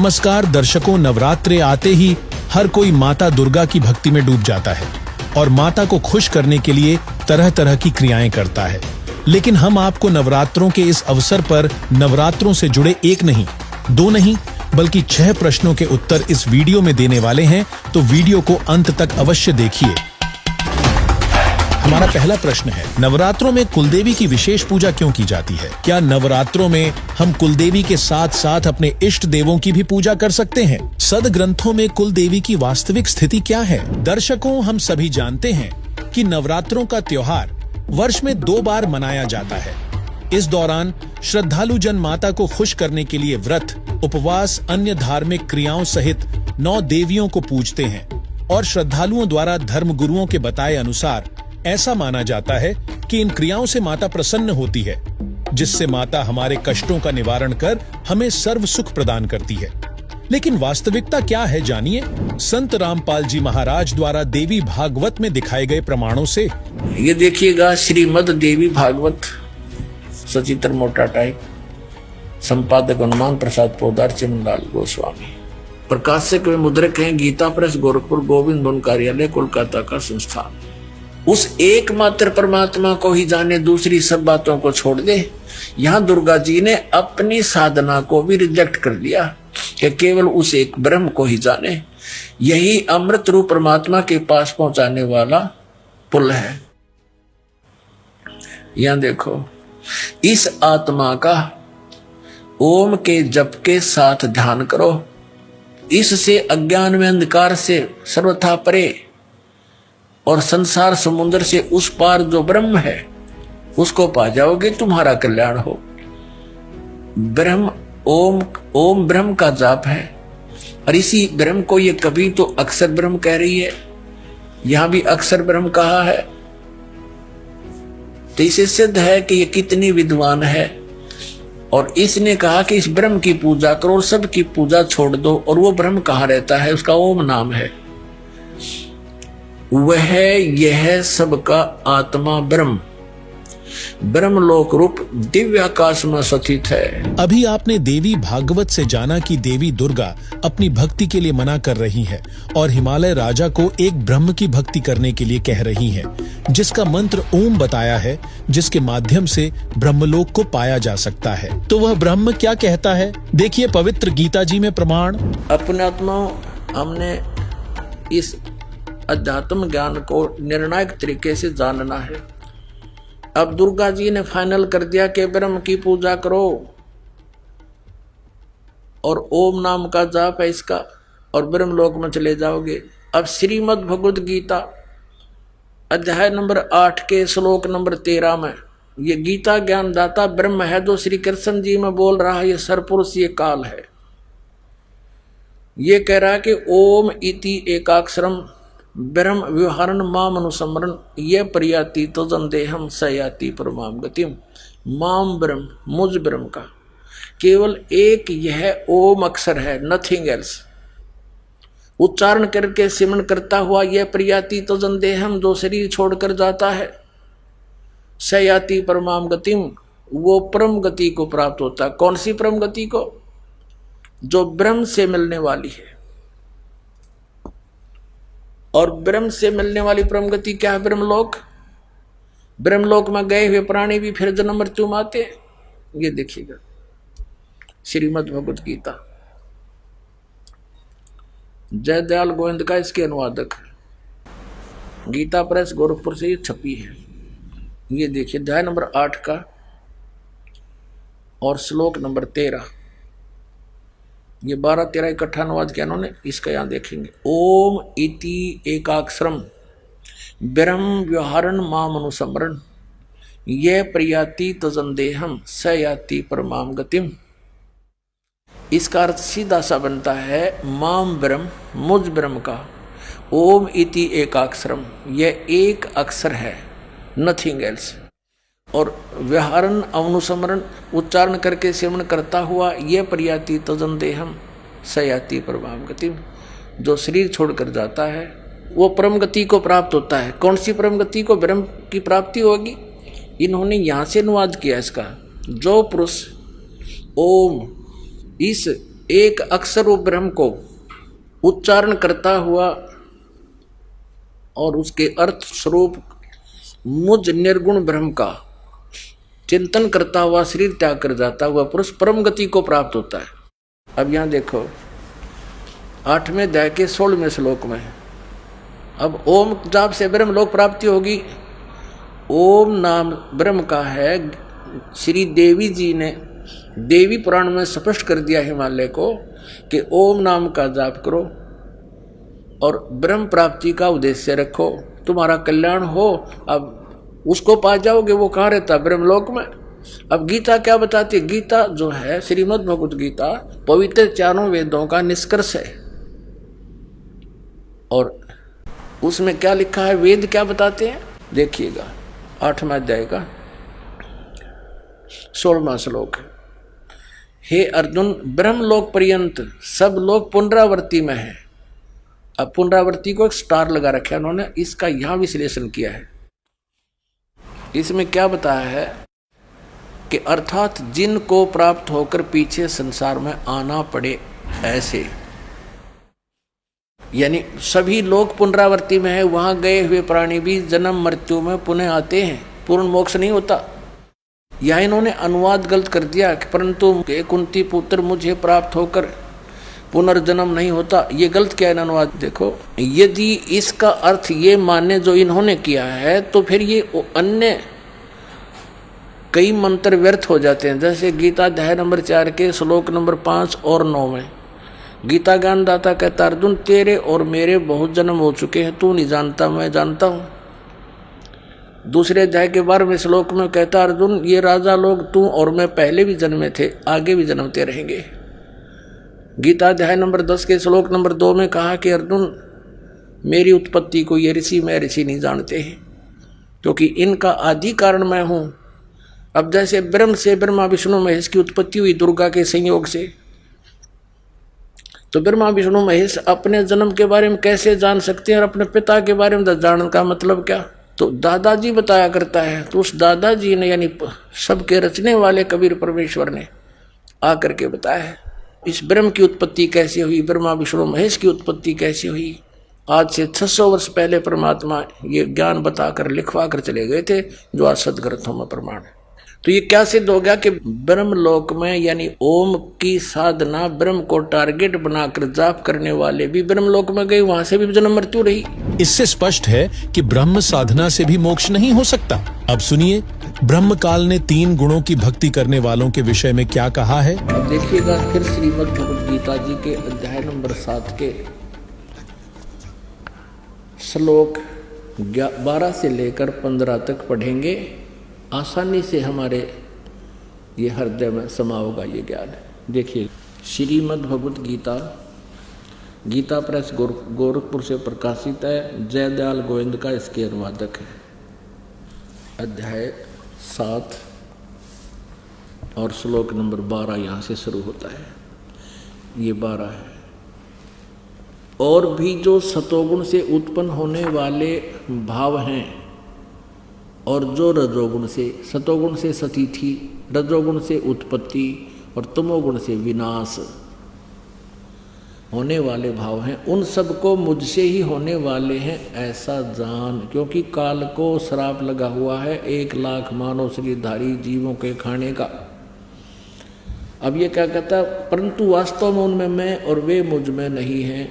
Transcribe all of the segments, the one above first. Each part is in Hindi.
नमस्कार दर्शकों, नवरात्रे आते ही हर कोई माता दुर्गा की भक्ति में डूब जाता है और माता को खुश करने के लिए तरह तरह की क्रियाएं करता है। लेकिन हम आपको नवरात्रों के इस अवसर पर नवरात्रों से जुड़े एक नहीं, दो नहीं, बल्कि 6 प्रश्नों के उत्तर इस वीडियो में देने वाले हैं, तो वीडियो को अंत तक अवश्य देखिए। हमारा पहला प्रश्न है, नवरात्रों में कुलदेवी की विशेष पूजा क्यों की जाती है? क्या नवरात्रों में हम कुलदेवी के साथ साथ अपने इष्ट देवों की भी पूजा कर सकते हैं? सदग्रंथों में कुलदेवी की वास्तविक स्थिति क्या है? दर्शकों, हम सभी जानते हैं कि नवरात्रों का त्योहार वर्ष में 2 बार मनाया जाता है। इस दौरान श्रद्धालु जन माता को खुश करने के लिए व्रत, उपवास, अन्य धार्मिक क्रियाओं सहित 9 देवियों को पूजते हैं और श्रद्धालुओं द्वारा धर्म गुरुओं के बताए अनुसार ऐसा माना जाता है कि इन क्रियाओं से माता प्रसन्न होती है, जिससे माता हमारे कष्टों का निवारण कर हमें सर्व सुख प्रदान करती है। लेकिन वास्तविकता क्या है, जानिए संत रामपाल जी महाराज द्वारा देवी भागवत में दिखाए गए प्रमाणों से। ये देखिएगा, श्रीमद देवी भागवत, सचित्र मोटा टाइप, संपादक हनुमान प्रसाद पोदार, चिमनलाल गोस्वामी, प्रकाशक व मुद्रक हैं गीता प्रेस, गोरखपुर, गोविंद भवन कार्यालय, कोलकाता का संस्थान। उस एकमात्र परमात्मा को ही जाने, दूसरी सब बातों को छोड़ दे। यहाँ दुर्गा जी ने अपनी साधना को भी रिजेक्ट कर दिया कि केवल उस एक ब्रह्म को ही जाने। यही अमृत रूप परमात्मा के पास पहुंचाने वाला पुल है। यहां देखो, इस आत्मा का ओम के जप के साथ ध्यान करो। इससे अज्ञान में अंधकार से सर्वथा परे और संसार समुद्र से उस पार जो ब्रह्म है उसको पा जाओगे, तुम्हारा कल्याण हो। ब्रह्म ओम ब्रह्म का जाप है और इसी ब्रह्म को ये कभी तो अक्षर ब्रह्म कह रही है, यहां भी अक्षर ब्रह्म कहा है। तो इसे सिद्ध है कि ये कितनी विद्वान है। और इसने कहा कि इस ब्रह्म की पूजा करो और सबकी पूजा छोड़ दो। और वो ब्रह्म कहाँ रहता है? उसका ओम नाम है। वह यह सबका आत्मा ब्रह्म ब्रह्मलोक रूप दिव्य आकाश में स्थित है। अभी आपने देवी भागवत से जाना कि देवी दुर्गा अपनी भक्ति के लिए मना कर रही है और हिमालय राजा को एक ब्रह्म की भक्ति करने के लिए कह रही है, जिसका मंत्र ओम बताया है, जिसके माध्यम से ब्रह्मलोक को पाया जा सकता है। तो वह ब्रह्म क्या कहता है? देखिए पवित्र गीता जी में प्रमाण। अपने आत्मा हमने इस अध्यात्म ज्ञान को निर्णायक तरीके से जानना है। अब दुर्गा जी ने फाइनल कर दिया कि ब्रह्म की पूजा करो और ओम नाम का जाप है इसका, और ब्रह्मलोक में चले जाओगे। अब श्रीमद् भगवद गीता अध्याय नंबर 8 के श्लोक नंबर 13 में ये गीता ज्ञानदाता ब्रह्म है जो श्री कृष्ण जी में बोल रहा है। ये सरपुरुष, ये काल है। ये कह रहा है कि ओम इति एकाक्षरम ब्रह्म व्यवहारण माम अनुसमरण ये प्रयाति तो जंदेहम सयाति परमाम गतिम। माम ब्रह्म, मुझ ब्रह्म का केवल एक यह ओम अक्षर है, नथिंग एल्स। उच्चारण करके सिमरण करता हुआ यह प्रयाति तो जंदेहम, जो शरीर छोड़कर जाता है, सयाति परमाम गतिम, वो परम गति को प्राप्त होता है। कौन सी परम गति को? जो ब्रह्म से मिलने वाली है। और ब्रह्म से मिलने वाली परम गति क्या है? ब्रह्मलोक। ब्रह्मलोक में गए हुए प्राणी भी फिर जन्म मृत्यु में आते। ये देखिएगा श्रीमद् भगवद गीता, जयदयाल गोविंद का इसके अनुवादक है। गीता प्रेस गोरखपुर से ये छपी है। ये देखिए अध्याय नंबर 8 का और श्लोक नंबर 13। ये 12-13 इकट्ठा अनुवाद किया इन्होंने। इसका यहाँ देखेंगे, ओम इति एकाक्षरम ब्रह्म व्यवहारण माम अनुसमरण ये प्रयाति तजंदेहम स याति परमाम गतिम। इसका अर्थ सीधा सा बनता है, माम ब्रह्म, मुझ ब्रह्म का ओम इति एकाक्षरम, यह एक अक्षर है, नथिंग एल्स। और व्यवहारन अनुसमरण उच्चारण करके सिमरण करता हुआ यह प्रयाति तजंदेहम सयाति परमाम गति, जो शरीर छोड़कर जाता है वो परम गति को प्राप्त होता है। कौन सी परम गति को? ब्रह्म की प्राप्ति होगी। इन्होंने यहाँ से अनुवाद किया इसका, जो पुरुष ओम इस एक अक्षर रूप ब्रह्म को उच्चारण करता हुआ और उसके अर्थ स्वरूप मुझ निर्गुण ब्रह्म का चिंतन करता हुआ शरीर त्याग कर जाता हुआ पुरुष परम गति को प्राप्त होता है। अब यहां देखो 8वें अध्याय के 16वें श्लोक में, अब ओम जाप से ब्रह्म लोक प्राप्ति होगी। ओम नाम ब्रह्म का है। श्री देवी जी ने देवी पुराण में स्पष्ट कर दिया हिमालय को कि ओम नाम का जाप करो और ब्रह्म प्राप्ति का उद्देश्य रखो, तुम्हारा कल्याण हो। अब उसको पा जाओगे, वो कहाँ रहता? ब्रह्मलोक में। अब गीता क्या बताती? गीता जो है श्रीमद् भगवत गीता पवित्र चारों वेदों का निष्कर्ष है। और उसमें क्या लिखा है, वेद क्या बताते हैं, देखिएगा 8वां अध्याय का 16वां श्लोक। हे अर्जुन, ब्रह्मलोक पर्यंत सब लोग पुनरावृत्ति में है। अब पुनरावृत्ति को एक स्टार लगा रखा है उन्होंने, इसका यहां विश्लेषण किया है। इसमें क्या बताया है कि अर्थात जिनको प्राप्त होकर पीछे संसार में आना पड़े, ऐसे यानी सभी लोग पुनरावृत्ति में है। वहां गए हुए प्राणी भी जन्म मृत्यु में पुनः आते हैं, पूर्ण मोक्ष नहीं होता। यह इन्होंने अनुवाद गलत कर दिया, परंतु कुंती पुत्र मुझे प्राप्त होकर पुनर्जन्म नहीं होता, ये गलत क्या है अनुवाद। देखो, यदि इसका अर्थ ये माने जो इन्होंने किया है तो फिर ये अन्य कई मंत्र व्यर्थ हो जाते हैं। जैसे गीता अध्याय नंबर 4 के श्लोक नंबर 5 और 9 में गीता ज्ञानदाता कहता, अर्जुन तेरे और मेरे बहुत जन्म हो चुके हैं, तू नहीं जानता, मैं जानता हूं। दूसरे अध्याय के 12वें श्लोक में कहता, अर्जुन ये राजा लोग तू और मैं पहले भी जन्मे थे, आगे भी जन्मते रहेंगे। गीता अध्याय नंबर 10 के श्लोक नंबर 2 में कहा कि अर्जुन मेरी उत्पत्ति को ये ऋषि मैं ऋषि नहीं जानते हैं, क्योंकि इनका आदि कारण मैं हूं। अब जैसे ब्रह्म से ब्रह्मा विष्णु महेश की उत्पत्ति हुई दुर्गा के संयोग से, तो ब्रह्मा विष्णु महेश अपने जन्म के बारे में कैसे जान सकते हैं और अपने पिता के बारे में जानने का मतलब क्या? तो दादाजी बताया करता है। तो उस दादाजी ने यानी सबके रचने वाले कबीर परमेश्वर ने आकर के बताया है इस ब्रह्म की उत्पत्ति कैसे हुई, ब्रह्मा विष्णु महेश की उत्पत्ति कैसे हुई। आज से 600 वर्ष पहले परमात्मा ये ज्ञान बताकर लिखवा कर चले गए थे, जो आज सदग्रंथों में प्रमाण है। तो ये क्या सिद्ध हो गया कि ब्रह्मलोक में यानी ओम की साधना ब्रह्म को टारगेट बनाकर जाप करने वाले भी ब्रह्मलोक में गए, वहां से भी जन्म मृत्यु रही। इससे स्पष्ट है कि ब्रह्म साधना से भी मोक्ष नहीं हो सकता। अब सुनिए ब्रह्म काल ने 3 गुणों की भक्ति करने वालों के विषय में क्या कहा है। अब देखिएगा फिर श्रीमद् भगवद गीता जी के अध्याय नंबर 7 के श्लोक 12 से लेकर 15 तक पढ़ेंगे। आसानी से हमारे ये हृदय में समा होगा ये ज्ञान है। देखिए श्रीमद् भगवद गीता, गीता प्रेस गोरखपुर से प्रकाशित है। जयदयाल गोविंद का इसके अनुवादक है। अध्याय 7 और श्लोक नंबर 12 यहाँ से शुरू होता है। ये 12 है। और भी जो सतोगुण से उत्पन्न होने वाले भाव हैं और जो रजोगुण से, सतोगुण से सतीथि, रजोगुण से उत्पत्ति और तमोगुण से विनाश होने वाले भाव हैं, उन सबको मुझसे ही होने वाले हैं ऐसा जान। क्योंकि काल को श्राप लगा हुआ है 1 लाख मानव शरीरधारी जीवों के खाने का। अब ये क्या कहता, परंतु वास्तव में उनमें मैं और वे मुझ में नहीं हैं।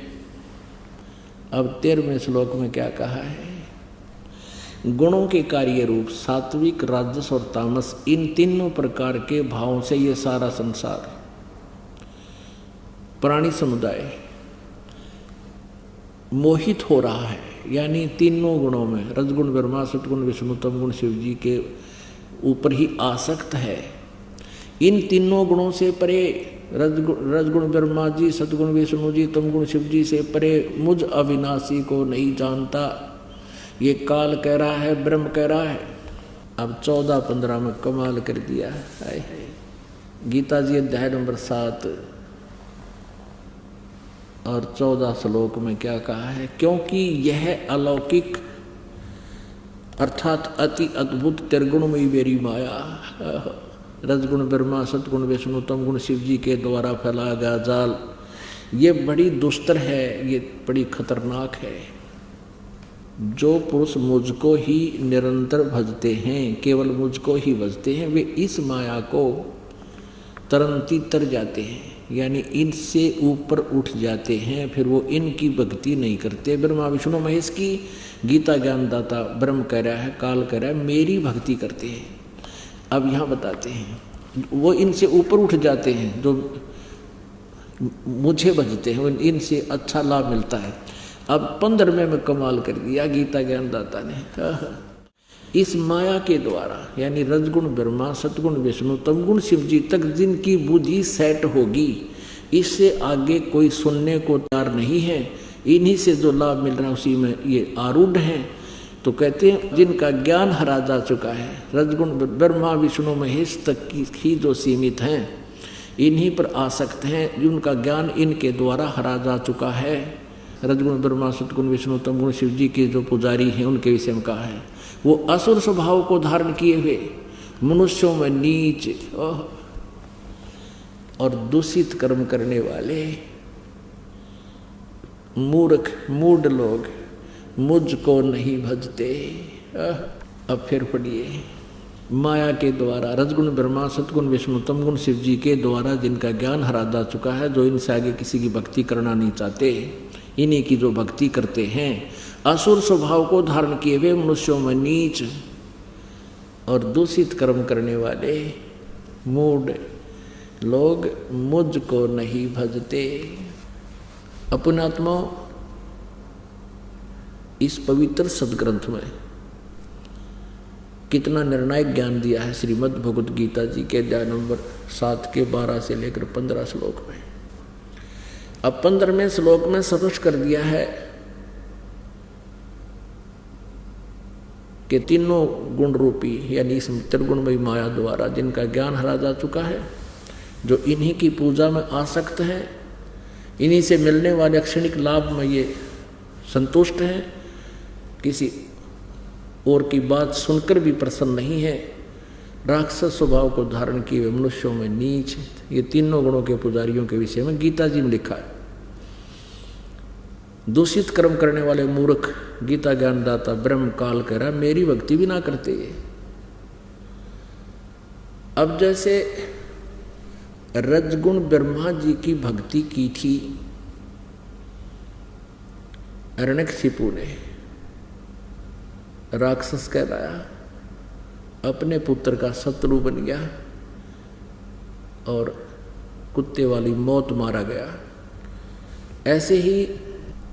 अब 13वें श्लोक में क्या कहा है, गुणों के कार्य रूप सात्विक, राजस और तामस, इन तीनों प्रकार के भावों से ये सारा संसार प्राणी समुदाय मोहित हो रहा है। यानी तीनों गुणों में रजगुण ब्रह्मा, सतगुण विष्णु, तमगुण शिव जी के ऊपर ही आसक्त है। इन तीनों गुणों से परे रजगुण ब्रह्मा जी, सतगुण विष्णु जी, तमगुण शिव जी से परे मुझ अविनाशी को नहीं जानता। ये काल कह रहा है, ब्रह्म कह रहा है। अब 14-15 में कमाल कर दिया है। गीता जी अध्याय नंबर 7 और 14 श्लोक में क्या कहा है, क्योंकि यह अलौकिक अर्थात अति अद्भुत त्रिगुणमयी मेरी माया रजगुण ब्रह्मा, सतगुण विष्णु, तमगुण शिव जी के द्वारा फैलाया गया जाल, ये बड़ी दुस्तर है, ये बड़ी खतरनाक है। जो पुरुष मुझको ही निरंतर भजते हैं, केवल मुझको ही भजते हैं, वे इस माया को तरंती तर जाते हैं, यानी इनसे ऊपर उठ जाते हैं। फिर वो इनकी भक्ति नहीं करते। ब्रह्मा विष्णु महेश की गीता ज्ञानदाता ब्रह्म कह रहा है, काल कह रहा है, मेरी भक्ति करते हैं। अब यहाँ बताते हैं वो इनसे ऊपर उठ जाते हैं, जो मुझे भजते हैं, इनसे अच्छा लाभ मिलता है। अब 15वें में कमाल कर दिया गीता ज्ञानदाता ने। इस माया के द्वारा, यानी रजगुण ब्रह्मा, सतगुण विष्णु, तमगुण शिव जी तक जिनकी बुद्धि सेट होगी, इससे आगे कोई सुनने को तैयार नहीं है। इन्हीं से जो लाभ मिल रहा है उसी में ये आरूढ़ हैं। तो कहते हैं जिनका ज्ञान हरा जा चुका है, रजगुण ब्रह्मा विष्णु महेश तक की ही जो सीमित हैं, इन्हीं पर आसक्त हैं, जिनका ज्ञान इनके द्वारा हरा जा चुका है। रजगुण ब्रह्मा, सतगुण विष्णु, तमगुण शिव जी के जो पुजारी हैं, उनके विषय में कहा है, वो असुर स्वभाव को धारण किए हुए मनुष्यों में नीच और दूषित कर्म करने वाले मूर्ख मूढ़ लोग मुझको नहीं भजते। अब फिर पढ़िए, माया के द्वारा रजगुण ब्रह्मा, सतगुण विष्णु, तमगुण शिव जी के द्वारा जिनका ज्ञान हरा जा चुका है, जो इनसे आगे किसी की भक्ति करना नहीं चाहते, इन्हीं की जो भक्ति करते हैं, असुर स्वभाव को धारण किए हुए मनुष्यों में नीच और दूषित कर्म करने वाले मूढ़ लोग मुझको नहीं भजते। अपनात्मा इस पवित्र सदग्रंथ में कितना निर्णायक ज्ञान दिया है श्रीमद् भगवद गीता जी के अध्याय नंबर 7 के 12 से लेकर 15 श्लोक में। अब 15वें श्लोक में स्पष्ट कर दिया है कि तीनों गुण रूपी, यानी इस त्रिगुणमयी माया द्वारा जिनका ज्ञान हरा जा चुका है, जो इन्हीं की पूजा में आसक्त है, इन्हीं से मिलने वाले क्षणिक लाभ में ये संतुष्ट हैं, किसी और की बात सुनकर भी प्रसन्न नहीं है, राक्षस स्वभाव को धारण किए हुए मनुष्यों में नीच, ये तीनों गुणों के पुजारियों के विषय में गीता जी में लिखा है। दूषित कर्म करने वाले मूर्ख, गीता ज्ञानदाता ब्रह्म काल कह रहा है, मेरी भक्ति भी ना करते ये। अब जैसे रजगुण ब्रह्मा जी की भक्ति की थी हिरण्यकशिपु ने, राक्षस कहलाया, अपने पुत्र का शत्रु बन गया और कुत्ते वाली मौत मारा गया। ऐसे ही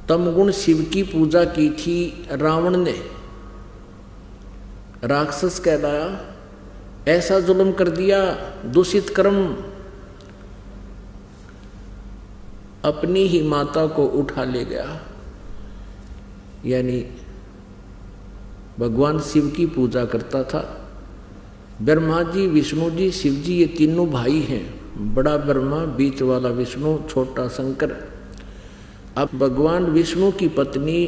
तमगुण शिव की पूजा की थी रावण ने, राक्षस कहलाया, ऐसा जुल्म कर दिया, दूषित कर्म, अपनी ही माता को उठा ले गया। यानी भगवान शिव की पूजा करता था। ब्रह्मा जी, विष्णु जी, शिव जी, ये तीनों भाई हैं, बड़ा ब्रह्मा, बीच वाला विष्णु, छोटा शंकर। अब भगवान विष्णु की पत्नी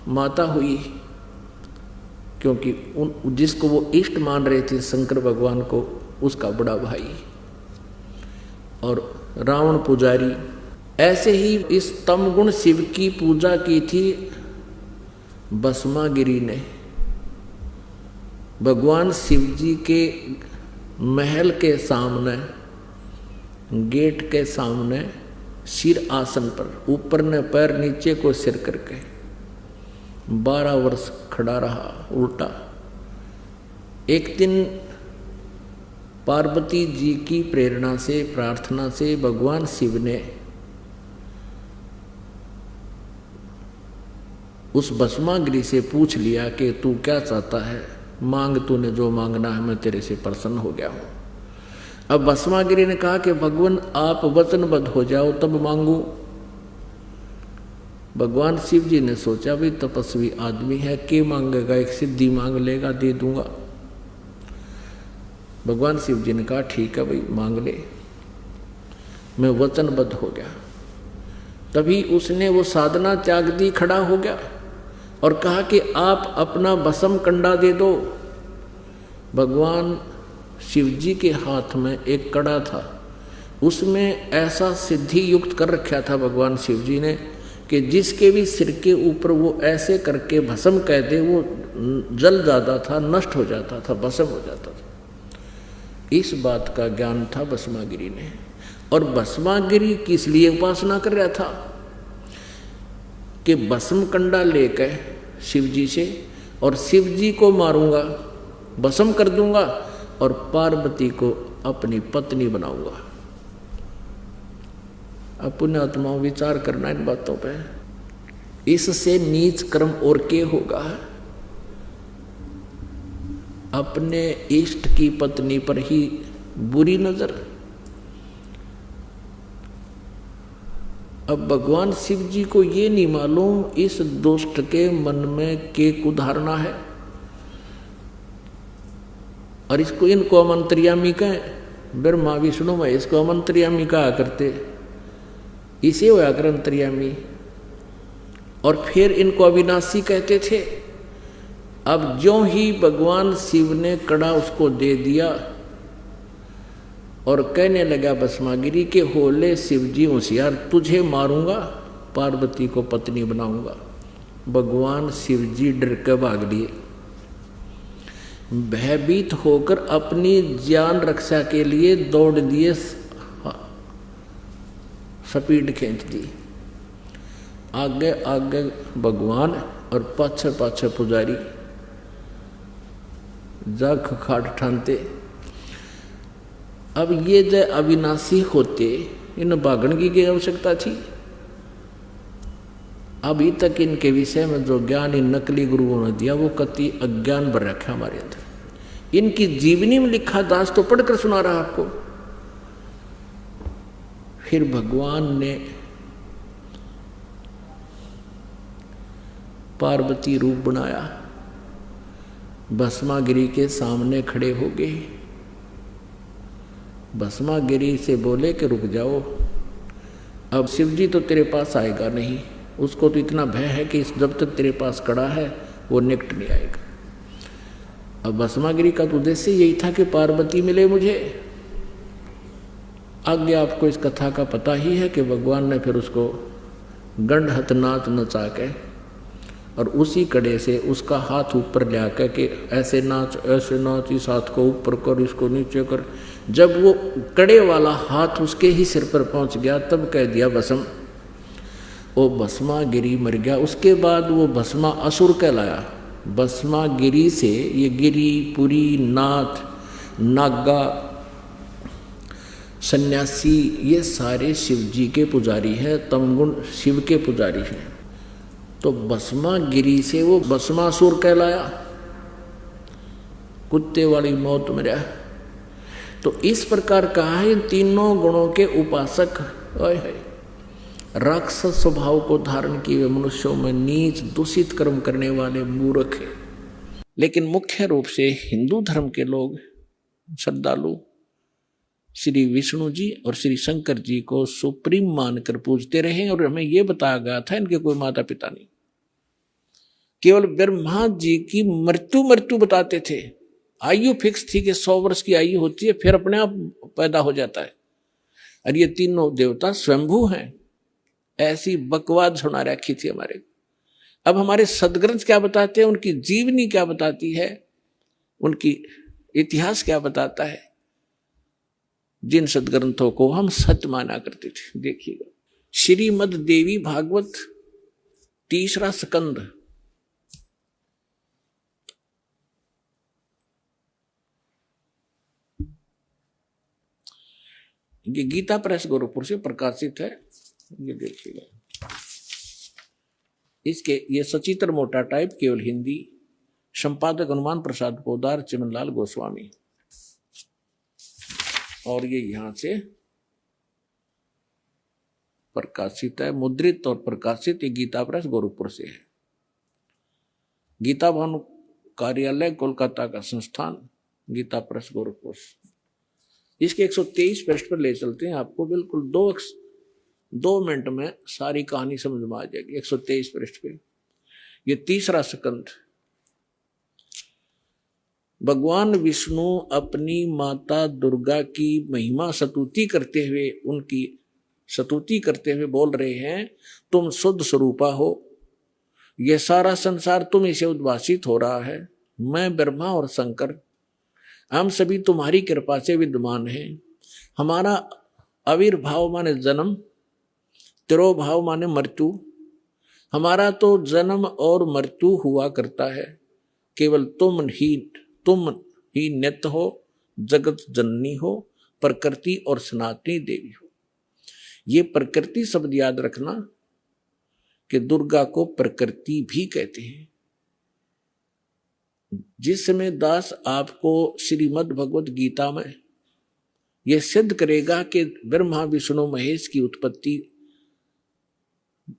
माता हुई, क्योंकि जिसको वो इष्ट मान रहे थे शंकर भगवान को, उसका बड़ा भाई, और रावण पुजारी। ऐसे ही इस तमगुण शिव की पूजा की थी भस्मागिरी ने। भगवान शिव जी के महल के सामने, गेट के सामने, सिर आसन पर, ऊपर ने पैर, नीचे को सिर करके 12 वर्ष खड़ा रहा उल्टा। एक दिन पार्वती जी की प्रेरणा से, प्रार्थना से भगवान शिव ने उस भस्मागिरी से पूछ लिया कि तू क्या चाहता है, मांग, तूने जो मांगना है, मैं तेरे से प्रसन्न हो गया हूँ। अब भस्मागिरी ने कहा कि भगवान आप वचनबद्ध हो जाओ तब मांगू। भगवान शिव जी ने सोचा भाई तपस्वी आदमी है, के मांगेगा, एक सिद्धि मांग लेगा, दे दूंगा। भगवान शिव जी ने कहा ठीक है भाई, मांग ले, मैं वचनबद्ध हो गया। तभी उसने वो साधना त्याग दी, खड़ा हो गया और कहा कि आप अपना भस्म कंडा दे दो, भगवान शिव जी के हाथ में एक कड़ा था, उसमें ऐसा सिद्धि युक्त कर रखा था भगवान शिव जी ने कि जिसके भी सिर के ऊपर वो ऐसे करके भस्म कह दे वो जल जाता था, नष्ट हो जाता था, भस्म हो जाता था। इस बात का ज्ञान था भस्मागिरी ने। और भस्मागिरी किस लिए उपासना कर रहा था कि भस्म कंडा लेकर शिव जी से और शिव जी को मारूंगा, भस्म कर दूंगा और पार्वती को अपनी पत्नी बनाऊंगा। अब पुण्यात्माओं विचार करना इन बातों पे। इससे नीच कर्म और के होगा? अपने इष्ट की पत्नी पर ही बुरी नजर। अब भगवान शिव जी को ये नहीं मालूम इस दुष्ट के मन में के कुधारना है, और इसको इनको अमंत्रियामी कहें। ब्रह्मा विष्णु महेश को अमंत्रियामी कहा करते, इसे होया कर अंतर्यामी। और फिर इनको अविनाशी कहते थे। अब ज्यों ही भगवान शिव ने कड़ा उसको दे दिया और कहने लगा भस्मागिरी के होले शिव जी होशियार, तुझे मारूंगा, पार्वती को पत्नी बनाऊंगा। भगवान शिव जी डर के भाग लिए, भयभीत होकर अपनी जान रक्षा के लिए दौड़ दिए, स्पीड खींच दी। आगे आगे भगवान और पाछे पाछे पुजारी जाग खाट ठानते। अब ये जो अविनाशी होते, इन भागण की आवश्यकता थी? अभी तक इनके विषय में जो ज्ञान इन नकली गुरुओं ने दिया वो कति अज्ञान भर रखा हमारे अंदर। इनकी जीवनी में लिखा दास तो पढ़कर सुना रहा आपको। फिर भगवान ने पार्वती रूप बनाया, भस्मागिरी के सामने खड़े हो गए। भस्मागिरी से बोले कि रुक जाओ, अब शिव जी तो तेरे पास आएगा नहीं, उसको तो इतना भय है कि जब तक तेरे पास कड़ा है वो निकट नहीं आएगा। अब भस्मागिरी का तो उद्देश्य यही था कि पार्वती मिले मुझे। आगे आपको इस कथा का पता ही है कि भगवान ने फिर उसको गंडहत नाच नचा के और उसी कड़े से उसका हाथ ऊपर ले आकर के ऐसे नाच, इस हाथ को ऊपर कर, इसको नीचे कर। जब वो कड़े वाला हाथ उसके ही सिर पर पहुंच गया तब कह दिया भस्म। वो भस्मागिरी मर गया। उसके बाद वो भस्मा असुर कहलाया। भस्मागिरी से ये गिरी, पुरी, नाथ, नागा, सन्यासी ये सारे शिव जी के पुजारी हैं, तमगुण शिव के पुजारी हैं। तो भस्मागिरी से वो भस्मासुर कहलाया, कुत्ते वाली मौत मरा। तो इस प्रकार कहा है, इन तीनों गुणों के उपासक राक्षस स्वभाव को धारण किए हुए मनुष्यों में नीच दूषित कर्म करने वाले मूर्ख हैं। लेकिन मुख्य रूप से हिंदू धर्म के लोग श्रद्धालु श्री विष्णु जी और श्री शंकर जी को सुप्रीम मानकर पूजते रहे। और हमें यह बताया गया था इनके कोई माता पिता नहीं, केवल ब्रह्मा जी की मृत्यु बताते थे। आयु फिक्स थी कि 100 वर्ष की आयु होती है, फिर अपने आप पैदा हो जाता है। और ये तीनों देवता स्वयंभू हैं। ऐसी बकवाद सुना रखी थी हमारे। अब हमारे सदग्रंथ क्या बताते हैं, उनकी जीवनी क्या बताती है, उनकी इतिहास क्या बताता है, जिन सदग्रंथों को हम सत्य माना करते थे। देखिएगा, श्रीमद् देवी भागवत 3रा स्कंद, ये गीता प्रेस गोरखपुर से प्रकाशित है। ये देखिएगा, इसके ये सचित्र मोटा टाइप, केवल हिंदी, संपादक हनुमान प्रसाद पोदार, चिमनलाल गोस्वामी। और ये यहां से प्रकाशित है, मुद्रित और प्रकाशित। ये गीता प्रेस गोरखपुर से है। गीता भवन कार्यालय कोलकाता का संस्थान, गीता प्रेस गोरखपुर। इसके 123 पृष्ठ पर ले चलते हैं आपको। बिल्कुल 2 मिनट में सारी कहानी समझ में आ जाएगी। 123 पृष्ठ पे ये 3रा स्कंद। भगवान विष्णु अपनी माता दुर्गा की महिमा स्तुति करते हुए, उनकी स्तुति करते हुए बोल रहे हैं, तुम शुद्ध स्वरूपा हो, यह सारा संसार तुम से उद्भासित हो रहा है। मैं ब्रह्मा और शंकर, हम सभी तुम्हारी कृपा से विद्यमान हैं। हमारा आविर्भाव माने जन्म, तिरोभाव माने मृत्यु। हमारा तो जन्म और मृत्यु हुआ करता है, केवल तुम ही नित्य हो, जगत जननी हो, प्रकृति और सनातनी देवी हो। ये प्रकृति शब्द याद रखना कि दुर्गा को प्रकृति भी कहते हैं। जिस समय दास आपको श्रीमद् भगवत गीता में यह सिद्ध करेगा कि ब्रह्मा विष्णु महेश की उत्पत्ति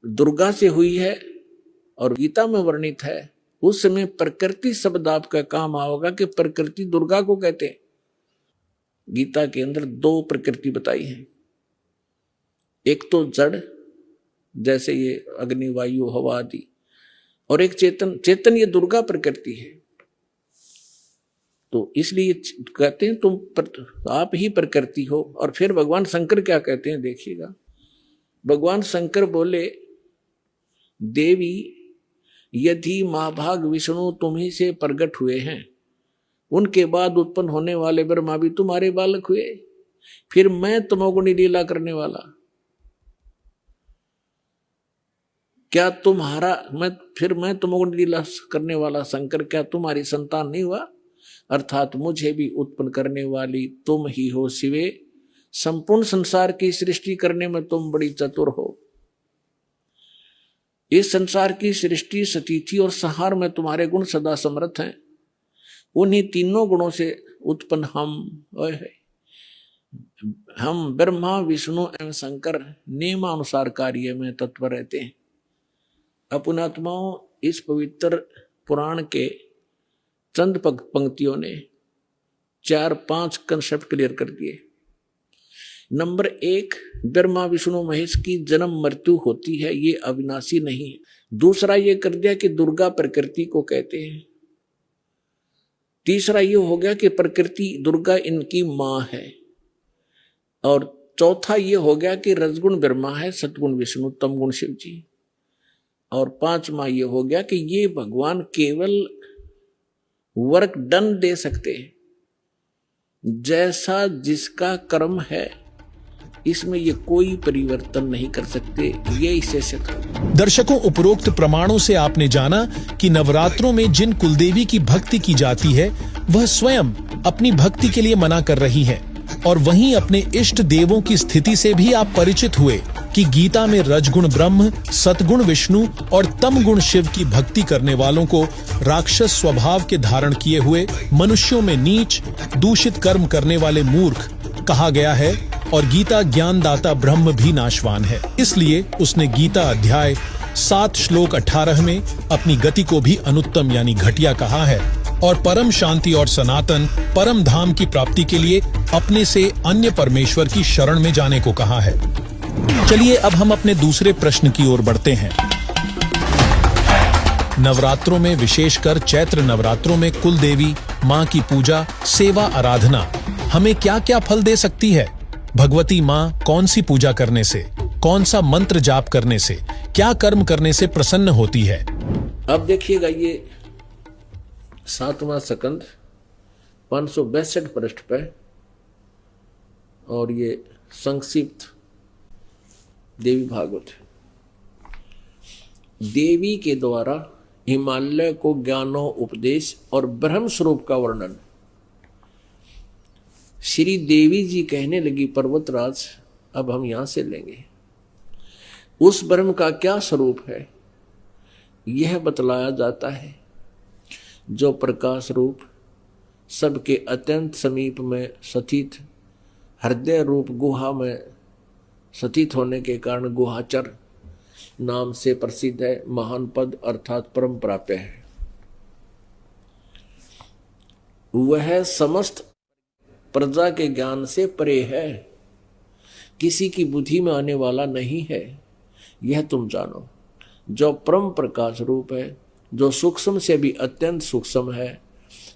दुर्गा से हुई है और गीता में वर्णित है, उस समय प्रकृति शब्द आपका काम आओगा कि प्रकृति दुर्गा को कहते हैं। गीता के अंदर 2 प्रकृति बताई है, एक तो जड़ जैसे ये अग्नि वायु हवा आदि, और एक चेतन ये दुर्गा प्रकृति है। तो इसलिए कहते हैं तुम आप ही प्रकृति हो। और फिर भगवान शंकर क्या कहते हैं देखिएगा, भगवान शंकर बोले, देवी यदि महाभाग विष्णु तुम्ही से प्रकट हुए हैं, उनके बाद उत्पन्न होने वाले ब्रह्मा भी तुम्हारे बालक हुए, फिर मैं तमोगुणी लीला करने वाला, क्या मैं तमोगुणी लीला करने वाला शंकर क्या तुम्हारी संतान नहीं हुआ? अर्थात मुझे भी उत्पन्न करने वाली तुम ही हो शिवे, संपूर्ण संसार की सृष्टि करने में तुम बड़ी चतुर हो। इस संसार की सृष्टि, स्थिति और संहार में तुम्हारे गुण सदा समर्थ हैं। उन्हीं तीनों गुणों से उत्पन्न हम ब्रह्मा विष्णु एवं शंकर नियमानुसार कार्य में तत्पर रहते हैं। अपनात्माओं, इस पवित्र पुराण के चंद पंक्तियों ने 4-5 कंसेप्ट क्लियर कर दिए। नंबर 1, ब्रह्मा विष्णु महेश की जन्म मृत्यु होती है, ये अविनाशी नहीं है। दूसरा ये कर दिया कि दुर्गा प्रकृति को कहते हैं। तीसरा ये हो गया कि प्रकृति दुर्गा इनकी मां है। और चौथा ये हो गया कि रजगुण ब्रह्मा है, सतगुण विष्णु, तमगुण शिव जी। और 5वां ये हो गया कि ये भगवान केवल वर्क डन दे सकते हैं, जैसा जिसका कर्म है, इसमें ये कोई परिवर्तन नहीं कर सकते। ये इसे दर्शकों, उपरोक्त प्रमाणों से आपने जाना कि नवरात्रों में जिन कुलदेवी की भक्ति की जाती है, वह स्वयं अपनी भक्ति के लिए मना कर रही हैं, और वहीं अपने इष्ट देवों की स्थिति से भी आप परिचित हुए कि गीता में रजगुण ब्रह्म, सतगुण विष्णु और तमगुण शिव की भक्ति करने वालों को राक्षस स्वभाव के धारण किए हुए, मनुष्यों में नीच, दूषित कर्म करने वाले मूर्ख कहा गया है, और गीता ज्ञानदाता ब्रह्म भी नाशवान है। इसलिए उसने गीता अध्याय 7 श्लोक 18 में अपनी गति को भी अनुत्तम यानी घटिया कहा है, और परम शांति और सनातन परम धाम की प्राप्ति के लिए अपने से अन्य परमेश्वर की शरण में जाने को कहा है। चलिए अब हम अपने दूसरे प्रश्न की ओर बढ़ते हैं। नवरात्रों में, विशेषकर चैत्र नवरात्रों में कुल देवी माँ की पूजा, सेवा, आराधना हमें क्या क्या फल दे सकती है? भगवती माँ कौन सी पूजा करने से, कौन सा मंत्र जाप करने से, क्या कर्म करने से प्रसन्न होती है? अब देखिएगा, ये 7वां स्कंद 562 पृष्ठ पे, और ये संक्षिप्त देवी भागवत। देवी के द्वारा हिमालय को ज्ञानो उपदेश और ब्रह्म स्वरूप का वर्णन। श्री देवी जी कहने लगी, पर्वतराज अब हम यहां से लेंगे, उस ब्रह्म का क्या स्वरूप है यह बतलाया जाता है, जो प्रकाश रूप, सबके अत्यंत समीप में स्थित, हृदय रूप गुहा में स्थित होने के कारण गुहाचर नाम से प्रसिद्ध है, महान पद अर्थात परम प्राप्य है। वह समस्त प्रजा के ज्ञान से परे है, किसी की बुद्धि में आने वाला नहीं है, यह तुम जानो। जो परम प्रकाश रूप है, जो सूक्ष्म से भी अत्यंत सूक्ष्म है,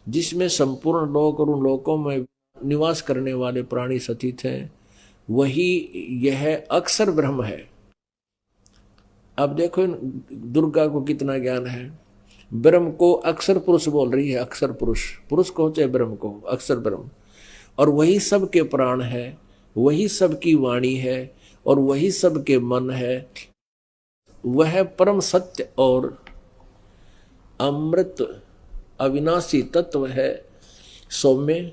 जिसमें संपूर्ण लोक और उन लोकों में निवास करने वाले प्राणी स्थित हैं, वही यह अक्षर ब्रह्म है। अब देखो दुर्गा को कितना ज्ञान है। ब्रह्म को अक्षर पुरुष बोल रही है, अक्षर पुरुष, पुरुष को चाहे ब्रह्म को, अक्षर ब्रह्म, और वही सबके प्राण है, वही सबकी वाणी है और वही सबके मन है। वह परम सत्य और अमृत अविनाशी तत्व है। सौम्य,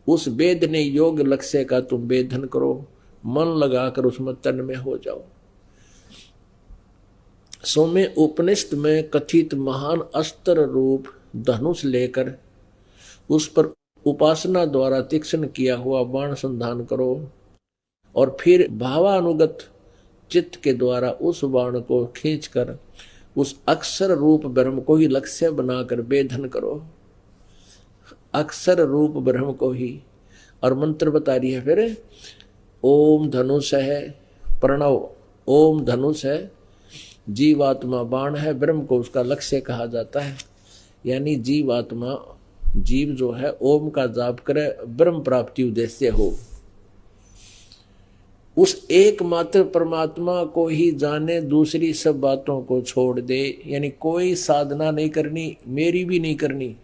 उस वेद ने योग लक्ष्य का तुम वेदन करो, मन लगाकर उसमें तन में हो जाओ। सौम्य, उपनिषद में कथित महान अस्त्र रूप धनुष लेकर उस पर उपासना द्वारा तीक्ष्ण किया हुआ बाण संधान करो और फिर भावानुगत चित्त के द्वारा उस बाण को खींचकर उस अक्षर रूप ब्रह्म को ही लक्ष्य बनाकर वेधन करो। अक्षर रूप ब्रह्म को ही। और मंत्र बता रही है फिर, ओम धनुष है प्रणव, ओम धनुष है, जीवात्मा बाण है, ब्रह्म को उसका लक्ष्य कहा जाता है। यानी जीवात्मा, जीव जो है ओम का जाप करे, ब्रह्म प्राप्ति उद्देश्य हो। उस एकमात्र परमात्मा को ही जाने, दूसरी सब बातों को छोड़ दे। यानी कोई साधना नहीं करनी, मेरी भी नहीं करनी,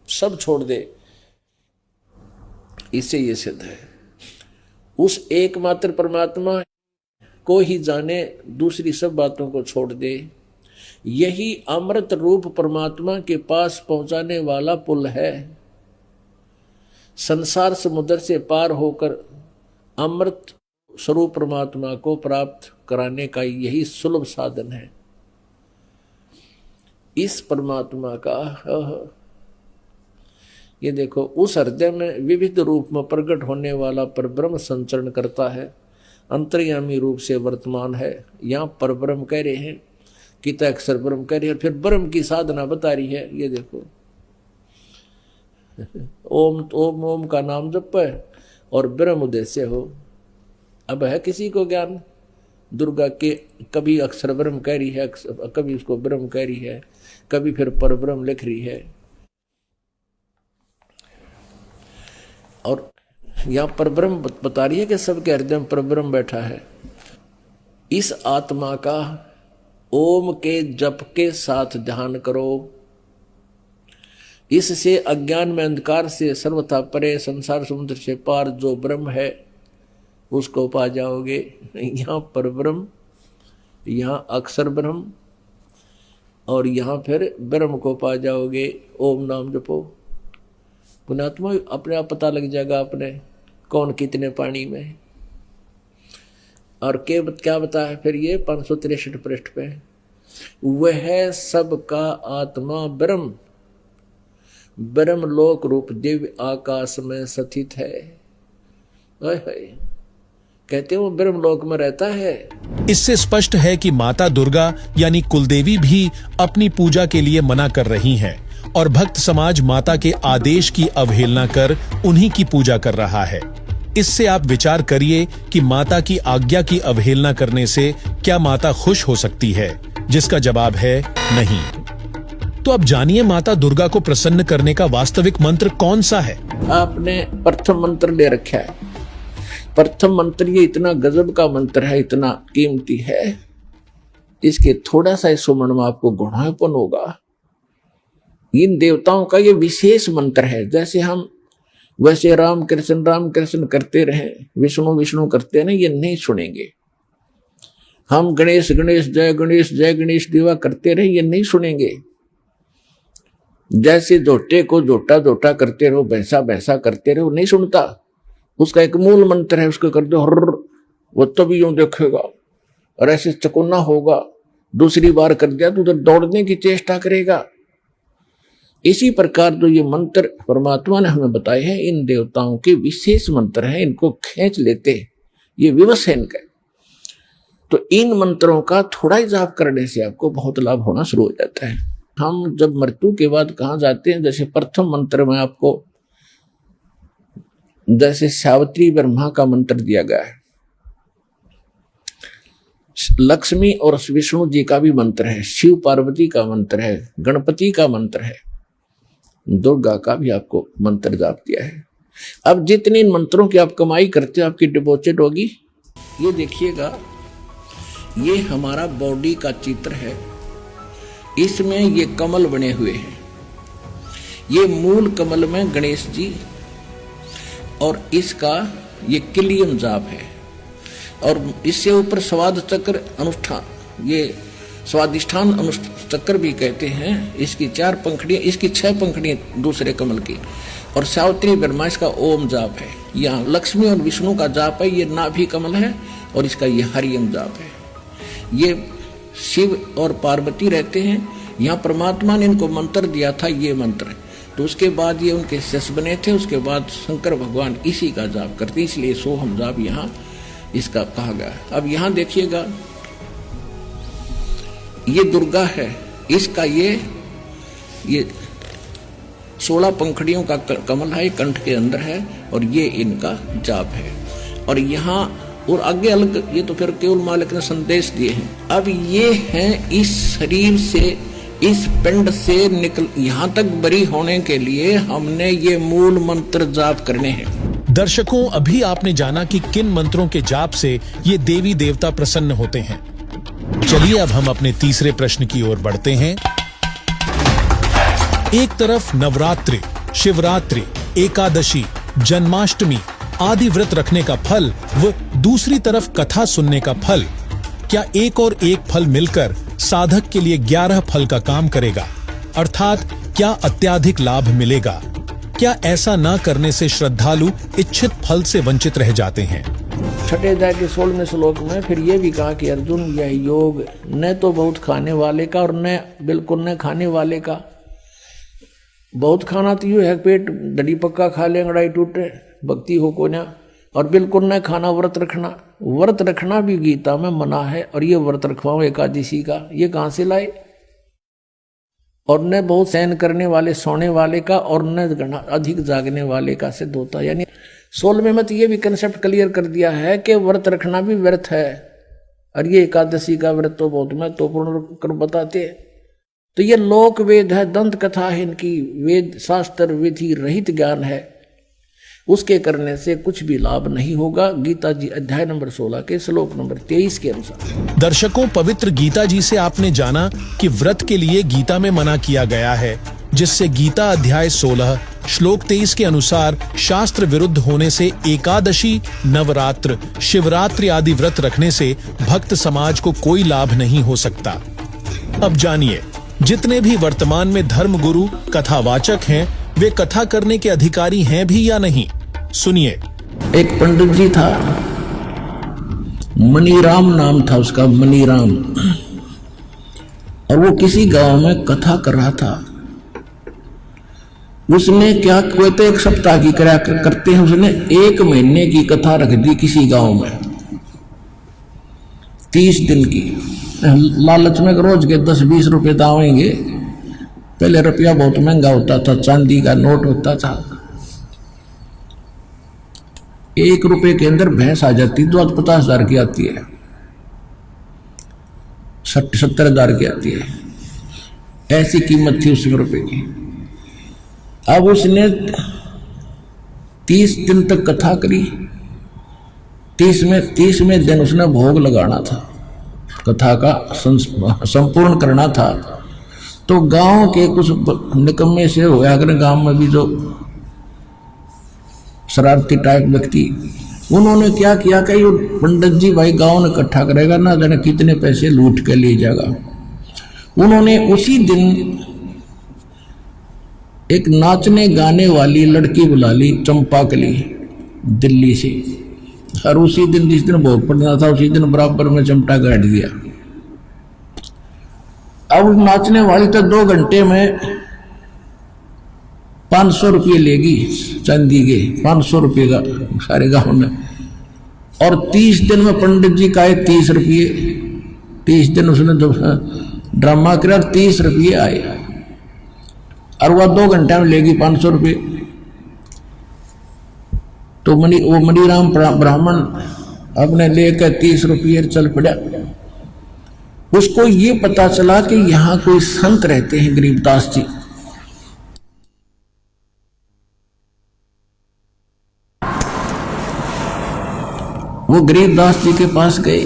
सब छोड़ दे। इससे ये सिद्ध है, उस एकमात्र परमात्मा को ही जाने, दूसरी सब बातों को छोड़ दे। यही अमृत रूप परमात्मा के पास पहुंचाने वाला पुल है। संसार समुद्र से पार होकर अमृत स्वरूप परमात्मा को प्राप्त कराने का यही सुलभ साधन है। इस परमात्मा का ये देखो, उस हृदय में विविध रूप में प्रकट होने वाला परब्रह्म संचरण करता है, अंतर्यामी रूप से वर्तमान है। यहाँ परब्रह्म कह रहे हैं, किता अक्षर ब्रह्म कह रहे हैं, फिर ब्रह्म की साधना बता रही है। ये देखो, ओम ओम ओम का नाम जप है और ब्रह्म उद्देश्य हो। अब है किसी को ज्ञान दुर्गा के, कभी अक्षर ब्रह्म कह रही है, कभी उसको ब्रह्म कह रही है, कभी फिर परब्रह्म लिख रही है। और यहाँ परब्रह्म बता रही है कि सबके हृदय में परब्रह्म बैठा है। इस आत्मा का ओम के जप के साथ ध्यान करो। इससे अज्ञान में अंधकार से सर्वथा परे संसार समुद्र से पार जो ब्रह्म है उसको पा जाओगे। यहाँ परब्रह्म, यहाँ अक्षर ब्रह्म और यहाँ फिर ब्रह्म को पा जाओगे। ओम नाम जपो, पुण्यात्मा अपने आप पता लग जाएगा अपने कौन कितने पानी में। और क्या बताया फिर ये 563 पृष्ठ पे, वह सबका आत्मा ब्रह्म, ब्रह्म लोक रूप दिव्य आकाश में स्थित है। कहते वो ब्रह्म लोक में रहता है। इससे स्पष्ट है कि माता दुर्गा यानी कुलदेवी भी अपनी पूजा के लिए मना कर रही हैं और भक्त समाज माता के आदेश की अवहेलना कर उन्हीं की पूजा कर रहा है। इससे आप विचार करिए कि माता की आज्ञा की अवहेलना करने से क्या माता खुश हो सकती है, जिसका जवाब है नहीं। तो अब जानिए माता दुर्गा को प्रसन्न करने का वास्तविक मंत्र कौन सा है। आपने प्रथम मंत्र ले रखा है। प्रथम मंत्र ये इतना गजब का मंत्र है, इतना कीमती है, इसके थोड़ा सा सुमन में आपको गुणापन होगा। इन देवताओं का ये विशेष मंत्र है। जैसे हम वैसे राम कृष्ण करते रहे, विष्णु विष्णु करते रहे, ये नहीं सुनेंगे। हम गणेश गणेश जय गणेश दिवा करते रहे, ये नहीं सुनेंगे। जैसे जोटे को जोटा जोटा करते रहो, भैंसा भैंसा करते रहो, नहीं सुनता। उसका एक मूल मंत्र है, उसको कर दो हर, वो तभी यूं देखेगा और ऐसे चकोना होगा। दूसरी बार कर दिया तो उधर दौड़ने की चेष्टा करेगा। इसी प्रकार जो ये मंत्र परमात्मा ने हमें बताए हैं, इन देवताओं के विशेष मंत्र हैं, इनको खींच लेते, ये विवश है इनका। तो इन मंत्रों का थोड़ा ही जाप करने से आपको बहुत लाभ होना शुरू हो जाता है। हम जब मृत्यु के बाद कहाँ जाते हैं, जैसे प्रथम मंत्र में आपको जैसे सावित्री ब्रह्मा का मंत्र दिया गया है, लक्ष्मी और विष्णु जी का भी मंत्र है, शिव पार्वती का मंत्र है, गणपति का मंत्र है। दुर्गा का भी आपको मंत्र जाप दिया है। अब जितने मंत्रों की आप कमाई करते हो आपकी डिपॉजिट होगी। ये देखिएगा, ये हमारा बॉडी का चित्र है, इसमें ये कमल बने हुए हैं। ये मूल कमल में गणेश जी और इसका ये किलियम जाप है, और इससे ऊपर स्वाद चक्र अनुष्ठान, ये स्वादिष्ठान अनुचक्र भी कहते हैं। इसकी 4 पंखड़ियां, इसकी 6 पंखड़ियां दूसरे कमल की, और सावित्री ब्रह्मा इसका ओम जाप है। यहाँ लक्ष्मी और विष्णु का जाप है, ये नाभि कमल है, और इसका ये हरियम जाप है। ये शिव और पार्वती रहते हैं, यहाँ परमात्मा ने इनको मंत्र दिया था, ये मंत्र। तो उसके बाद ये उनके शिष्य बने थे, उसके बाद शंकर भगवान इसी का जाप करते, इसलिए सोहम जाप यहाँ इसका कहा गया। अब यहाँ देखिएगा, ये दुर्गा है, इसका ये 16 पंखड़ियों का कमल है, कंठ के अंदर है, और ये इनका जाप है। और यहाँ और आगे अलग, ये तो फिर केवल मालिक ने संदेश दिए हैं। अब ये हैं इस शरीर से, इस पिंड से निकल यहाँ तक बरी होने के लिए हमने ये मूल मंत्र जाप करने हैं। दर्शकों, अभी आपने जाना कि किन मंत्रों के जाप से ये देवी देवता प्रसन्न होते हैं। चलिए अब हम अपने तीसरे प्रश्न की ओर बढ़ते हैं। एक तरफ नवरात्रि, शिवरात्रि, एकादशी, जन्माष्टमी आदि व्रत रखने का फल व दूसरी तरफ कथा सुनने का फल, क्या एक और एक फल मिलकर साधक के लिए 11 फल का काम करेगा? अर्थात क्या अत्याधिक लाभ मिलेगा? क्या ऐसा न करने से श्रद्धालु इच्छित फल से वंचित रह जाते हैं? छठे अध्याय के 16वें श्लोक में फिर ये भी कहा कि अर्जुन, यह योग न तो बहुत खाने वाले का और न बिल्कुल न खाने वाले का। बहुत खाना तो यूँ है, पेट डडी पक्का खा ले, अंगड़ाई टूटे, भक्ति हो को ना। और बिल्कुल न खाना, व्रत रखना। व्रत रखना भी गीता में मना है, और ये व्रत रखवाओ एकादशी का, ये कहाँ से लाए? और न बहुत सहन करने वाले, सोने वाले का, और न अधिक जागने वाले का सिद्ध होता है। यानी 16वें में तो ये भी कंसेप्ट क्लियर कर दिया है कि व्रत रखना भी व्यर्थ है, और ये एकादशी का व्रत तो बहुत महत्वपूर्ण कर बताते हैं। तो ये लोक वेद है, दंत कथा है, इनकी वेद शास्त्र विधि रहित ज्ञान है, उसके करने से कुछ भी लाभ नहीं होगा। गीता जी अध्याय नंबर 16 के श्लोक नंबर 23 के अनुसार। दर्शकों, पवित्र गीता जी से आपने जाना कि व्रत के लिए गीता में मना किया गया है, जिससे गीता अध्याय 16 श्लोक 23 के अनुसार शास्त्र विरुद्ध होने से एकादशी, नवरात्र, शिवरात्रि आदि व्रत रखने से भक्त समाज को कोई लाभ नहीं हो सकता। अब जानिए, जितने भी वर्तमान में धर्म गुरु कथावाचक हैं, वे कथा करने के अधिकारी हैं भी या नहीं? सुनिए। एक पंडित जी था, मनीराम नाम था उसका, मनीराम, और वो किसी गांव में कथा कर रहा था। उसने क्या, कोई तो 1 सप्ताह की करते हैं, उसने 1 महीने की कथा रख दी किसी गांव में, 30 दिन की। लालच में रोज के 10-20 रुपए दावेंगे। पहले रुपया बहुत महंगा होता था, चांदी का नोट होता था। 1 रुपए के अंदर भैंस आ जाती, तो आज 50,000 की आती है, 70,000 की आती है, ऐसी कीमत थी उस रुपए की। अब उसने 30 दिन तक कथा करी। 30वें दिन उसने भोग लगाना था, कथा का संपूर्ण करना था। तो गांव के कुछ निकम्मे से हुआ, अगर गांव में भी जो शरारती टाइप व्यक्ति, उन्होंने क्या किया कि ये पंडित जी भाई गांव में इकट्ठा करेगा, ना जाने कितने पैसे लूट के ले जाएगा। उन्होंने उसी दिन एक नाचने गाने वाली लड़की बुला ली, चंपाकली, दिल्ली से, और उसी दिन जिस दिन भोग पड़ना था उसी दिन बराबर में चिमटा गाड़ दिया। अब नाचने वाली तो 2 घंटे में 500 रुपये लेगी, चांदी के 500 रुपये का सारे गांव में। और 30 दिन में पंडित जी का आए 30 रुपये। 30 दिन उसने ड्रामा किया, 30 रुपये आए, और वह 2 घंटे में लेगी 500 रुपये। तो वो मनीराम ब्राह्मण अपने लेकर 30 रुपये चल पड़ा। उसको ये पता चला कि यहाँ कोई संत रहते हैं, गरीबदास जी। वो गरीबदास जी के पास गए,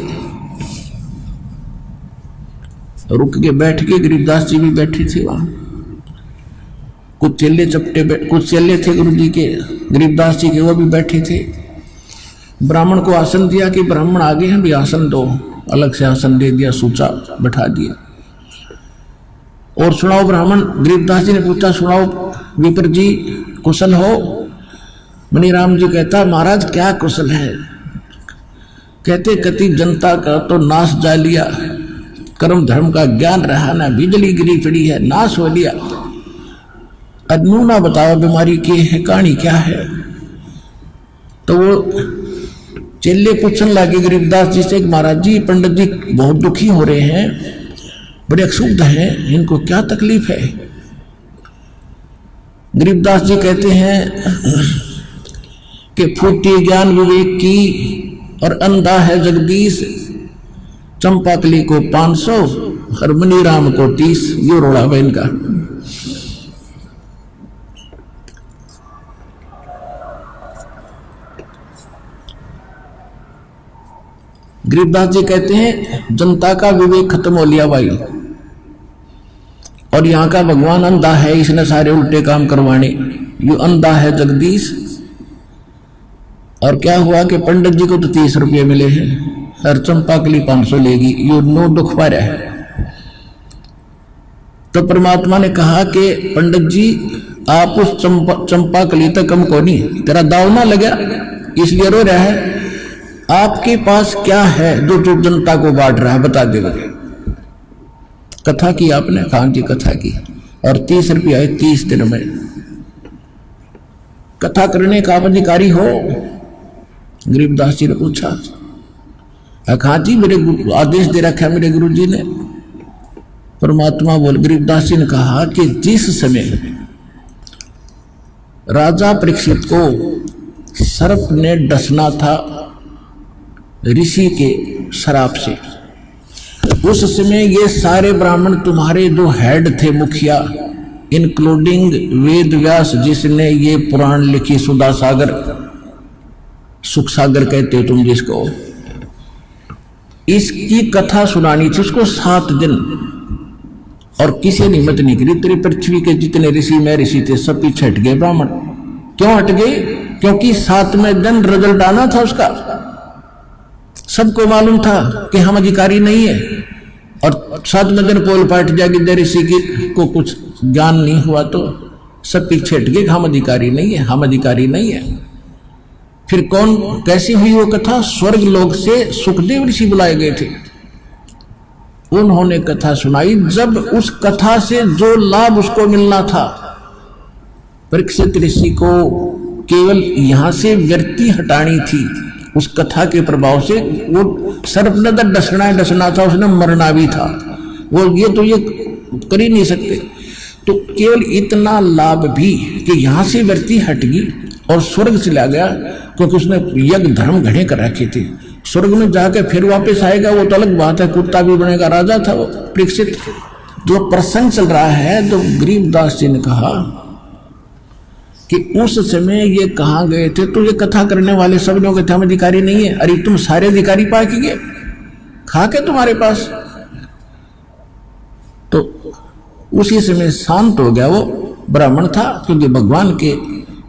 रुक के बैठ के, गरीबदास जी भी बैठे थे वहां। कुछ चेले कुछ चेले थे गुरु जी के, गरीबदास जी के, वो भी बैठे थे। ब्राह्मण को आसन दिया कि ब्राह्मण आगे हैं भी आसन दो, अलग से आसन दे दिया, सूचा बैठा दिया। और सुनाओ ब्राह्मण, गरीबदास जी ने पूछा, सुनाओ विप्र जी, कुशल हो? मणिराम जी कहता, महाराज क्या कुशल है? कहते, कति जनता का तो नाश जा लिया, कर्म धर्म का ज्ञान रहा ना, बिजली गिरी पड़ी है, नाश हो लिया। अदनूना बताओ बीमारी की है, कहानी क्या है? तो वो चेले पूछने लगे गरीबदास जी से, महाराज जी पंडित जी बहुत दुखी हो रहे हैं, बड़े अक्षुब्ध हैं, इनको क्या तकलीफ है? गरीबदास जी कहते हैं कि फूटी ज्ञान विवेक की और अंधा है जगदीश, चंपाकली को 500 और मणिराम को 30। ये रोड़ा है इनका। गरीबदास जी कहते हैं जनता का विवेक खत्म हो लिया भाई, और यहाँ का भगवान अंधा है, इसने सारे उल्टे काम करवाने। यू अंधा है जगदीश। और क्या हुआ कि पंडित जी को तो 30 रुपये मिले हैं और चंपा के लिए 500 लेगी, यू नो दुख पा रहा है। तो परमात्मा ने कहा कि पंडित जी आप उस चंपा कली तक कम को नहीं, तेरा दाव ना लगा इसलिए रो रहा है। आपके पास क्या है जो जनता को बांट रहा है, बता दे मुझे। कथा की आपने? खान जी कथा की, और 30 रुपये आए 30 दिन में। कथा करने का आप अधिकारी हो? गरीबदास जी ने पूछा। खान जी मेरे आदेश दे रखा है मेरे गुरु जी ने। परमात्मा बोल, गरीबदास जी ने कहा कि जिस समय राजा परीक्षित को सर्प ने डसना था ऋषि के शराप से, उस समय ये सारे ब्राह्मण तुम्हारे जो हेड थे मुखिया, इंक्लूडिंग वेद व्यास जिसने ये पुराण लिखी, सुधा सागर, सुख सागर कहते हो तुम जिसको, इसकी कथा सुनानी थी उसको 7 दिन। और किसी ने हिम्मत नहीं करी। तेरी पृथ्वी के जितने ऋषि में ऋषि थे सब पीछे हट गए ब्राह्मण। क्यों हट गए? क्योंकि 7वें दिन रिजल्ट आना था उसका। सबको मालूम था कि हम अधिकारी नहीं है, और 7वें दिन पोल पाट जाएगी ऋषि को कुछ ज्ञान नहीं हुआ तो सब पीछे हट गए, हम अधिकारी नहीं है, हम अधिकारी नहीं है। फिर कौन, कैसी हुई वो कथा? स्वर्ग लोक से सुखदेव ऋषि बुलाए गए थे, उन्होंने कथा सुनाई। जब उस कथा से जो लाभ उसको मिलना था, परीक्षित ऋषि को केवल यहां से व्यक्ति हटानी थी उस कथा के प्रभाव से। वो सर्प ने तो डसना था, उसने मरना भी था, वो ये कर ही नहीं सकते। तो केवल इतना लाभ भी कि यहां से व्यक्ति हट गई और स्वर्ग चला गया, क्योंकि उसने यज्ञ धर्म घड़े कर रखे थे। स्वर्ग में जाके फिर वापस आएगा वो तो अलग बात है, कुत्ता भी बनेगा, राजा था वो परीक्षित। जो प्रसंग चल रहा है, तो गरीबदास जी ने कहा कि उस समय ये कहाँ गए थे, तो ये कथा करने वाले सब लोग थे, हम अधिकारी नहीं है। अरे तुम सारे अधिकारी पा के गए, खा के तुम्हारे पास। तो उसी समय शांत हो गया वो ब्राह्मण था, क्योंकि भगवान के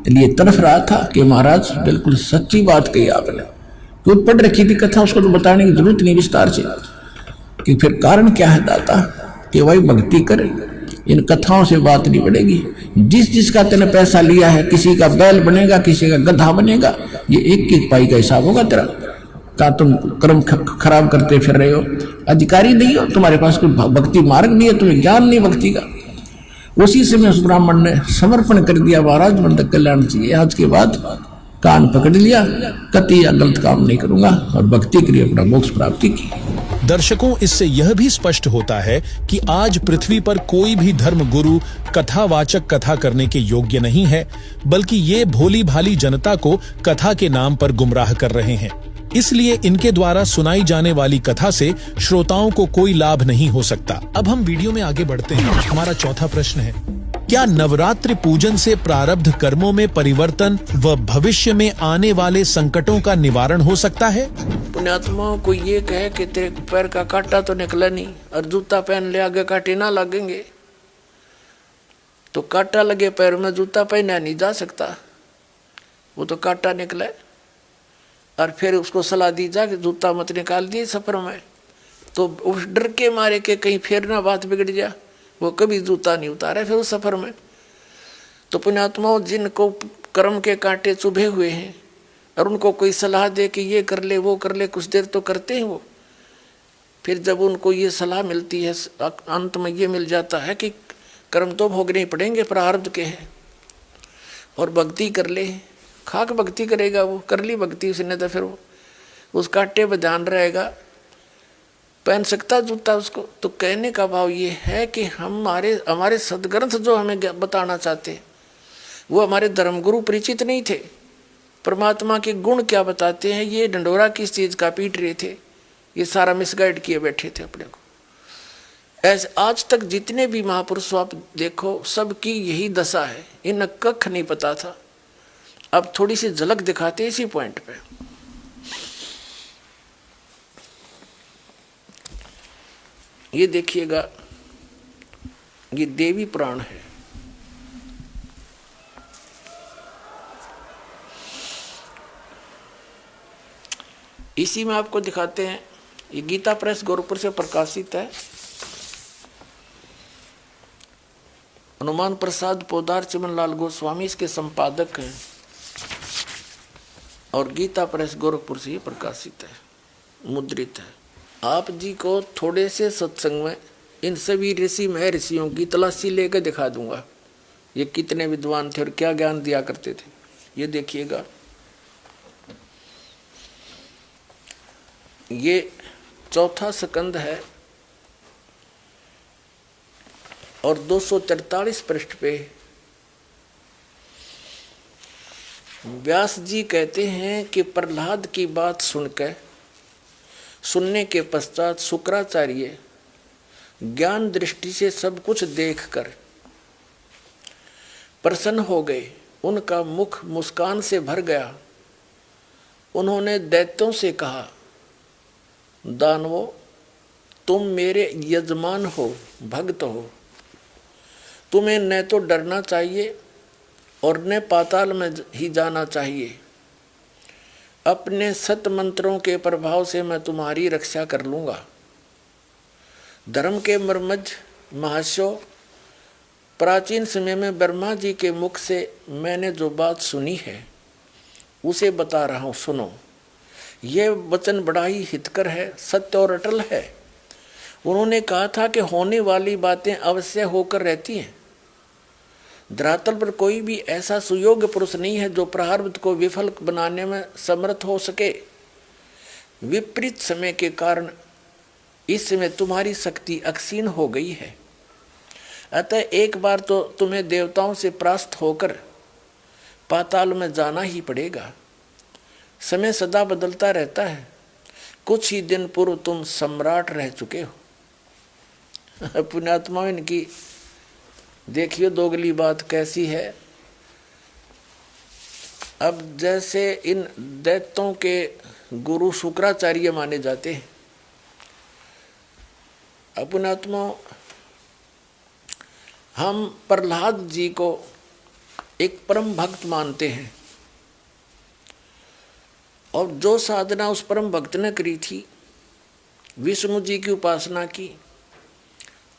लिए तड़फ रहा था कि महाराज बिल्कुल सच्ची बात कही आपने। क्यों पढ़ रखी थी कथा, उसको तो बताने की जरूरत नहीं विस्तार से कि फिर कारण क्या है दाता, कि वही भक्ति करे, इन कथाओं से बात नहीं बढ़ेगी। जिस जिसका तेने पैसा लिया है, किसी का बैल बनेगा, किसी का गधा बनेगा, ये एक पाई का हिसाब होगा तेरा। का तुम कर्म खराब करते फिर रहे हो, अधिकारी नहीं हो, तुम्हारे पास कोई भक्ति मार्ग नहीं है, तुम्हें ज्ञान नहीं भक्ति का। उसी समय उस ब्राह्मण ने समर्पण कर दिया, महाराज मन तक कल्याण चाहिए, आज के बाद कान पकड़ लिया, कति या गलत काम नहीं करूंगा, और भक्ति के लिए अपना मोक्ष प्राप्ति की। दर्शकों, इससे यह भी स्पष्ट होता है कि आज पृथ्वी पर कोई भी धर्म गुरु कथावाचक कथा करने के योग्य नहीं है, बल्कि ये भोली भाली जनता को कथा के नाम पर गुमराह कर रहे हैं। इसलिए इनके द्वारा सुनाई जाने वाली कथा से श्रोताओं को कोई लाभ नहीं हो सकता। अब हम वीडियो में आगे बढ़ते हैं। हमारा चौथा प्रश्न है, क्या नवरात्रि पूजन से प्रारब्ध कर्मों में परिवर्तन व भविष्य में आने वाले संकटों का निवारण हो सकता है? पुण्यात्माओं को ये कहे कि तेरे पैर का कांटा तो निकला नहीं और जूता पहन ले, आगे कांटे ना लगेंगे, तो कांटा लगे पैर में जूता पहना नहीं जा सकता, वो तो कांटा निकले। और फिर उसको सलाह दी जा कि जूता मत निकाल दिए सफर में, तो उस डर के मारे के कहीं फिर ना बात बिगड़ जा, वो कभी जूता नहीं उतारे फिर उस सफर में। तो पुण्यात्माओं, जिनको कर्म के कांटे चुभे हुए हैं और उनको कोई सलाह दे कि ये कर ले वो कर ले, कुछ देर तो करते हैं वो, फिर जब उनको ये सलाह मिलती है अंत में ये मिल जाता है कि कर्म तो भोगने ही पड़ेंगे, प्रारब्ध के हैं, और भक्ति कर ले, खाक भक्ति करेगा वो, कर ली भक्ति उसने तो फिर वो उस कांटे पर ध्यान रहेगा, पहन सकता जूता उसको। तो कहने का भाव ये है कि हमारे सदग्रंथ जो हमें बताना चाहते वो हमारे धर्मगुरु परिचित नहीं थे, परमात्मा के गुण क्या बताते हैं ये ढंडोरा किस चीज़ का पीट रहे थे, ये सारा मिसगाइड किए बैठे थे अपने को। ऐसे आज तक जितने भी महापुरुष आप देखो सबकी यही दशा है, इन कख नहीं पता था। अब थोड़ी सी झलक दिखाते इसी पॉइंट पे। ये देखिएगा, ये देवी पुराण है। इसी में आपको दिखाते हैं, ये गीता प्रेस गोरखपुर से प्रकाशित है। हनुमान प्रसाद पोदार चिमनलाल गोस्वामी इसके संपादक हैं और गीता प्रेस गोरखपुर से ही प्रकाशित है, मुद्रित है। आप जी को थोड़े से सत्संग में इन सभी ऋषि महर्षियों की तलाशी लेकर दिखा दूंगा, ये कितने विद्वान थे और क्या ज्ञान दिया करते थे। ये देखिएगा, ये चौथा स्कंद है और 243 पृष्ठ पे व्यास जी कहते हैं कि प्रहलाद की बात सुनने के पश्चात शुक्राचार्य ज्ञान दृष्टि से सब कुछ देखकर प्रसन्न हो गए, उनका मुख मुस्कान से भर गया। उन्होंने दैत्यों से कहा, दानवों, तुम मेरे यजमान हो, भक्त हो, तुम्हें न तो डरना चाहिए और न पाताल में ही जाना चाहिए। अपने सत मंत्रों के प्रभाव से मैं तुम्हारी रक्षा कर लूँगा। धर्म के मर्मज महाशो, प्राचीन समय में ब्रह्मा जी के मुख से मैंने जो बात सुनी है उसे बता रहा हूँ, सुनो। यह वचन बड़ा ही हितकर है, सत्य और अटल है। उन्होंने कहा था कि होने वाली बातें अवश्य होकर रहती हैं। धरातल पर कोई भी ऐसा सुयोग्य पुरुष नहीं है जो प्रारब्ध को विफल बनाने में समर्थ हो सके। विपरीत समय के कारण इस समय तुम्हारी शक्ति अक्षीण हो गई है, अतः एक बार तो तुम्हें देवताओं से परास्त होकर पाताल में जाना ही पड़ेगा। समय सदा बदलता रहता है, कुछ ही दिन पूर्व तुम सम्राट रह चुके हो। पुण्यात्मा इनकी देखिए दोगली बात कैसी है। अब जैसे इन दैत्यों के गुरु शुक्राचार्य माने जाते हैं, पुण्यात्मा हम प्रहलाद जी को एक परम भक्त मानते हैं और जो साधना उस परम भक्त ने करी थी, विष्णु जी की उपासना की,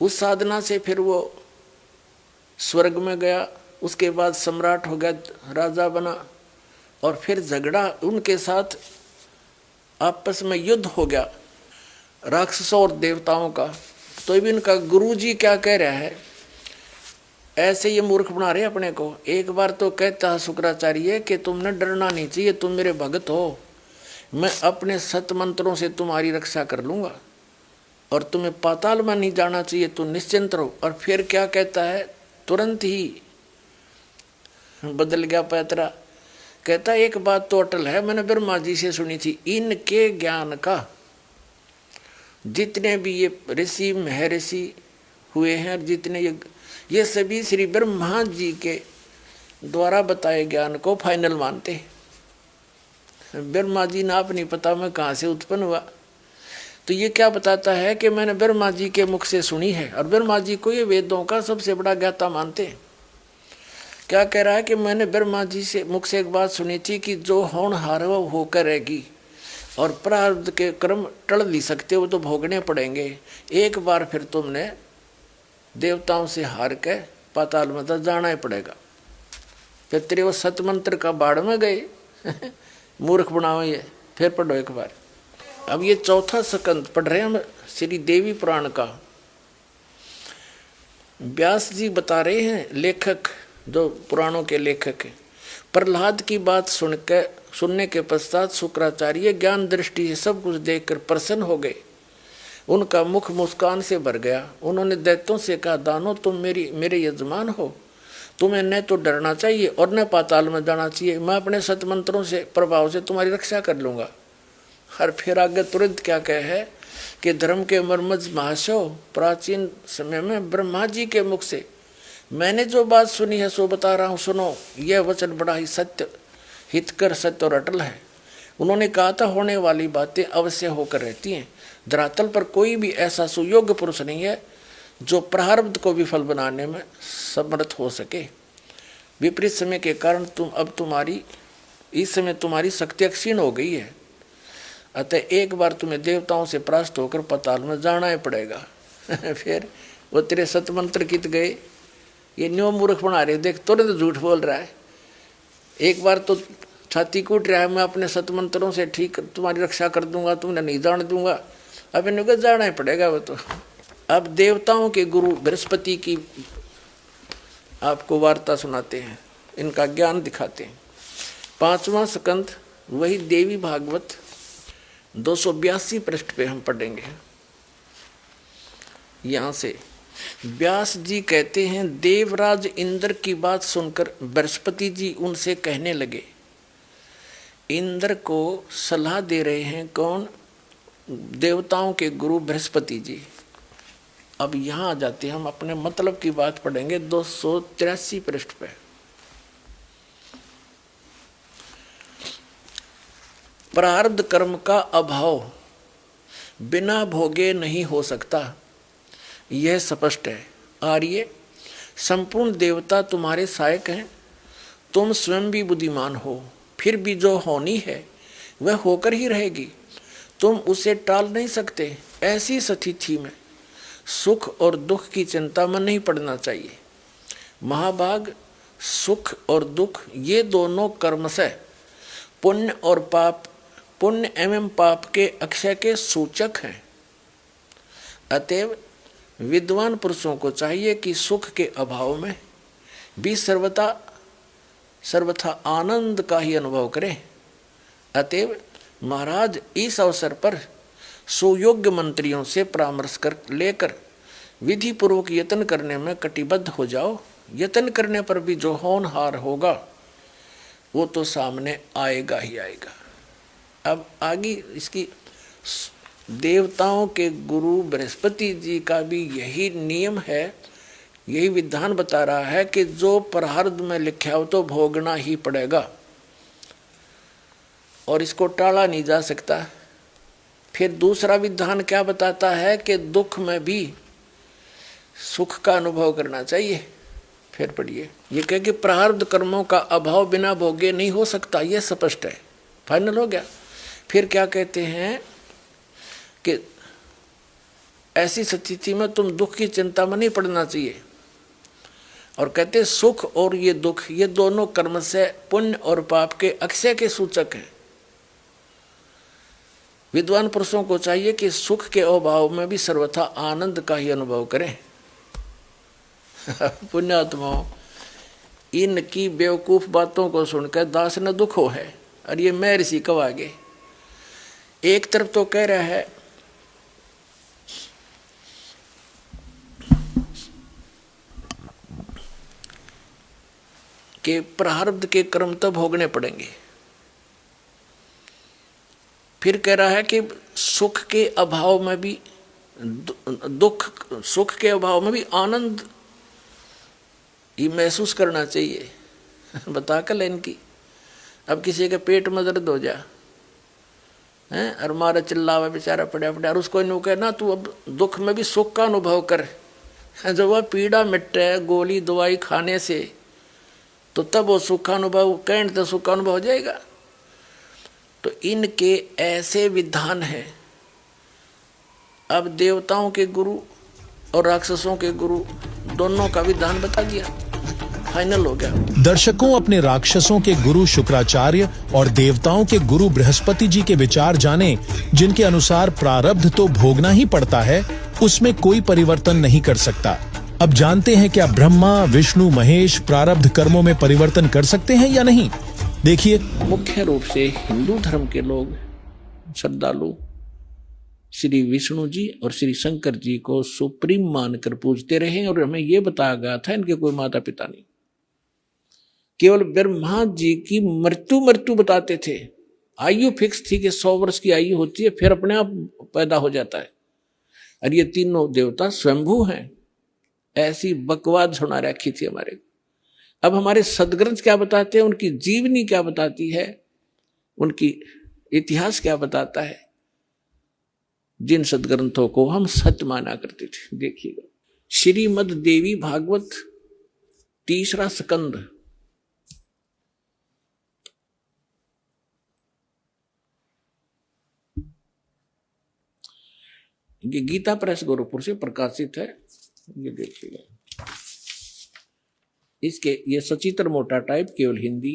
उस साधना से फिर वो स्वर्ग में गया, उसके बाद सम्राट हो गया, राजा बना, और फिर झगड़ा उनके साथ आपस में युद्ध हो गया राक्षसों और देवताओं का। तो भी इनका गुरु जी क्या कह रहा है, ऐसे ये मूर्ख बना रहे अपने को। एक बार तो कहता है शुक्राचार्य कि तुमने डरना नहीं चाहिए, तुम मेरे भगत हो, मैं अपने सत मंत्रों से तुम्हारी रक्षा कर लूँगा और तुम्हें पाताल में नहीं जाना चाहिए, तो निश्चिंत रहो। और फिर क्या कहता है, तुरंत ही बदल गया पैतरा। कहता एक बात तो अटल है, मैंने ब्रह्मा जी से सुनी थी, इनके ज्ञान का जितने भी ये ऋषि महर्षि हुए हैं, जितने ये सभी श्री ब्रह्मा जी के द्वारा बताए ज्ञान को फाइनल मानते हैं। ब्रह्मा जी ना आप नहीं पता मैं कहाँ से उत्पन्न हुआ, तो ये क्या बताता है कि मैंने ब्रह्मा जी के मुख से सुनी है, और ब्रह्मा जी को ये वेदों का सबसे बड़ा ज्ञाता मानते हैं। क्या कह रहा है कि मैंने ब्रह्मा जी से मुख से एक बात सुनी थी कि जो होनहार वो होकर रहेगी, और प्रारब्ध के कर्म टल नहीं सकते, वो तो भोगने पड़ेंगे। एक बार फिर तुमने देवताओं से हार के पाताल में तो जाना ही पड़ेगा। फिर तेरे वो सतमंत्र का बाढ़ में गए मूर्ख बनाओ ये, फिर पढ़ो एक बार। अब ये चौथा स्कंद पढ़ रहे हैं हम श्री देवी पुराण का। व्यास जी बता रहे हैं, लेखक जो पुराणों के लेखक हैं, प्रहलाद की बात सुनने के पश्चात शुक्राचार्य ज्ञान दृष्टि से सब कुछ देखकर प्रसन्न हो गए। उनका मुख मुस्कान से भर गया। उन्होंने दैत्यों से कहा, दानों तुम मेरे यजमान हो, तुम्हें न तो डरना चाहिए और न पाताल में जाना चाहिए। मैं अपने सतमंत्रों से प्रभाव से तुम्हारी रक्षा कर लूँगा। और फिर आगे तुरंत क्या कहे है कि धर्म के मर्मज महाशव, प्राचीन समय में ब्रह्मा जी के मुख से मैंने जो बात सुनी है सो बता रहा हूँ, सुनो। यह वचन बड़ा ही सत्य, हितकर, सत्य और अटल है। उन्होंने कहा था होने वाली बातें अवश्य होकर रहती हैं। धरातल पर कोई भी ऐसा सुयोग्य पुरुष नहीं है जो प्रारब्ध को विफल बनाने में समर्थ हो सके। विपरीत समय के कारण इस समय तुम्हारी शक्ति क्षीण हो गई है, अतः एक बार तुम्हें देवताओं से परास्त होकर पाताल में जाना ही पड़ेगा। फिर वो तेरे सतमंत्र कित गए, ये न्यो मूर्ख बना रहे, देख तुरंत झूठ बोल रहा है। एक बार तो छाती कूट रहा है, मैं अपने सतमंत्रों से ठीक तुम्हारी रक्षा कर दूंगा, तुमने नहीं जान दूंगा। अब इन्हें जाना ही पड़ेगा वो तो। अब देवताओं के गुरु बृहस्पति की आपको वार्ता सुनाते हैं, इनका ज्ञान दिखाते हैं। 5वां स्कंद वही देवी भागवत 282 पृष्ठ पे हम पढ़ेंगे। यहाँ से व्यास जी कहते हैं, देवराज इंद्र की बात सुनकर बृहस्पति जी उनसे कहने लगे। इंद्र को सलाह दे रहे हैं कौन? देवताओं के गुरु बृहस्पति जी। अब यहाँ आ जाते हैं, हम अपने मतलब की बात पढ़ेंगे 283 पृष्ठ पे। प्रारब्ध कर्म का अभाव बिना भोगे नहीं हो सकता, यह स्पष्ट है। आर्य, संपूर्ण देवता तुम्हारे सहायक हैं, तुम स्वयं भी बुद्धिमान हो, फिर भी जो होनी है वह होकर ही रहेगी, तुम उसे टाल नहीं सकते। ऐसी स्थिति में सुख और दुख की चिंता में नहीं पड़ना चाहिए। महाभाग, सुख और दुख ये दोनों कर्म से पुण्य एवं पाप के अक्षय के सूचक हैं। अतएव विद्वान पुरुषों को चाहिए कि सुख के अभाव में भी सर्वथा आनंद का ही अनुभव करें। अतएव महाराज इस अवसर पर सुयोग्य मंत्रियों से परामर्श लेकर विधि पूर्वक यत्न करने में कटिबद्ध हो जाओ। यत्न करने पर भी जो होनहार होगा वो तो सामने आएगा ही आएगा। अब आगे इसकी देवताओं के गुरु बृहस्पति जी का भी यही नियम है, यही विधान बता रहा है कि जो प्रारब्ध में लिखा हो तो भोगना ही पड़ेगा और इसको टाला नहीं जा सकता। फिर दूसरा विधान क्या बताता है कि दुख में भी सुख का अनुभव करना चाहिए। फिर पढ़िए, ये कह कि प्रारब्ध कर्मों का अभाव बिना भोगे नहीं हो सकता, यह स्पष्ट है, फाइनल हो गया। फिर क्या कहते हैं कि ऐसी स्थिति में तुम दुख की चिंता में नहीं पड़ना चाहिए। और कहते सुख और ये दुख ये दोनों कर्म से पुण्य और पाप के अक्षय के सूचक हैं। विद्वान पुरुषों को चाहिए कि सुख के अभाव में भी सर्वथा आनंद का ही अनुभव करें। पुण्यात्माओं, इनकी बेवकूफ बातों को सुनकर दास न दुख हो है। और ये मैं ऋषि कब आगे एक तरफ तो कह रहा है कि प्रारब्ध के कर्म तो भोगने पड़ेंगे, फिर कह रहा है कि सुख के अभाव में भी सुख के अभाव में भी आनंद ये महसूस करना चाहिए। बता कर इनकी, अब किसी के पेट में दर्द हो जा हैं और मारा चिल्लावा बेचारा पड़ा पड़ा, और उसको इन्हों कहना तू अब दुख में भी सुख का अनुभव कर, जब वह पीड़ा मिटे गोली दवाई खाने से तो तब वो सुखानुभव कहने तो सुखानुभव हो जाएगा। तो इनके ऐसे विधान हैं। अब देवताओं के गुरु और राक्षसों के गुरु दोनों का विधान बता दिया, फाइनल हो गया। दर्शकों, अपने राक्षसों के गुरु शुक्राचार्य और देवताओं के गुरु बृहस्पति जी के विचार जाने, जिनके अनुसार प्रारब्ध तो भोगना ही पड़ता है, उसमें कोई परिवर्तन नहीं कर सकता। अब जानते हैं क्या ब्रह्मा विष्णु महेश प्रारब्ध कर्मों में परिवर्तन कर सकते हैं या नहीं। देखिए, मुख्य रूप से हिंदू धर्म के लोग श्रद्धालु श्री विष्णु जी और श्री शंकर जी को सुप्रीम मानकर पूजते रहे, और हमें यह बताया गया था इनके कोई माता पिता नहीं। केवल ब्रह्मा जी की मृत्यु बताते थे, आयु फिक्स थी कि 100 वर्ष की आयु होती है, फिर अपने आप पैदा हो जाता है। और ये तीनों देवता स्वयंभू हैं। ऐसी बकवाद सुना रखी थी हमारे। अब हमारे सदग्रंथ क्या बताते हैं, उनकी जीवनी क्या बताती है, उनकी इतिहास क्या बताता है, जिन सदग्रंथों को हम सत्य माना करते थे। देखिएगा, श्रीमद् देवी भागवत 3रा स्कंद, ये गीता प्रेस गोरखपुर से प्रकाशित है। ये देखिएगा, इसके ये सचित्र मोटा टाइप, केवल हिंदी,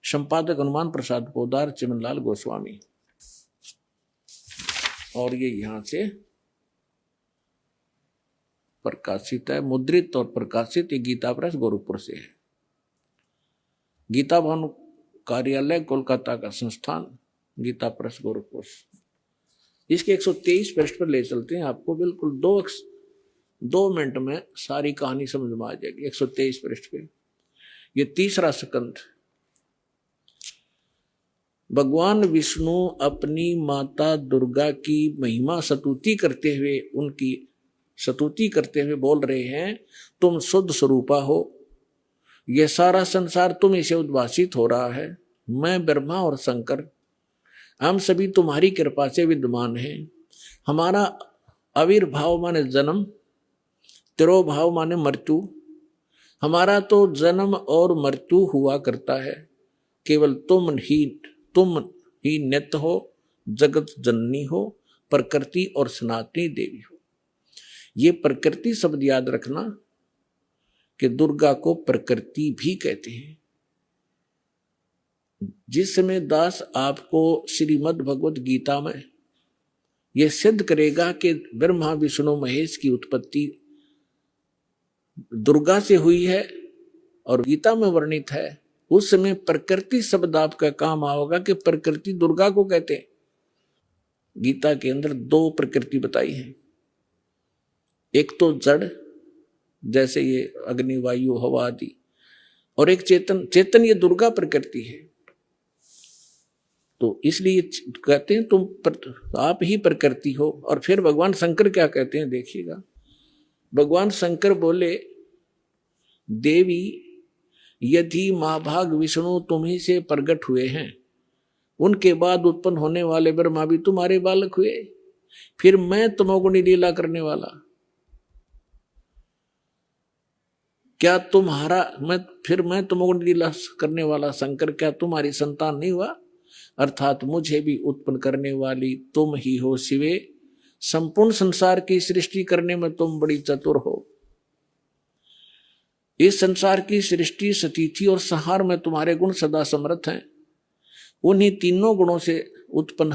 संपादक हनुमान प्रसाद पोदार, चिमनलाल गोस्वामी, और ये यहां से प्रकाशित है, मुद्रित और प्रकाशित। ये गीता प्रेस गोरखपुर से है। गीता भवन कार्यालय कोलकाता का संस्थान, गीता प्रेस गोरखपुर। इसके 123 पृष्ठ पर ले चलते हैं आपको, बिल्कुल 2 मिनट में सारी कहानी समझ में आ जाएगी। 123 पृष्ठ पे ये 3रा स्कंद। भगवान विष्णु अपनी माता दुर्गा की महिमा स्तुति करते हुए, उनकी स्तुति करते हुए बोल रहे हैं, तुम शुद्ध स्वरूपा हो, यह सारा संसार तुम से उद्भासित हो रहा है। मैं ब्रह्मा और शंकर, हम सभी तुम्हारी कृपा से विद्यमान हैं। हमारा आविर्भाव माने जन्म, तिरोभाव माने मृत्यु। हमारा तो जन्म और मृत्यु हुआ करता है, केवल तुम ही नित्य हो, जगत जननी हो, प्रकृति और सनातनी देवी हो। ये प्रकृति शब्द याद रखना कि दुर्गा को प्रकृति भी कहते हैं। जिस समय दास आपको श्रीमद् भगवत गीता में यह सिद्ध करेगा कि ब्रह्मा विष्णु महेश की उत्पत्ति दुर्गा से हुई है और गीता में वर्णित है, उस समय प्रकृति शब्द आपका काम आओगा कि प्रकृति दुर्गा को कहते हैं। गीता के अंदर 2 प्रकृति बताई है, एक तो जड़ जैसे ये अग्नि वायु हवा आदि, और एक चेतन ये दुर्गा प्रकृति है। तो इसलिए कहते हैं तुम आप ही प्रकृति हो। और फिर भगवान शंकर क्या कहते हैं, देखिएगा। भगवान शंकर बोले, देवी यदि महाभाग विष्णु तुम्ही से प्रकट हुए हैं, उनके बाद उत्पन्न होने वाले ब्रह्मा भी तुम्हारे बालक हुए, फिर मैं तमोगुणी लीला करने वाला, क्या मैं तमोगुणी लीला करने वाला शंकर क्या तुम्हारी संतान नहीं हुआ? अर्थात मुझे भी उत्पन्न करने वाली तुम ही हो शिवे। संपूर्ण संसार की सृष्टि करने में तुम बड़ी चतुर हो। इस संसार की सृष्टि स्थिति और संहार में तुम्हारे गुण सदा समर्थ हैं। उन्हीं तीनों गुणों से उत्पन्न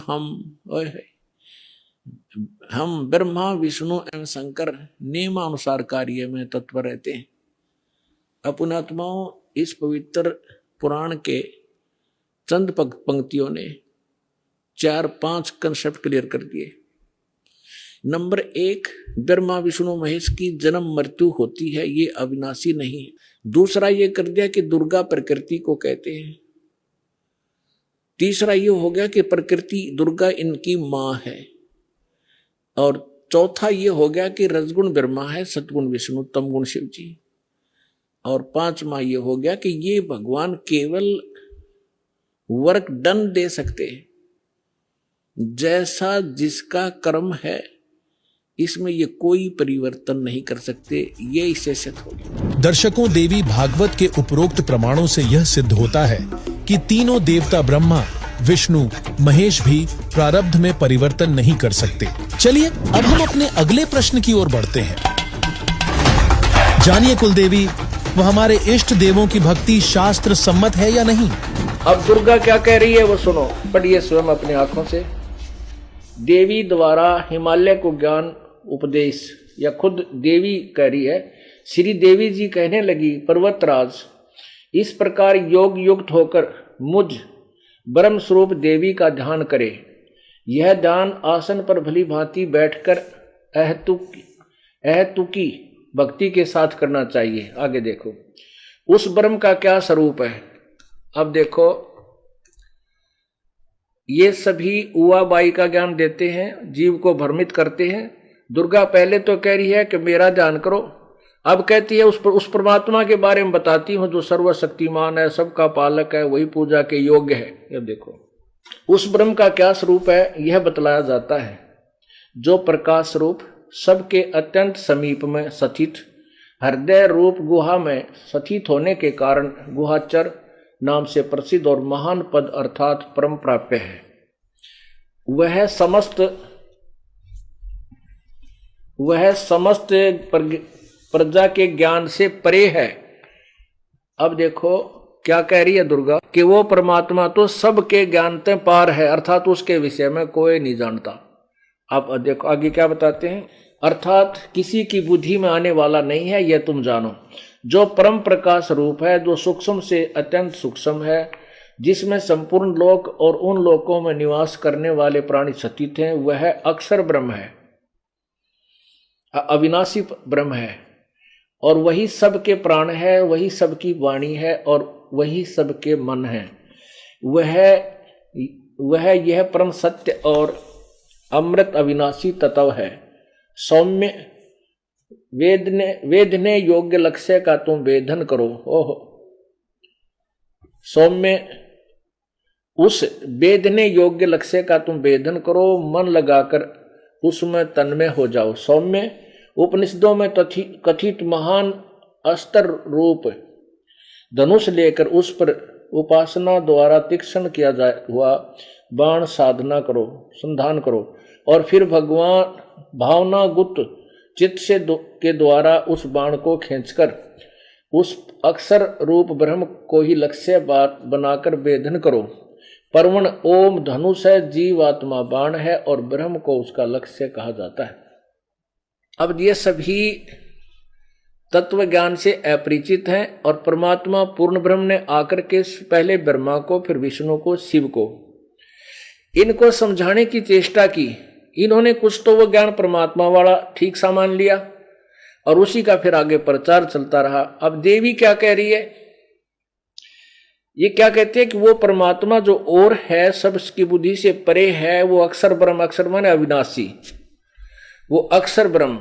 हम ब्रह्मा विष्णु एवं शंकर नियमानुसार कार्य में तत्पर रहते हैं। अपनात्माओं, इस पवित्र पुराण के चंद पंक्तियों ने 4-5 कंसेप्ट क्लियर कर दिए। नंबर 1, ब्रह्मा विष्णु महेश की जन्म मृत्यु होती है, ये अविनाशी नहीं। दूसरा ये कर दिया कि दुर्गा प्रकृति को कहते हैं। तीसरा ये हो गया कि प्रकृति दुर्गा इनकी मां है। और चौथा ये हो गया कि रजगुण ब्रह्मा है, सतगुण विष्णु, तमगुण शिव जी। और पांचवा ये हो गया कि ये भगवान केवल वर्क डन दे सकते हैं, जैसा जिसका कर्म है इसमें ये कोई परिवर्तन नहीं कर सकते। ये इससे सिद्ध हो गया। दर्शकों, देवी भागवत के उपरोक्त प्रमाणों से यह सिद्ध होता है कि तीनों देवता ब्रह्मा, विष्णु, महेश भी प्रारब्ध में परिवर्तन नहीं कर सकते। चलिए अब हम अपने अगले प्रश्न की ओर बढ़ते हैं। जानिए कुलदेवी, वह हमारे इष्ट देवों की भक्ति शास्त्र सम्मत है या नहीं? अब दुर्गा क्या कह रही है वो सुनो, पढ़िए स्वयं अपनी आंखों से। देवी द्वारा हिमालय को ज्ञान उपदेश, या खुद देवी कह रही है। श्री देवी जी कहने लगी, पर्वतराज, इस प्रकार योग युक्त होकर मुझ ब्रह्म स्वरूप देवी का ध्यान करे। यह ध्यान आसन पर भली भांति बैठकर अहतुकी भक्ति के साथ करना चाहिए। आगे देखो, उस ब्रह्म का क्या स्वरूप है। अब देखो, ये सभी उवाबाई का ज्ञान देते हैं, जीव को भ्रमित करते हैं। दुर्गा पहले तो कह रही है कि मेरा ध्यान करो, अब कहती है उस परमात्मा के बारे में बताती हूं जो सर्वशक्तिमान है, सबका पालक है, वही पूजा के योग्य है। ये देखो, उस ब्रह्म का क्या स्वरूप है यह बतलाया जाता है, जो प्रकाश स्वरूप सबके अत्यंत समीप में स्थित हृदय रूप गुहा में स्थित होने के कारण गुहाचर नाम से प्रसिद्ध और महान पद अर्थात परम प्राप्य है। वह समस्त प्रजा के ज्ञान से परे है। अब देखो क्या कह रही है दुर्गा कि वो परमात्मा तो सबके ज्ञान से पार है, अर्थात उसके विषय में कोई नहीं जानता। अब देखो आगे क्या बताते हैं, अर्थात किसी की बुद्धि में आने वाला नहीं है, यह तुम जानो। जो परम प्रकाश रूप है, जो सूक्ष्म से अत्यंत सूक्ष्म है, जिसमें संपूर्ण लोक और उन लोकों में निवास करने वाले प्राणी स्थित हैं, वह अक्षर ब्रह्म है, अविनाशी ब्रह्म है, और वही सबके प्राण है, वही सबकी वाणी है, और वही सबके मन है। वह यह परम सत्य और अमृत अविनाशी तत्व है। सौम्य वेदने योग्य लक्ष्य का तुम वेदन करो। ओहो, सौम्य उस वेदने योग्य लक्ष्य का तुम वेदन करो, मन लगाकर उसमें तन्मय हो जाओ। सौम्य उपनिषदों में कथित महान अस्त्र रूप धनुष लेकर उस पर उपासना द्वारा तीक्ष्ण किया जाए हुआ बाण साधना करो, संधान करो, और फिर भगवान भावना गुप्त चित्त से के द्वारा उस बाण को खींचकर उस अक्षर रूप ब्रह्म को ही लक्ष्य बात बनाकर वेदन करो। परवण ओम धनुष है, जीवात्मा बाण है, और ब्रह्म को उसका लक्ष्य कहा जाता है। अब ये सभी तत्व ज्ञान से अपरिचित हैं, और परमात्मा पूर्ण ब्रह्म ने आकर के पहले ब्रह्मा को, फिर विष्णु को, शिव को, इनको समझाने की चेष्टा की। इन्होंने कुछ तो वो ज्ञान परमात्मा वाला ठीक सा मान लिया, और उसी का फिर आगे प्रचार चलता रहा। अब देवी क्या कह रही है, ये क्या कहते हैं कि वो परमात्मा जो और है, सबकी बुद्धि से परे है, वो अक्षर ब्रह्म, अक्षर माने अविनाशी, वो अक्षर ब्रह्म,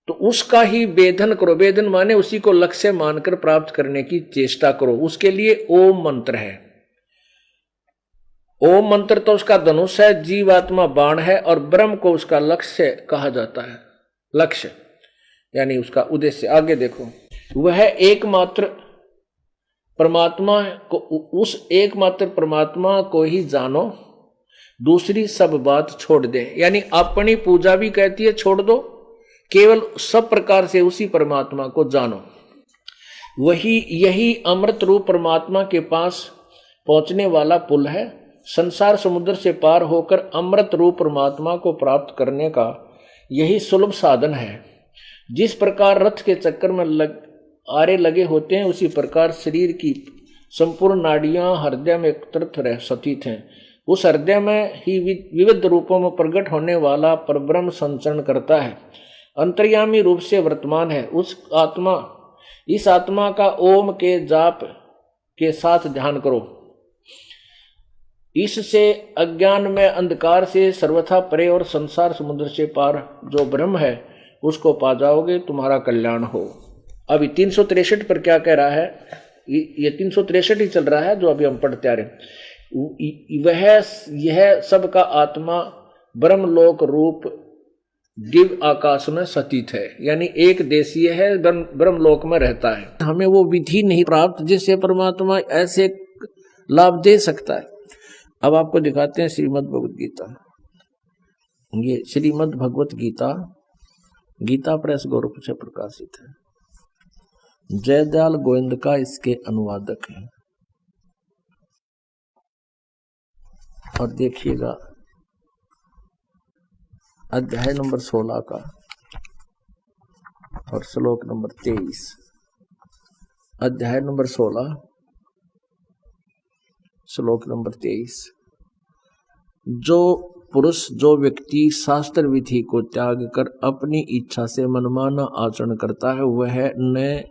तो उसका ही वेदन करो। वेदन माने उसी को लक्ष्य मानकर प्राप्त करने की चेष्टा करो। उसके लिए ओम मंत्र है। ओम मंत्र तो उसका धनुष है, जीवात्मा बाण है, और ब्रह्म को उसका लक्ष्य कहा जाता है। लक्ष्य यानी उसका उद्देश्य। आगे देखो, वह एकमात्र परमात्मा को, उस एकमात्र परमात्मा को ही जानो, दूसरी सब बात छोड़ दे। यानी अपनी पूजा भी कहती है छोड़ दो, केवल सब प्रकार से उसी परमात्मा को जानो। यही अमृत रूप परमात्मा के पास पहुंचने वाला पुल है। संसार समुद्र से पार होकर अमृत रूप परमात्मा को प्राप्त करने का यही सुलभ साधन है। जिस प्रकार रथ के चक्कर में आरे लगे होते हैं, उसी प्रकार शरीर की संपूर्ण नाड़ियां हृदय में एकत्र स्थित हैं। उस हृदय में ही विविध रूपों में प्रकट होने वाला परब्रह्म संचरण करता है, अंतर्यामी रूप से वर्तमान है। इस आत्मा का ओम के जाप के साथ ध्यान करो। इससे अज्ञान में अंधकार से सर्वथा परे और संसार समुद्र से पार जो ब्रह्म है उसको पा जाओगे, तुम्हारा कल्याण हो। अभी 363 पर क्या कह रहा है, ये 363 ही चल रहा है जो अभी हम पढ़ते आ रहे। वह यह सबका आत्मा ब्रह्मलोक रूप दिव्य आकाश में सतीत है, यानी एक देशीय है, ब्रह्मलोक में रहता है। हमें वो विधि नहीं प्राप्त जिससे परमात्मा ऐसे लाभ दे सकता है। अब आपको दिखाते हैं श्रीमद् भगवत गीता। ये श्रीमद् भगवत गीता गीता प्रेस गोरखपुर से प्रकाशित है। जयदयाल गोविंद का इसके अनुवादक है। और देखिएगा अध्याय नंबर 16 का और श्लोक नंबर 23। अध्याय नंबर 16 श्लोक नंबर 23। जो पुरुष, जो व्यक्ति शास्त्र विधि को त्याग कर अपनी इच्छा से मनमाना आचरण करता है, वह न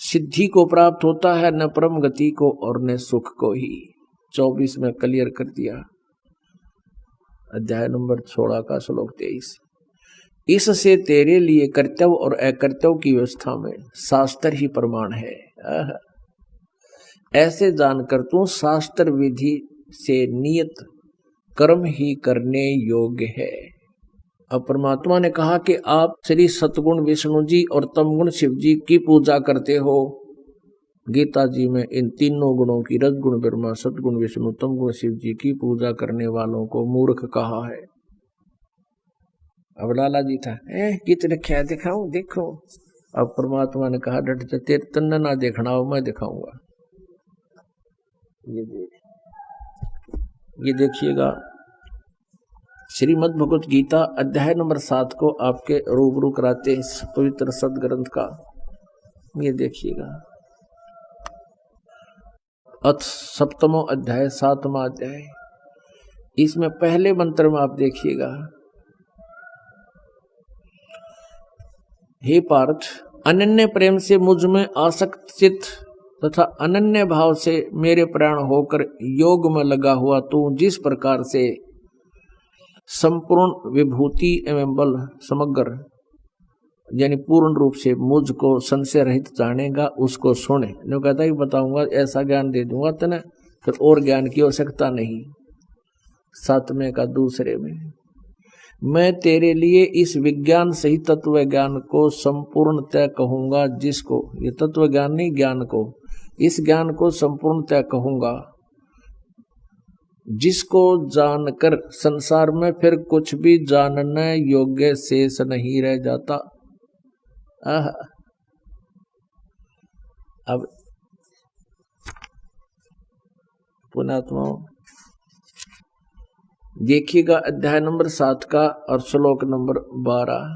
सिद्धि को प्राप्त होता है, न परम गति को और न सुख को ही। 24 में क्लियर कर दिया। अध्याय नंबर 16 का श्लोक 23। इससे तेरे लिए कर्तव्य और अकर्तव्य की व्यवस्था में शास्त्र ही प्रमाण है। ऐसे जानकर तू शास्त्र विधि से नियत कर्म ही करने योग्य है। अब परमात्मा ने कहा कि आप श्री सतगुण विष्णु जी और तमगुण शिव जी की पूजा करते हो। गीता जी में इन तीनों गुणों की, रजगुण ब्रह्मा, सतगुण विष्णु, तमगुण शिव जी की पूजा करने वालों को मूर्ख कहा है। अब लाला जी था, कितने क्या दिखाऊं, देखो। अब परमात्मा ने कहा डट जा, तेरे तन्ना ना देखना हो, मैं दिखाऊंगा। ये देखिएगा श्रीमद् भगवत गीता अध्याय नंबर 7 को आपके रूबरू कराते हैं इस पवित्र सदग्रंथ का। ये देखिएगा अथ सप्तमो अध्याय, 7वां अध्याय। इसमें पहले मंत्र में आप देखिएगा, हे पार्थ, अनन्य प्रेम से मुझ में आसक्त चित्त तथा अनन्य भाव से मेरे प्राण होकर योग में लगा हुआ तू जिस प्रकार से संपूर्ण विभूति एवं बल समग्र यानी पूर्ण रूप से मुझको संशय रहित जानेगा, उसको सुने। जो कहता है बताऊंगा, ऐसा ज्ञान दे दूंगा तने, फिर और ज्ञान की आवश्यकता नहीं। 7वें का दूसरे में, मैं तेरे लिए इस विज्ञान सही तत्व ज्ञान को संपूर्णतः कहूंगा, जिसको, ये तत्व ज्ञान नहीं, ज्ञान को, इस ज्ञान को संपूर्णतः कहूंगा, जिसको जानकर संसार में फिर कुछ भी जानने योग्य शेष नहीं रह जाता। अब पुण्यात्मा देखिएगा अध्याय नंबर 7 का और श्लोक नंबर 12।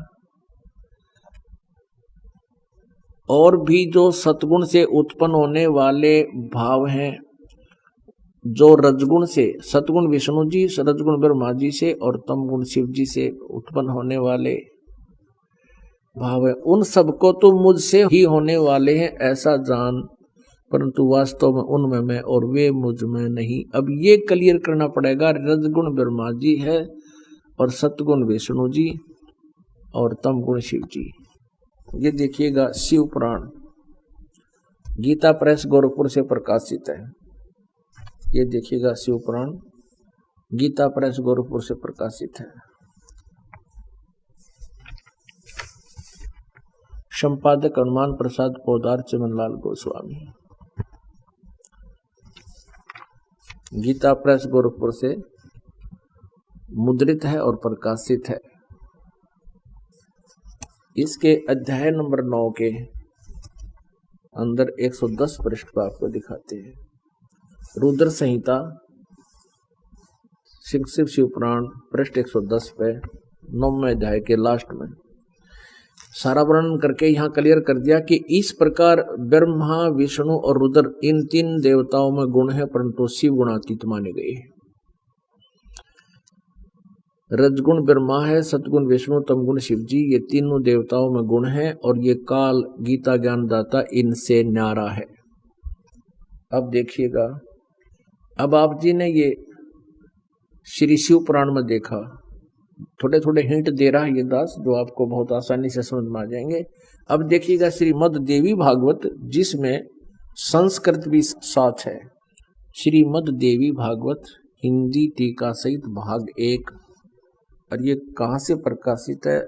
और भी जो सतगुण से उत्पन्न होने वाले भाव हैं, जो रजगुण से, सतगुण विष्णु जी, रजगुण ब्रह्मा जी से और तमगुण शिव जी से उत्पन्न होने वाले भाव है, उन सबको तो मुझसे ही होने वाले हैं ऐसा जान, परंतु वास्तव में उनमें मैं और वे मुझ में नहीं। अब ये क्लियर करना पड़ेगा, रजगुण ब्रह्मा जी है और सतगुण विष्णु जी और तमगुण शिव जी। ये देखिएगा शिव पुराण गीता प्रेस गोरखपुर से प्रकाशित है। ये देखिएगा शिव पुराण गीता प्रेस गोरखपुर से प्रकाशित है। संपादक हनुमान प्रसाद पोदार, चमनलाल गोस्वामी। गीता प्रेस गोरखपुर से मुद्रित है और प्रकाशित है। इसके अध्याय नंबर 9 के अंदर 110 पृष्ठ पर आपको दिखाते हैं। रुद्र संहिता शिव पुराण पृष्ठ 110 पे 9वें अध्याय के लास्ट में सारा वर्णन करके यहाँ क्लियर कर दिया कि इस प्रकार ब्रह्मा, विष्णु और रुद्र इन 3 देवताओं में गुण है, परंतु शिव गुणातीत माने गए हैं। रजगुण ब्रह्मा है, सतगुण विष्णु, तमगुण शिव जी, ये तीनों देवताओं में गुण है और ये काल गीता ज्ञानदाता इनसे न्यारा है। अब देखिएगा, अब आप जी ने ये श्री शिव पुराण में देखा, थोड़े थोड़े हिंट दे रहा है ये दास, जो आपको बहुत आसानी से समझ में आ जाएंगे। अब देखिएगा श्रीमद् देवी भागवत, जिसमें संस्कृत भी साथ है। श्रीमद् देवी भागवत हिंदी टीका सहित भाग 1। और ये कहाँ से प्रकाशित है?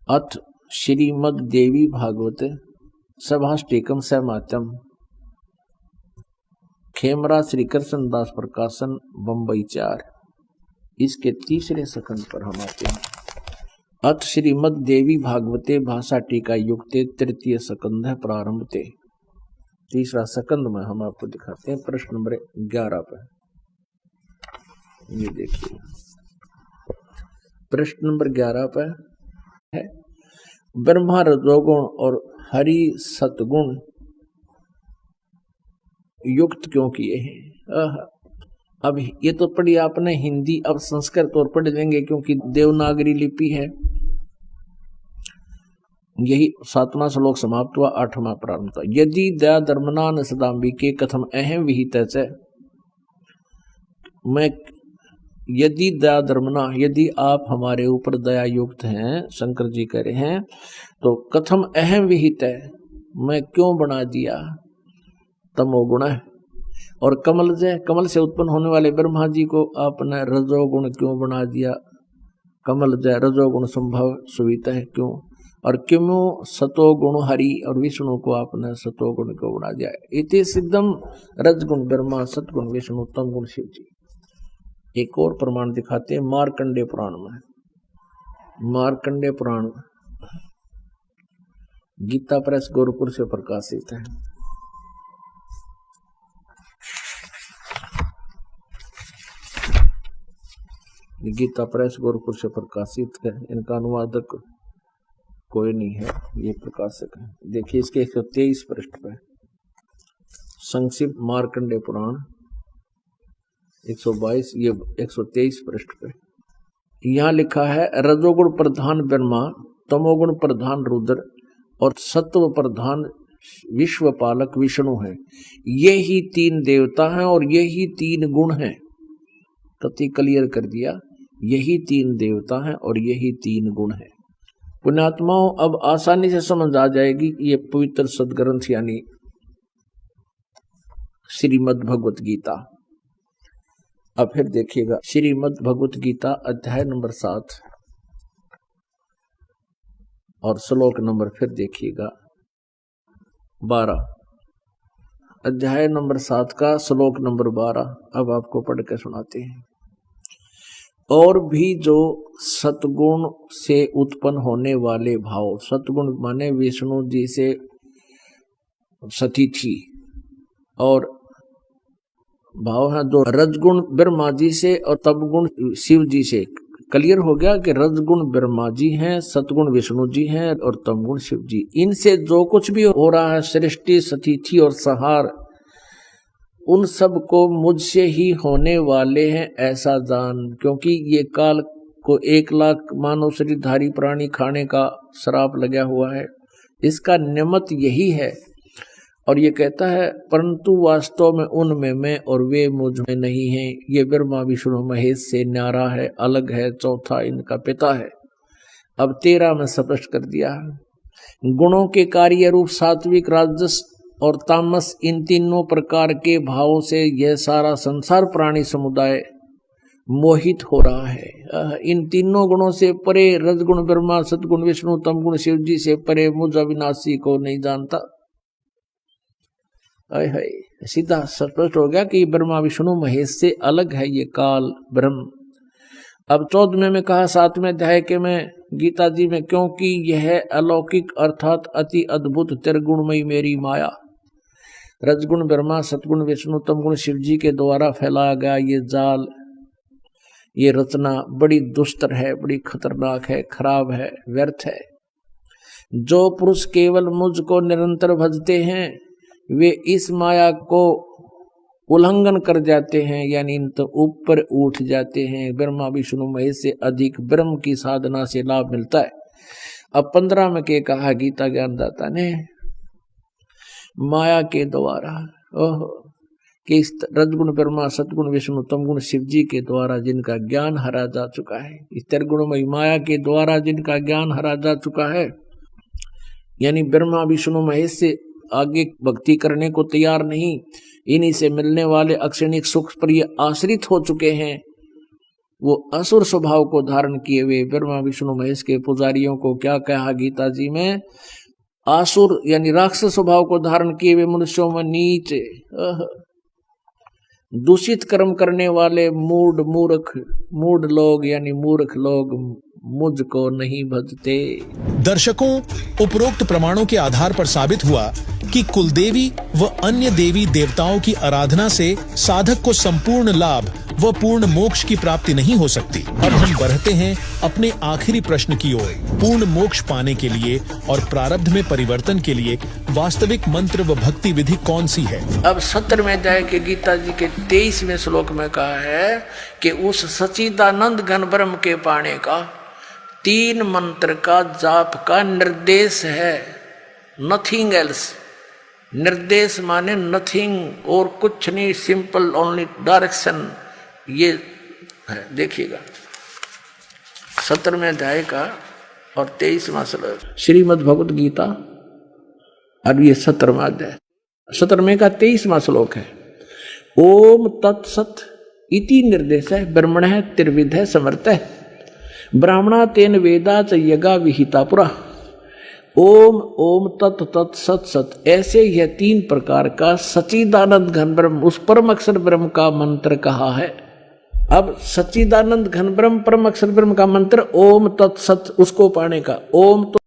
अथ श्रीमद् देवी भागवत सभाष्टिकम सहमातम, खेमरा श्री कृष्ण दास प्रकाशन, बम्बई 4। इसके तीसरे सकंद पर हम आते हैं। अथ श्रीमद् देवी भागवते भाषा टीका युक्ते तृतीय सकंद है प्रारंभते। तीसरा सकंद में हम आपको दिखाते हैं प्रश्न नंबर 11 पर। ये देखिए प्रश्न नंबर 11 पर है, ब्रह्मा रजोगुण और हरि सतगुण युक्त क्यों किए हैं? अब ये तो पढ़ी आपने हिंदी, अब संस्कृत और पढ़ लेंगे क्योंकि देवनागरी लिपि है। यही 7वां श्लोक समाप्त हुआ, 8वां प्रारंभ था। यदि दया धर्मनान सदाम्बिके कथम अहम विहित है। मैं यदि दया धर्मना, यदि आप हमारे ऊपर दया युक्त हैं, शंकर जी कह रहे हैं, तो कथम अहम विहित है, मैं क्यों बना दिया तमोगुण है। और कमल से उत्पन्न होने वाले ब्रह्मा जी को आपने रजोगुण क्यों बना दिया? कमल जय रजोगुण संभव सुविता है क्यों? और क्यों सतोगुण हरि और विष्णु को आपने सतोगुण क्यों बना दिया? इति सिद्धम रजगुण ब्रह्मा सतगुण विष्णु तम गुण शिव जी। एक और प्रमाण दिखाते हैं मार्कंडे पुराण में। मार्कंडे पुराण गीता प्रेस गोरखपुर से प्रकाशित है। गीता प्रेस गोरखपुर से प्रकाशित है। इनका अनुवादक कोई नहीं है, ये प्रकाशक है। देखिए इसके 123 पृष्ठ पे संक्षिप्त मार्कंडे पुराण 122, ये 123 पृष्ठ पे यहाँ लिखा है, रजोगुण प्रधान ब्रह्मा, तमोगुण प्रधान रुद्र और सत्व प्रधान विश्वपालक विष्णु है। ये ही 3 देवता हैं और यही 3 गुण हैं। कति क्लियर कर दिया, यही 3 देवता हैं और यही 3 गुण हैं। पुण्यात्माओं, अब आसानी से समझ आ जाएगी कि ये पवित्र सदग्रंथ यानी श्रीमद् भगवत गीता। अब फिर देखिएगा श्रीमद् भगवत गीता अध्याय नंबर 7 और श्लोक नंबर फिर देखिएगा 12। अध्याय नंबर 7 का श्लोक नंबर 12 अब आपको पढ़ के सुनाते हैं। और भी जो सतगुण से उत्पन्न होने वाले भाव, सतगुण माने विष्णु जी से सतिथि, और भाव है जो रजगुण ब्रह्मा जी से और तपगुण शिव जी से। क्लियर हो गया कि रजगुण ब्रह्मा जी हैं, सतगुण विष्णु जी हैं और तमगुण शिव जी। इनसे जो कुछ भी हो रहा है सृष्टि सतिथि और संहार, उन सब को मुझसे ही होने वाले हैं ऐसा जान। क्योंकि ये काल को 1 लाख मानव शरीरधारी प्राणी खाने का श्राप लगा हुआ है, इसका निमित्त यही है। और ये कहता है परंतु वास्तव में उनमें मैं और वे मुझ में नहीं हैं। ये ब्रह्मा विष्णु महेश से न्यारा है, अलग है, चौथा इनका पिता है। अब 13 में स्पष्ट कर दिया, गुणों के कार्य रूप सात्विक राजस और तामस, इन तीनों प्रकार के भावों से यह सारा संसार प्राणी समुदाय मोहित हो रहा है। इन तीनों गुणों से परे रजगुण ब्रह्मा, सतगुण विष्णु, तमगुण शिव जी से परे मुझ अविनाशी को नहीं जानता। सीधा स्पष्ट हो गया कि ब्रह्मा विष्णु महेश से अलग है ये काल ब्रह्म। अब 14वें में कहा 7वें अध्याय के में गीता जी में, क्योंकि यह अलौकिक अर्थात अति अद्भुत त्रिगुणमयी मेरी माया, रजगुण ब्रह्मा, सतगुण विष्णु, तमगुण शिव जी के द्वारा फैलाया गया ये जाल, ये रचना बड़ी दुस्तर है, बड़ी खतरनाक है, खराब है, व्यर्थ है। जो पुरुष केवल मुझको निरंतर भजते हैं वे इस माया को उल्लंघन कर जाते हैं, यानी इन तो ऊपर उठ जाते हैं। ब्रह्मा विष्णु महेश से अधिक ब्रह्म की साधना से लाभ मिलता है। अब 15 में के कहा गीता ज्ञानदाता ने, माया के द्वारा कि इस रजगुण ब्रह्मा सतगुण विष्णु तमगुण शिव जी के द्वारा जिनका ज्ञान हरा जा चुका है, इस त्रिगुणमयी माया के द्वारा जिनका ज्ञान हरा जा चुका है, यानी ब्रह्मा विष्णु महेश से आगे भक्ति करने को तैयार नहीं, इन्हीं से मिलने वाले अक्षणिक सुख पर ये आश्रित हो चुके हैं, वो असुर स्वभाव को धारण किए हुए ब्रह्मा विष्णु महेश के पुजारियों को क्या कहा गीता जी में, आसुर यानी राक्षस स्वभाव को धारण किए हुए मनुष्यों में नीच, दूषित कर्म करने वाले मूढ़ लोग यानी मूर्ख लोग मुझको नहीं भजते। दर्शकों, उपरोक्त प्रमाणों के आधार पर साबित हुआ कि कुलदेवी व अन्य देवी देवताओं की आराधना से साधक को संपूर्ण लाभ व पूर्ण मोक्ष की प्राप्ति नहीं हो सकती। अब हम बढ़ते हैं अपने आखिरी प्रश्न की ओर। पूर्ण मोक्ष पाने के लिए और प्रारब्ध में परिवर्तन के लिए वास्तविक मंत्र व भक्ति विधि कौन सी है? अब 17वें अध्याय के गीता जी के 23वें श्लोक में कहा है कि उस सच्चिदानंद घन ब्रह्म के पाने का 3 मंत्र का जाप का निर्देश है, नथिंग एल्स। निर्देश माने नथिंग और कुछ नहीं, सिंपल ओनली डायरेक्शन। ये है, देखिएगा 17वें अध्याय का और 23वां श्लोक श्रीमद् भगवत गीता, और ये 17वां अध्याय 17वें का 23वां श्लोक है। ओम तत्सत इति निर्देश है ब्रह्मण है त्रिविध है समर्थ है ब्राह्मणा तेन वेदा च यज्ञा विहिता पुरा। ओम ओम तत् तत् सत सत, ऐसे यह 3 प्रकार का सच्चिदानंद घन ब्रह्म उस परम अक्षर ब्रह्म का मंत्र कहा है। अब सच्चिदानंद घन ब्रह्म परम अक्षर ब्रह्म का मंत्र ओम तत् सत, उसको पाने का ओम तो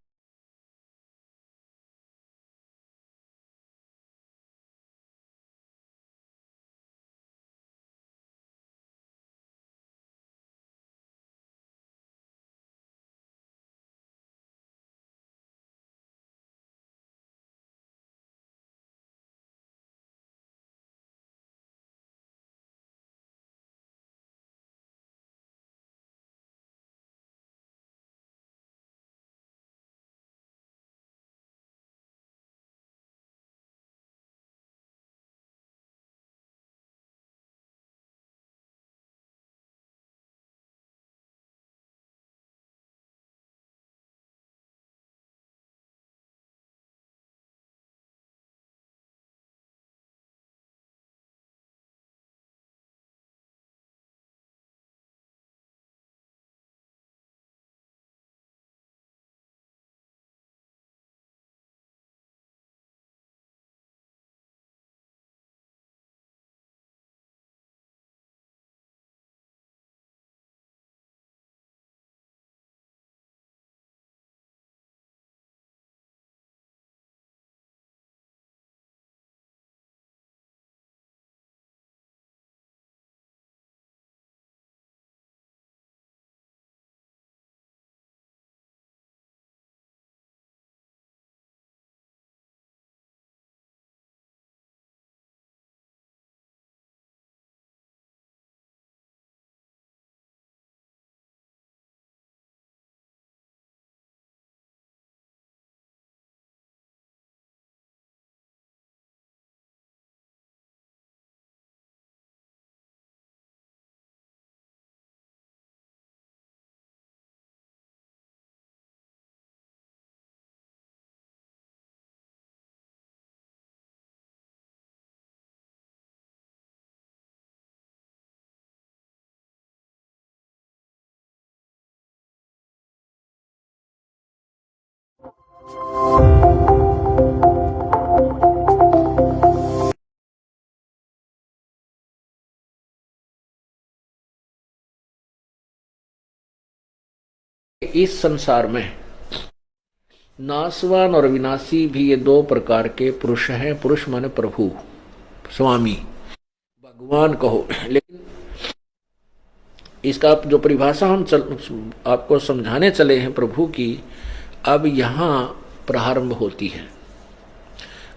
इस संसार में नासवान और विनाशी भी ये 2 प्रकार के पुरुष हैं। पुरुष माने प्रभु, स्वामी, भगवान कहो, लेकिन इसका जो परिभाषा हम आपको समझाने चले हैं प्रभु की, अब यहाँ प्रारंभ होती है।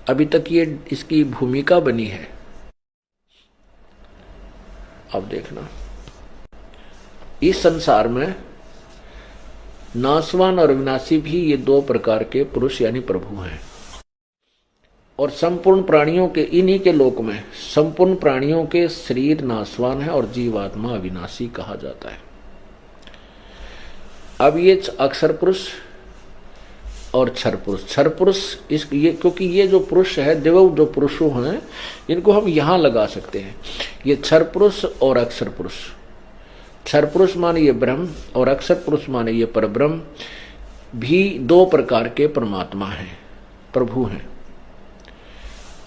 अभी तक ये इसकी भूमिका बनी है। अब देखना, इस संसार में नासवान और विनाशी भी ये 2 प्रकार के पुरुष यानी प्रभु हैं। और संपूर्ण प्राणियों के इन्हीं के लोक में संपूर्ण प्राणियों के शरीर नाशवान है और जीवात्मा अविनाशी कहा जाता है। अब ये अक्षर पुरुष और क्षर पुरुष ये क्योंकि ये जो पुरुष है देव जो पुरुषों हैं इनको हम यहां लगा सकते हैं। ये क्षर पुरुष और अक्षर पुरुष, क्षर पुरुष माने ये ब्रह्म और अक्षर पुरुष माने ये परब्रह्म भी दो प्रकार के परमात्मा हैं, प्रभु हैं।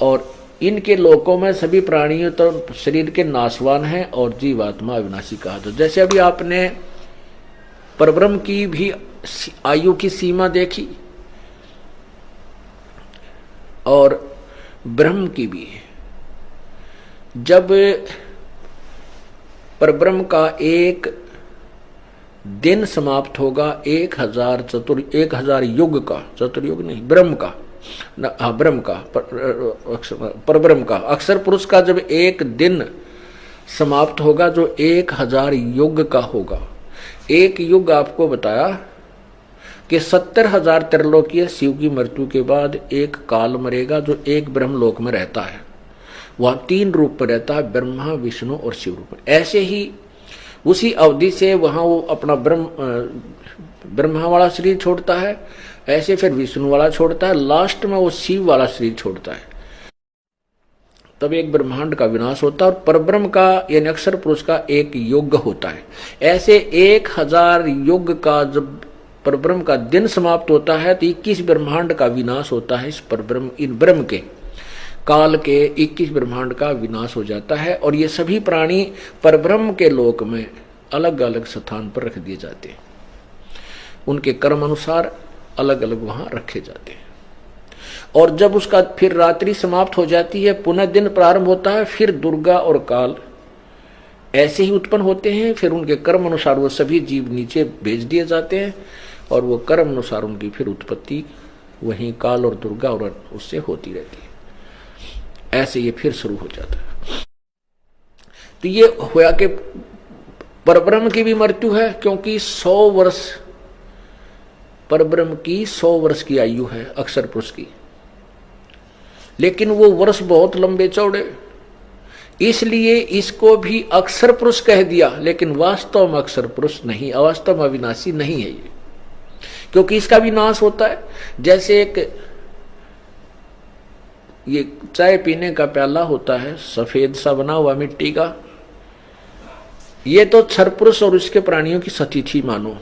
और इनके लोकों में सभी प्राणियों तो शरीर के नाशवान हैं और जीवात्मा अविनाशी कहा। तो जैसे अभी आपने परब्रह्म की भी आयु की सीमा देखी और ब्रह्म की भी। जब परब्रह्म का एक दिन समाप्त होगा 1000 युग का, चतुर्युग नहीं, ब्रह्म का, ब्रह्म का, परब्रह्म का, अक्षर पुरुष का जब एक दिन समाप्त होगा जो 1000 युग का होगा। एक युग आपको बताया कि 70,000 त्रिलोकीय शिव की मृत्यु के बाद एक काल मरेगा जो एक ब्रह्मलोक में रहता है। वह 3 रूप में रहता है, ब्रह्मा विष्णु और शिव रूप में। ऐसे ही उसी अवधि से वहां वो अपना ब्रह्मा वाला शरीर छोड़ता है, ऐसे फिर विष्णु वाला छोड़ता है, लास्ट में वो शिव वाला शरीर छोड़ता है। तब एक ब्रह्मांड का विनाश होता है और परब्रह्म का यानी अक्षर पुरुष का एक युग होता है। ऐसे 1000 युग का जब परब्रह्म का दिन समाप्त होता है तो 21 ब्रह्मांड का विनाश होता है। इस परब्रह्म इन ब्रह्म के काल के 21 ब्रह्मांड का विनाश हो जाता है और ये सभी प्राणी परब्रह्म के लोक में अलग अलग स्थान पर रख दिए जाते हैं। उनके कर्म अनुसार अलग अलग वहां रखे जाते हैं। और जब उसका फिर रात्रि समाप्त हो जाती है, पुनः दिन प्रारंभ होता है, फिर दुर्गा और काल ऐसे ही उत्पन्न होते हैं। फिर उनके कर्म अनुसार वो सभी जीव नीचे भेज दिए जाते हैं और वो कर्म अनुसार उनकी फिर उत्पत्ति वहीं काल और दुर्गा और उससे होती रहती है। ऐसे ये फिर शुरू हो जाता है। तो ये होया कि परब्रह्म की भी मृत्यु है क्योंकि 100 वर्ष परब्रह्म की 100 वर्ष की आयु है अक्षर पुरुष की, लेकिन वो वर्ष बहुत लंबे चौड़े, इसलिए इसको भी अक्षर पुरुष कह दिया। लेकिन वास्तव में अक्षर पुरुष नहीं, अवास्तव में अविनाशी नहीं है ये, क्योंकि इसका भी नाश होता है। जैसे एक ये चाय पीने का प्याला होता है सफेद सा बना हुआ मिट्टी का, ये तो क्षर पुरुष और इसके प्राणियों की सतिथि मानो।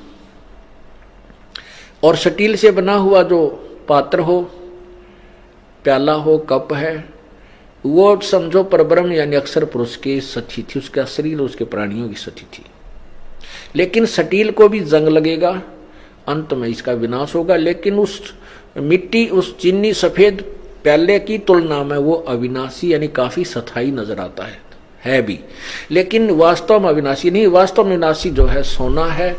और स्टील से बना हुआ जो पात्र हो, प्याला हो, कप है, वो समझो परब्रह्म यानी अक्षर पुरुष की सतिथि, उसका शरीर उसके प्राणियों की सतिथि। लेकिन स्टील को भी जंग लगेगा, अंत में इसका विनाश होगा। लेकिन उस मिट्टी, उस चीनी सफेद प्याले की तुलना में वो अविनाशी यानी काफी स्थायी नजर आता है भी, लेकिन वास्तव में अविनाशी नहीं। वास्तव में विनाशी जो है सोना है,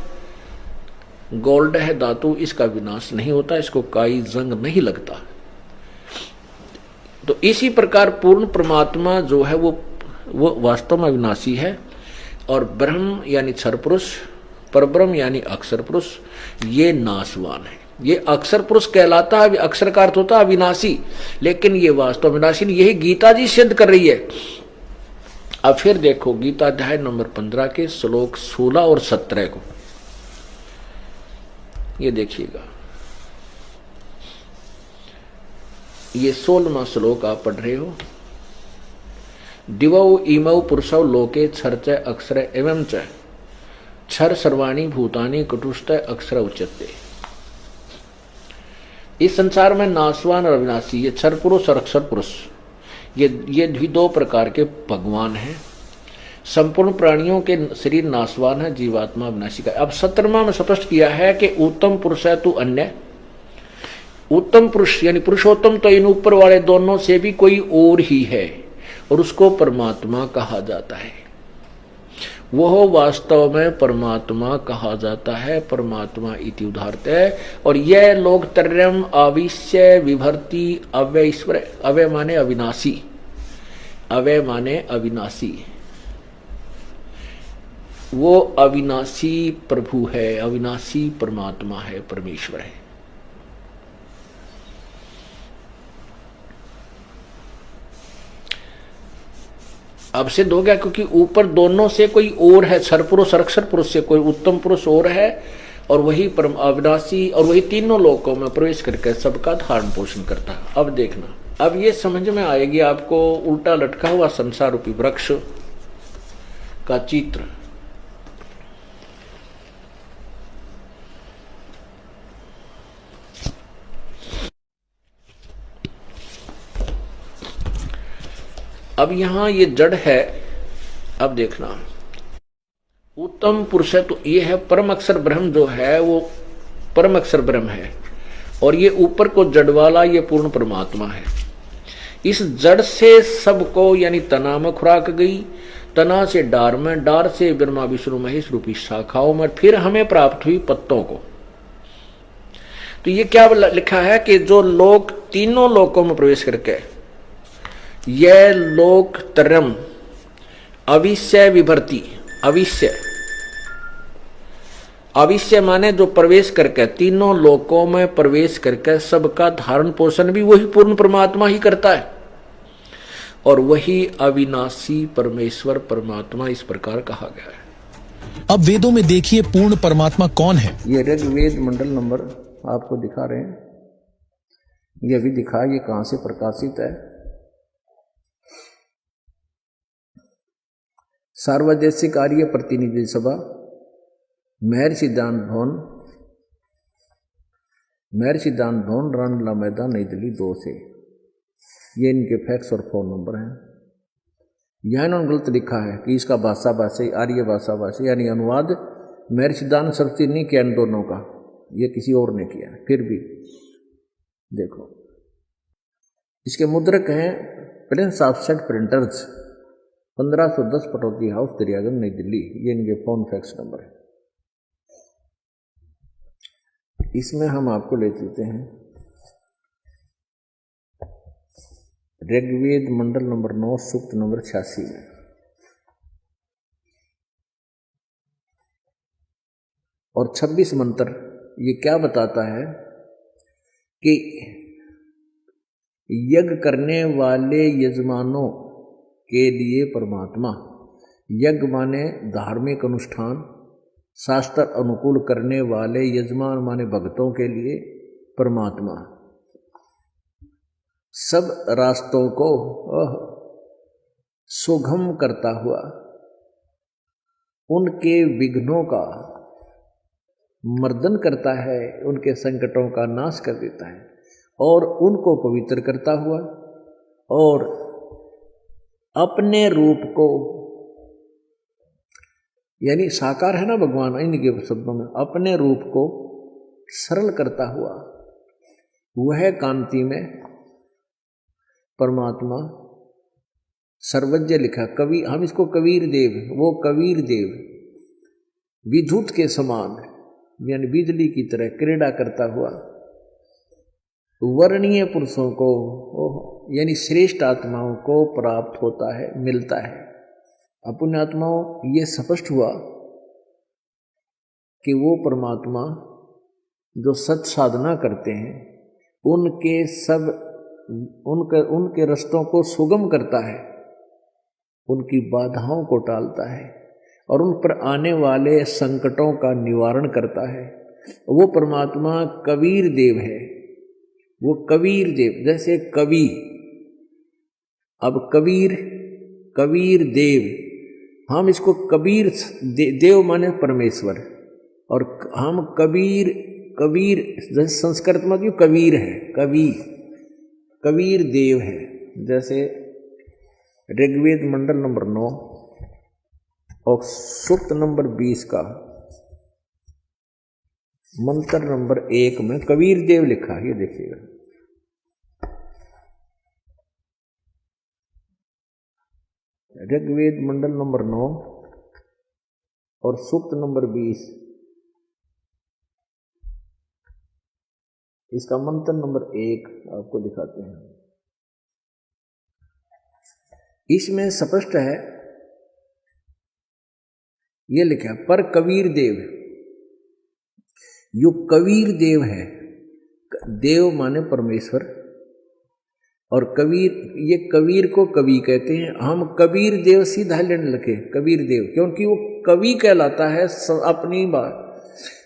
गोल्ड है, धातु, इसका विनाश नहीं होता, इसको कोई जंग नहीं लगता। तो इसी प्रकार पूर्ण परमात्मा जो है वो वास्तव में अविनाशी है और ब्रह्म यानी क्षर पुरुष, परब्रह्म यानी अक्षर पुरुष ये नाशवान है। ये अक्षर पुरुष कहलाता है, अक्षर का अर्थ होता है अविनाशी, लेकिन ये वास्तव में विनाशी नहीं। यही गीता जी सिद्ध कर रही है। अब फिर देखो गीता अध्याय नंबर 15 के श्लोक 16 और 17 को, ये देखिएगा। ये 16वां श्लोक आप पढ़ रहे हो। दिवौ इमौ पुरुषौ लोके क्षर च अक्षर एवं च क्षर सर्वाणि भूतानि कुटुष्ट अक्षर उच्यते। इस संसार में नाशवान और अविनाशी ये क्षर पुरुष और अक्षर पुरुष ये भी 2 प्रकार के भगवान हैं। संपूर्ण प्राणियों के शरीर नाशवान है, जीवात्मा अविनाशी का। अब 17वां में स्पष्ट किया है कि उत्तम पुरुष है तू अन्य। उत्तम पुरुष यानी पुरुषोत्तम तो इन ऊपर वाले दोनों से भी कोई और ही है और उसको परमात्मा कहा जाता है। वह वास्तव में परमात्मा कहा जाता है, परमात्मा इति उदाहरत है। और यह लोग त्रयम् आविश्य विभर्ति अव्यय ईश्वर, अव्यय माने अविनाशी, अव्यय माने अविनाशी, वो अविनाशी प्रभु है, अविनाशी परमात्मा है, परमेश्वर है। अब सिद्ध हो गया, क्योंकि ऊपर दोनों से कोई और है, सरपुरुष और अक्षर पुरुष से कोई उत्तम पुरुष और है, और वही परम अविनाशी, और वही तीनों लोकों में प्रवेश करके सबका धारण पोषण करता है। अब देखना, अब ये समझ में आएगी आपको उल्टा लटका हुआ संसार रूपी वृक्ष का चित्र। अब यहां ये जड़ है। अब देखना, उत्तम पुरुष है तो ये है परम अक्षर ब्रह्म, जो है वो परम अक्षर ब्रह्म है, और ये ऊपर को जड़ वाला ये पूर्ण परमात्मा है। इस जड़ से सबको, यानी तना में खुराक गई, तना से डार में, डार से ब्रह्मा विष्णु महेश रूपी शाखाओं में, फिर हमें प्राप्त हुई पत्तों को। तो ये क्या लिखा है कि जो लोग तीनों लोकों में प्रवेश करके यह लोक तरम अविश्य विभर्ति, अविश्य, अविश्य माने जो प्रवेश करके तीनों लोकों में प्रवेश करके सबका धारण पोषण भी वही पूर्ण परमात्मा ही करता है, और वही अविनाशी परमेश्वर परमात्मा इस प्रकार कहा गया है। अब वेदों में देखिए पूर्ण परमात्मा कौन है। ये ऋग्वेद मंडल नंबर आपको दिखा रहे हैं, ये भी दिखा, ये कहां से प्रकाशित है। सार्वदेशिक आर्य प्रतिनिधि सभा, महर्षि सिद्धांत भवन, महर्षि सिद्धांत भवन, रामलीला मैदान, नई दिल्ली 2 से। ये इनके फैक्स और फोन नंबर हैं। यहाँ इन्होंने गलत लिखा है कि इसका भाषा भाषी, आर्य भाषा भाषी, यानी अनुवाद महर्षि सिद्धांत सरस्वती नहीं किया इन दोनों का, ये किसी और ने किया। फिर भी देखो, इसके मुद्रक हैं Prince offset printers, 1510 Pataudi house, Daryaganj, नई दिल्ली। ये इनके फोन फैक्स नंबर है। इसमें हम आपको ले चलते हैं ऋग्वेद मंडल नंबर 9, सूक्त नंबर 86 में। और 26 मंत्र ये क्या बताता है कि यज्ञ करने वाले यजमानों के लिए परमात्मा, यज्ञ माने धार्मिक अनुष्ठान, शास्त्र अनुकूल करने वाले यजमान माने भक्तों के लिए परमात्मा, सब रास्तों को सुगम करता हुआ उनके विघ्नों का मर्दन करता है, उनके संकटों का नाश कर देता है, और उनको पवित्र करता हुआ, और अपने रूप को, यानी साकार है ना भगवान, इनके शब्दों में अपने रूप को सरल करता हुआ, वह कांति में परमात्मा सर्वज्ञ लिखा। कवि, हम इसको कबीर देव, वो कबीर देव विद्युत के समान, यानी बिजली की तरह क्रीड़ा करता हुआ वर्णीय पुरुषों को, यानी श्रेष्ठ आत्माओं को प्राप्त होता है, मिलता है। अपुण्य आत्माओं ये स्पष्ट हुआ कि वो परमात्मा जो सत साधना करते हैं उनके सब उनके रास्तों को सुगम करता है, उनकी बाधाओं को टालता है, और उन पर आने वाले संकटों का निवारण करता है। वो परमात्मा कबीर देव है। वो कबीर देव, जैसे कवि, अब कबीर देव, हम इसको कबीर देव माने परमेश्वर, और हम कबीर जैसे संस्कृत में क्यों कबीर है, कबीर देव है। जैसे ऋग्वेद मंडल नंबर 9 और सूक्त नंबर 20 का मंत्र नंबर 1 में कबीर देव लिखा है, ये देखिएगा। ऋग्वेद मंडल नंबर 9 और सूक्त नंबर 20, इसका मंत्र नंबर 1 आपको दिखाते हैं। इसमें स्पष्ट है, ये लिखा है, पर कबीर देव, यो कबीर देव है। देव माने परमेश्वर, और कबीर, ये कबीर को कवि कहते हैं। हम कबीर देव सीधा लेने लगे, कबीर देव, क्योंकि वो कवि कहलाता है अपनी बात,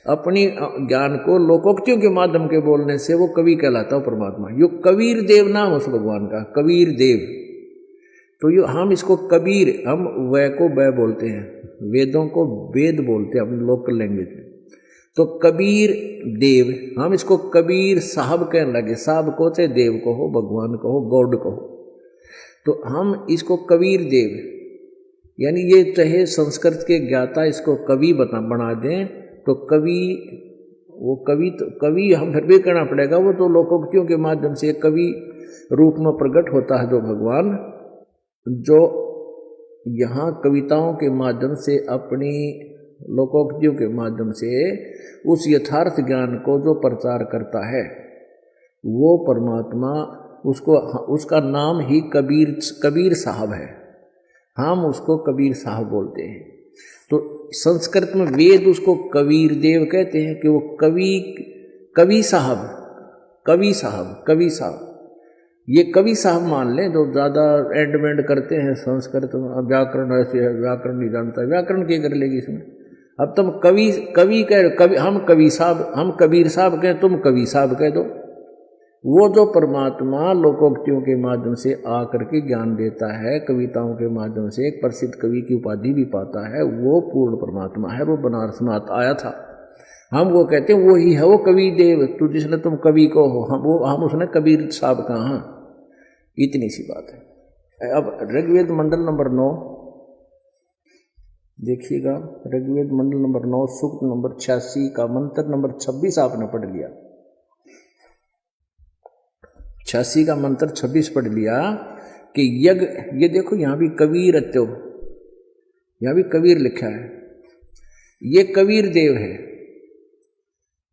अपनी ज्ञान को लोकोक्तियों के माध्यम के बोलने से वो कवि कहलाता है परमात्मा। यो कबीर देव नाम उस भगवान का, कबीर देव। तो यो हम इसको कबीर, हम वै को वै बोलते हैं, वेदों को वेद बोलते हैं अपनी लोकल लैंग्वेज में। तो कबीर देव, हम इसको कबीर साहब कहने लगे। साहब को चाहे देव को हो, भगवान को हो, गॉड को हो, तो हम इसको कबीर देव, यानी ये चाहे संस्कृत के ज्ञाता इसको कवि बना दें तो कवि, वो कवि, तो कवि हम फिर भी कहना पड़ेगा, वो तो लोकोक्तियों के माध्यम से कवि रूप में प्रकट होता है जो भगवान, जो यहाँ कविताओं के माध्यम से, अपनी लोकोक्तियों के माध्यम से उस यथार्थ ज्ञान को जो प्रचार करता है वो परमात्मा, उसको, उसका नाम ही कबीर साहब है। हम उसको कबीर साहब बोलते हैं। तो संस्कृत में वेद उसको कबीर देव कहते हैं कि वो कवि साहब। ये कवि साहब मान लें जो ज़्यादा एंडमेंड करते हैं संस्कृत में। अब व्याकरण ऐसे है, व्याकरण नहीं जानता, व्याकरण क्या कर लेगी इसमें। अब तुम कवि कह, कवि, हम कबीर साहब कहें, तुम कवि साहब कह दो। वो जो परमात्मा लोकोक्तियों के माध्यम से आकर के ज्ञान देता है, कविताओं के माध्यम से एक प्रसिद्ध कवि की उपाधि भी पाता है, वो पूर्ण परमात्मा है। वो बनारस में आया था, हम वो कहते हैं वो ही है वो कवि देव। तू जिसने तुम कवि को हो, हम उसने कबीर साहब कहा। इतनी सी बात है। अब ऋग्वेद मंडल नंबर 9 देखिएगा, ऋग्वेद मंडल नंबर 9 सूक्त नंबर 86 का मंत्र नंबर 26 आपने पढ़ लिया। 86 का मंत्र 26 पढ़ लिया कि यज्ञ, ये देखो यहाँ भी कबीर अत्यो, यहाँ भी कबीर लिखा है, ये कबीर देव है,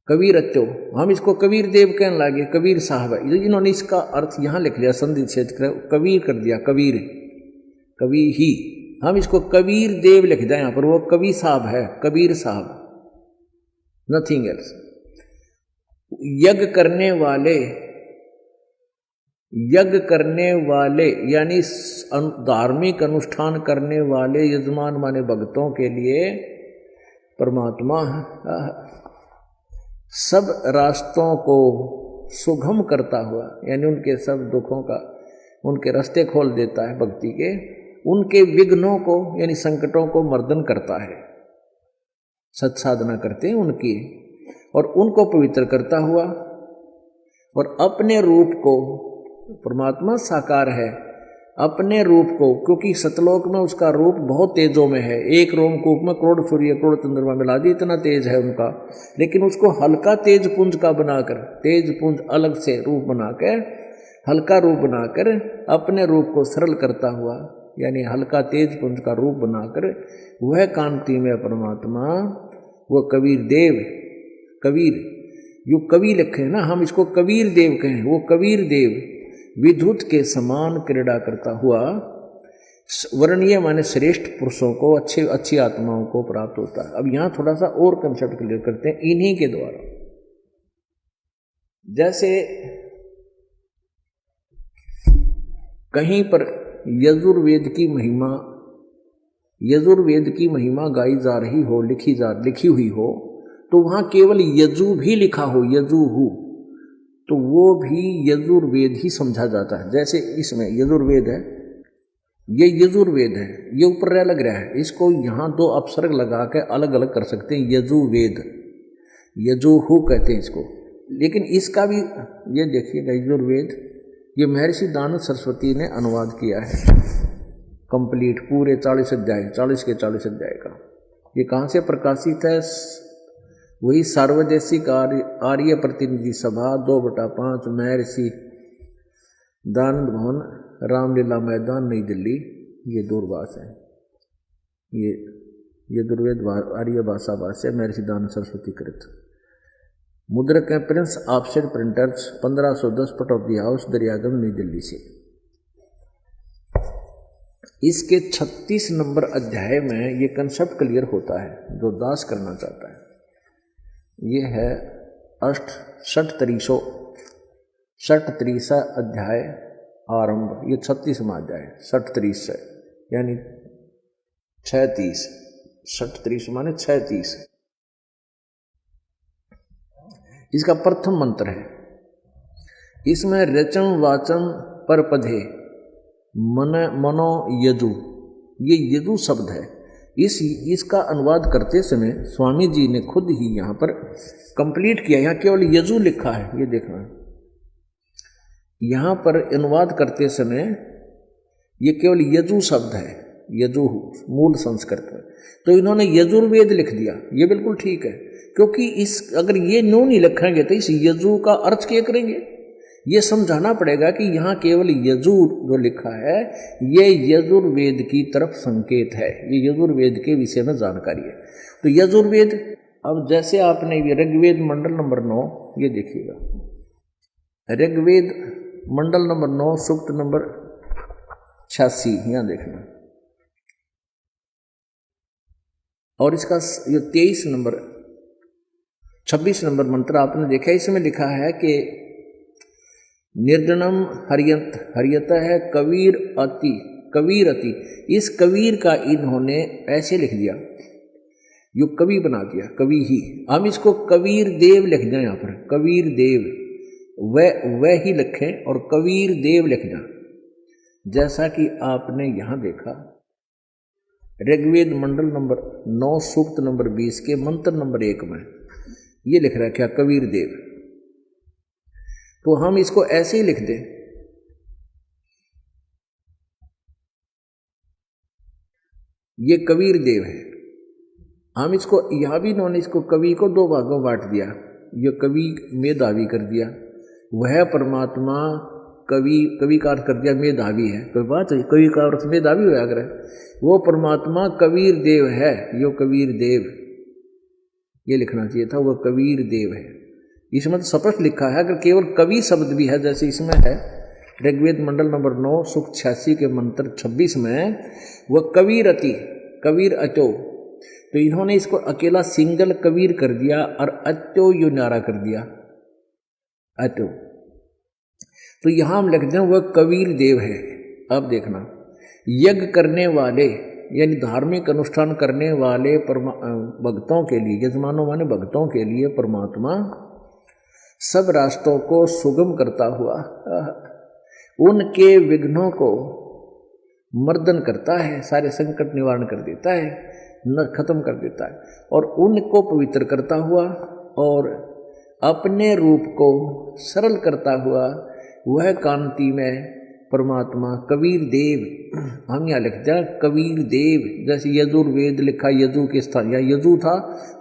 कबीर अत्यो। हम इसको कबीर देव कहने लगे, कबीर साहब है। इन्होंने इसका अर्थ यहाँ लिख लिया, संधि छेद कर कबीर कर दिया, कबीर, कवि ही। हम इसको कबीर देव लिख दें यहाँ पर, वो कवि साहब है, कबीर साहब, नथिंग एल्स। यज्ञ करने वाले यानी धार्मिक अनुष्ठान करने वाले यजमान माने भक्तों के लिए परमात्मा सब रास्तों को सुगम करता हुआ, यानी उनके सब दुखों का, उनके रास्ते खोल देता है भक्ति के, उनके विघ्नों को यानी संकटों को मर्दन करता है। सत्साधना करते हैं उनकी, और उनको पवित्र करता हुआ, और अपने रूप को, परमात्मा साकार है, अपने रूप को, क्योंकि सतलोक में उसका रूप बहुत तेजों में है। एक रोमकूप में करोड़ सूर्य करोड़ चंद्रमा मिला दी, इतना तेज है उनका, लेकिन उसको हल्का तेज पुंज का बनाकर, तेज पुंज अलग से रूप बनाकर, हल्का रूप बनाकर अपने रूप को सरल करता हुआ, यानी हल्का तेज पुंज का रूप बनाकर वह कांति में परमात्मा, वो कबीर देव, कबीर यो कवि लिखे हैं ना, हम इसको कबीर देव कहें। वो कबीर देव विद्युत के समान क्रीड़ा करता हुआ वर्णीय माने श्रेष्ठ पुरुषों को, अच्छी आत्माओं को प्राप्त होता है। अब यहाँ थोड़ा सा और कंसेप्ट क्लियर करते हैं इन्हीं के द्वारा। जैसे कहीं पर यजुर्वेद की महिमा गाई जा रही हो, लिखी हुई हो, तो वहां केवल यजु भी लिखा हो, यजुहु, तो वो भी यजुर्वेद ही समझा जाता है। जैसे इसमें यजुर्वेद है, ये यजुर्वेद है, ये ऊपर लग रहा है, इसको यहाँ 2 अपसर्ग लगा के अलग अलग कर सकते हैं, यजुर्वेद, यजुहु कहते हैं इसको। लेकिन इसका भी ये देखिएगा, यजुर्वेद ये महर्षि दानव सरस्वती ने अनुवाद किया है कंप्लीट, पूरे 40 अध्याय, 40 के 40 अध्याय का। ये कहाँ से प्रकाशित है? वही सार्वदेशिक आर्य प्रतिनिधि सभा 2/5 महर्षि दानंद भवन, रामलीला मैदान, नई दिल्ली, ये दूरभाष है। ये यजुर्वेद आर्य भाषा भाष्य महर्षि दानंद सरस्वती कृत। मुद्रक है Prince offset printers, 1510 foot of the house, Daryaganj, नई दिल्ली से। इसके 36 नंबर अध्याय में ये कंसेप्ट क्लियर होता है जो दास करना चाहता है। ये है षट त्रीसा अध्याय आरंभ, ये 36 में आ जाए 60-30 से, यानी 36, 60-30 माने 36। इसका प्रथम मंत्र है। इसमें रचम वाचम परपधे मनो यजु, ये यजु शब्द है। इसका अनुवाद करते समय स्वामी जी ने खुद ही यहाँ पर कंप्लीट किया। यहाँ केवल यजु लिखा है, ये देखना। यहाँ पर अनुवाद करते समय ये केवल यजु शब्द है, यजु मूल संस्कृत में, तो इन्होंने यजुर्वेद लिख दिया। ये बिल्कुल ठीक है, क्योंकि अगर ये नो नहीं लिखेंगे तो इस यजु का अर्थ क्या करेंगे। ये समझाना पड़ेगा कि यहाँ केवल यजुर जो लिखा है ये यजुर्वेद की तरफ संकेत है, ये यजुर्वेद के विषय में जानकारी है। तो यजुर्वेद, अब जैसे आपने ये ऋग्वेद मंडल नंबर 9, ये देखिएगा, ऋग्वेद मंडल नंबर 9 सूक्त नंबर 86, यहाँ देखना, और इसका ये 26 नंबर मंत्र आपने देखा। इसमें लिखा है कि निर्जनम हरियत है कबीर अति। इस कबीर का इन्होंने ऐसे लिख दिया, यो कवि बना दिया, कवि ही। हम इसको कबीर देव लिख दें, यहाँ पर कबीर देव, वह ही लिखें और कबीर देव लिख दें। जैसा कि आपने यहाँ देखा ऋग्वेद मंडल नंबर 9 सूक्त नंबर 20 के मंत्र नंबर 1 में ये लिख रहा है क्या, कबीर देव। तो हम इसको ऐसे ही लिख दें, ये कबीर देव है। हम इसको यहाँ भी इन्होंने इसको कवि को 2 भागों में बांट दिया, ये कवि मेधावी कर दिया, वह परमात्मा कवि का अर्थ कर दिया मेधावी है। कोई बात है, कवि का अर्थ मेधावी होया करे, वो परमात्मा कबीर देव है, यो कबीर देव, ये लिखना चाहिए था, वह कबीर देव है। इसमें तो स्पष्ट लिखा है, अगर केवल कवि शब्द भी है जैसे इसमें है ऋग्वेद मंडल नंबर 9 सूक्त 86 के मंत्र 26 में, वह कबीर अचो, तो इन्होंने इसको अकेला सिंगल कबीर कर दिया और अचो यो नारा कर दिया, अचो। तो यहां हम लिखते हैं वह कबीर देव है। अब देखना, यज्ञ करने वाले यानी धार्मिक अनुष्ठान करने वाले भक्तों के लिए, यजमानों माने भक्तों के लिए परमात्मा सब रास्तों को सुगम करता हुआ उनके विघ्नों को मर्दन करता है, सारे संकट निवारण कर देता है, खत्म कर देता है, और उनको पवित्र करता हुआ और अपने रूप को सरल करता हुआ वह कांति में परमात्मा कबीर देव। हम यहाँ लिखते हैं कबीर देव, जैसे यजुर्वेद लिखा, यजु के स्थान या यजु था,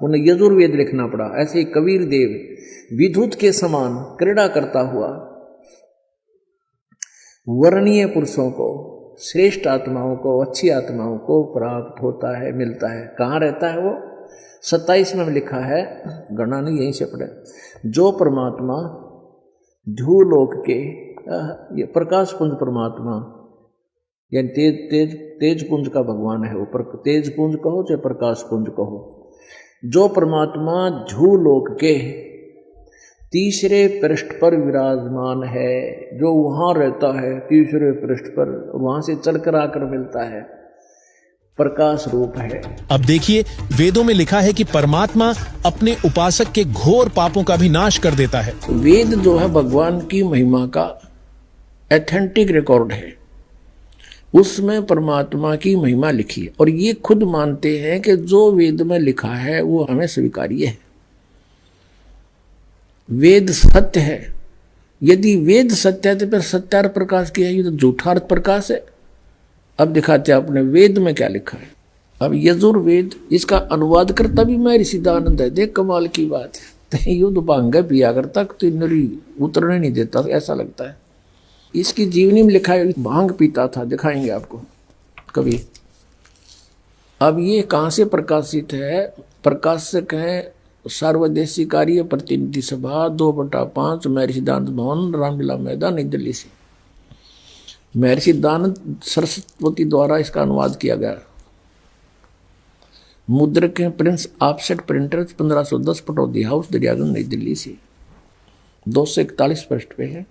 उन्हें यजुर्वेद लिखना पड़ा। ऐसे ही कबीर देव विद्युत के समान क्रीड़ा करता हुआ वर्णीय पुरुषों को, श्रेष्ठ आत्माओं को, अच्छी आत्माओं को प्राप्त होता है, मिलता है। कहाँ रहता है वो? 27 में लिखा है, गणना नहीं यहीं से पढ़े, जो परमात्मा ध्रुवलोक के ये प्रकाश पुंज परमात्मा यानी तेज पुंज का भगवान है वो, तेज पुंज कहो चाहे प्रकाश पुंज कहो, जो परमात्मा ध्रुवलोक के तीसरे पृष्ठ पर विराजमान है, जो वहाँ रहता है तीसरे पृष्ठ पर, वहाँ से चलकर आकर मिलता है, प्रकाश रूप है। अब देखिए, वेदों में लिखा है कि परमात्मा अपने उपासक के घोर पापों का भी नाश कर देता है। वेद जो है भगवान की महिमा का एथेंटिक रिकॉर्ड है, उसमें परमात्मा की महिमा लिखी है, और ये खुद मानते हैं कि जो वेद में लिखा है वो हमें स्वीकार्य है। वेद सत्य है। यदि वेद सत्य है तो फिर सत्यार्थ प्रकाश की है, ये तो झूठार्थ प्रकाश है। अब दिखाते हैं आपने वेद में क्या लिखा है। अब यजुर्वेद, इसका अनुवाद करता भी मैं ऋषिदानंद है। देख कमाल की बात है, तो यूं तो भांग पिया करता तो नरी उतरने नहीं देता, ऐसा लगता है। इसकी जीवनी में लिखा है भांग पीता था, दिखाएंगे आपको कभी। अब ये कहाँ से प्रकाशित है? प्रकाशक है सार्वदेशी कार्य प्रतिनिधि सभा 2/5 महर्षि दानंद भवन, रामलीला मैदान, नई दिल्ली से। महर्षि दानंद सरस्वती द्वारा इसका अनुवाद किया गया। मुद्रक हैं Prince offset printers, 1510, Pataudi house, Daryaganj, नई दिल्ली से। 241 पृष्ठ पे है।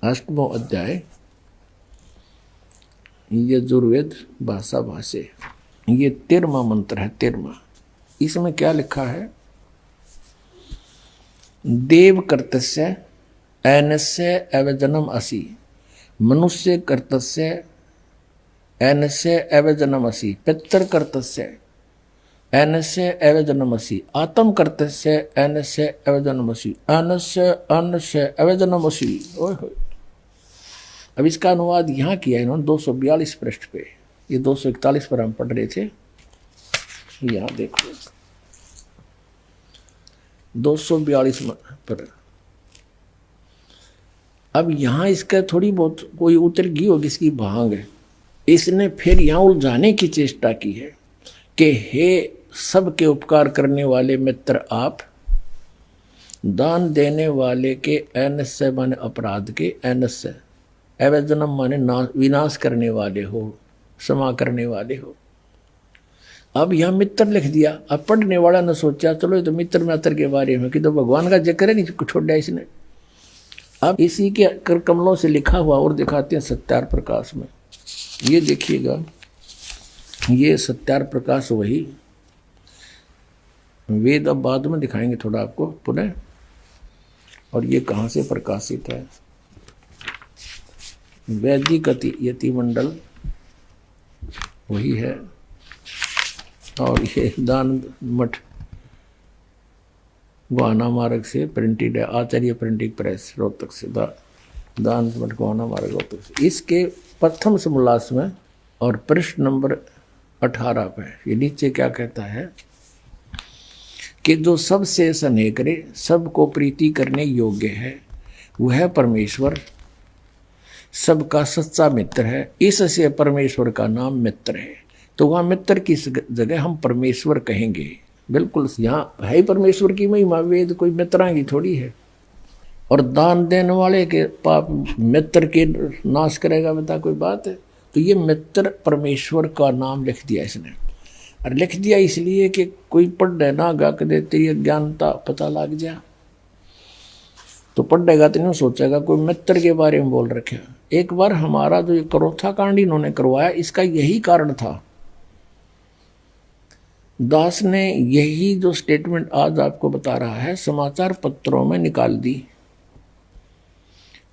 8वां अध्याय यजुर्वेद भाषा भाष्य, ये 13वां मंत्र है। 13वां, इसमें क्या लिखा है? देव कर्तस्य ऐनस्य अवजनम असि, मनुष्य कर्तस्य ऐनस्य अवजनमसि, पितर कर्तस्य ऐनस्य अवजनमसि, आत्म कर्तस्य ऐनस्य अवजनमसि, अन्नस्य अन्नस्य अवजनमसि। ओए होए। अब इसका अनुवाद यहाँ किया इन्होंने 242 पृष्ठ पे। ये 241 पर हम पढ़ रहे थे, यहाँ देखो 242 पर। अब यहाँ इसका थोड़ी बहुत कोई उतर गई होगी इसकी भांग है। इसने फिर यहाँ उलझाने की चेष्टा की है कि हे सबके उपकार करने वाले मित्र, आप दान देने वाले के ऐनस्य माने अपराध के, ऐनस्य अवजनम माने विनाश करने वाले हो, क्षमा करने वाले हो। अब यह मित्र लिख दिया। अब पढ़ने वाला ने सोचा चलो ये तो मित्र मित्र के बारे में कि तो भगवान का जिक्र है नहीं छोड़ा इसने। अब इसी के कर कमलों से लिखा हुआ और दिखाते हैं सत्यार प्रकाश में। ये देखिएगा, ये सत्यार प्रकाश वही वेद, अब बाद में दिखाएंगे थोड़ा आपको पुनः। और ये कहाँ से प्रकाशित है? वैदिक यति मंडल वही है। और ये दान मठ गोहाना मार्ग से प्रिंटेड है, आचार्य प्रिंटिंग प्रेस रोहतक से, दान मठ गोहाना मार्ग रोहतक से। इसके प्रथम समोल्लास में और पृष्ठ नंबर 18 पे ये नीचे क्या कहता है कि जो सबसे स्नेह करे, सबको प्रीति करने योग्य है, वह परमेश्वर सबका सच्चा मित्र है। इससे परमेश्वर का नाम मित्र है। तो वहाँ मित्र की जगह हम परमेश्वर कहेंगे। बिल्कुल यहाँ है ही परमेश्वर की महिमा, वेद कोई मित्रा की थोड़ी है। और दान देने वाले के पाप मित्र के नाश करेगा, बता कोई बात है? तो ये मित्र परमेश्वर का नाम लिख दिया इसने। और लिख दिया इसलिए कि कोई पढ़ ना गा के देते ये ज्ञानता पता लग जा, तो पढ़ेगा तो नहीं सोचेगा कोई मित्र के बारे में बोल रखे। एक बार हमारा जो ये करोथा कांड इन्होंने करवाया, इसका यही कारण था। दास ने यही जो स्टेटमेंट आज आपको बता रहा है समाचार पत्रों में निकाल दी,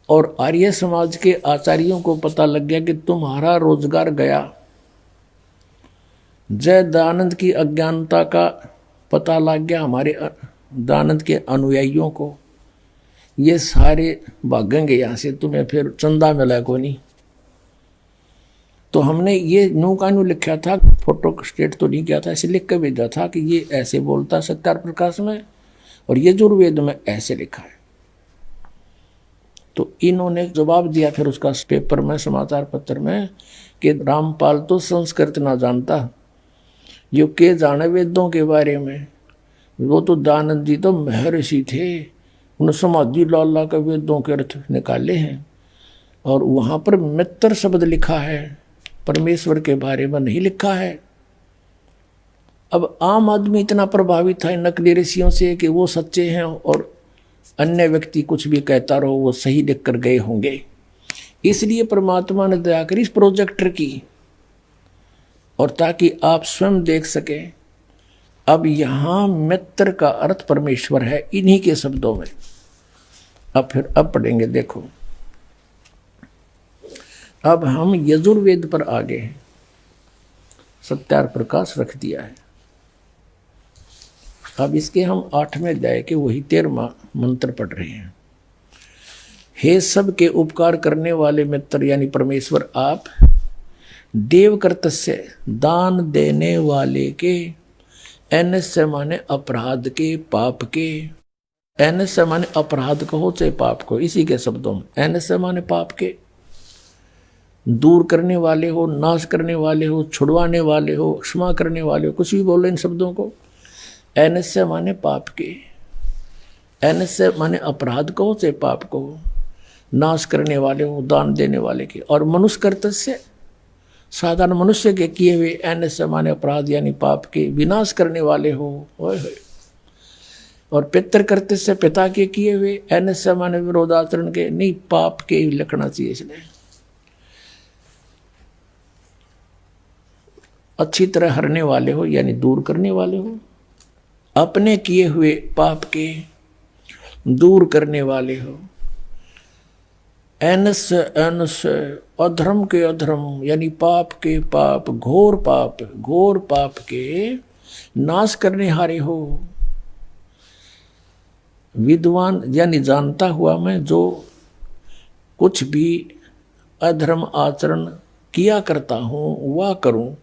और आर्य समाज के आचार्यों को पता लग गया कि तुम्हारा रोजगार गया। जय दयानंद की अज्ञानता का पता लग गया हमारे दयानंद के अनुयायियों को। ये सारे भागेंगे यहाँ से, तुम्हें फिर चंदा मिला को नहीं। तो हमने ये न्यू का न्यू लिखा था, फोटो स्टेट तो नहीं किया था, ऐसे लिख कर भेजा था कि ये ऐसे बोलता सत्यार प्रकाश में, और ये यजुर्वेद में ऐसे लिखा है। तो इन्होंने जवाब दिया फिर उसका पेपर में, समाचार पत्र में, कि रामपाल तो संस्कृत ना जानता, यो के जाने वेदों के बारे में। वो तो दयानंद जी तो महर्षि थे, उन्होंने समाधि लाला के वेदों के अर्थ निकाले हैं, और वहाँ पर मित्र शब्द लिखा है, परमेश्वर के बारे में नहीं लिखा है। अब आम आदमी इतना प्रभावित था इन नकली ऋषियों से कि वो सच्चे हैं, और अन्य व्यक्ति कुछ भी कहता रहो वो सही लिख कर गए होंगे। इसलिए परमात्मा ने दया करी इस प्रोजेक्टर की, और ताकि आप स्वयं देख सकें। अब यहाँ मित्र का अर्थ परमेश्वर है इन्हीं के शब्दों में। अब पढ़ेंगे, देखो अब हम यजुर्वेद पर आ गए हैं। सत्यार प्रकाश रख दिया है। अब इसके हम 8वें अध्याय के वही 13वां मंत्र पढ़ रहे हैं। हे सब के उपकार करने वाले मित्र यानी परमेश्वर, आप देव कर्तस्य दान देने वाले के, ऐनस्य माने अपराध के, पाप के। ऐनस्य माने अपराध कहो चाहे पाप को, इसी के शब्दों में ऐनस्य माने पाप के, दूर करने वाले हो, नाश करने वाले हो, छुड़वाने वाले हो, क्षमा करने वाले हो, कुछ भी बोलो इन शब्दों को। ऐनस्य माने पाप के, ऐनस्य माने अपराध कहो चाहे पाप कहो, नाश करने वाले हो, दान देने वाले के। और मनुष्य कर्तस्य साधारण मनुष्य के किए हुए, ऐनस्य माने अपराध यानी पाप के विनाश करने वाले हो। और पितर करते से पिता के किए हुए, ऐसे माने विरोधाचरण के नहीं, पाप के ही लिखना चाहिए। इसलिए अच्छी तरह हरने वाले हो यानी दूर करने वाले हो, अपने किए हुए पाप के दूर करने वाले हो। एनस एनस अधर्म के अधर्म यानी पाप के पाप, घोर पाप के नाश करने हारे हो। विद्वान यानी जानता हुआ मैं जो कुछ भी अधर्म आचरण किया करता हूँ वह करूँ,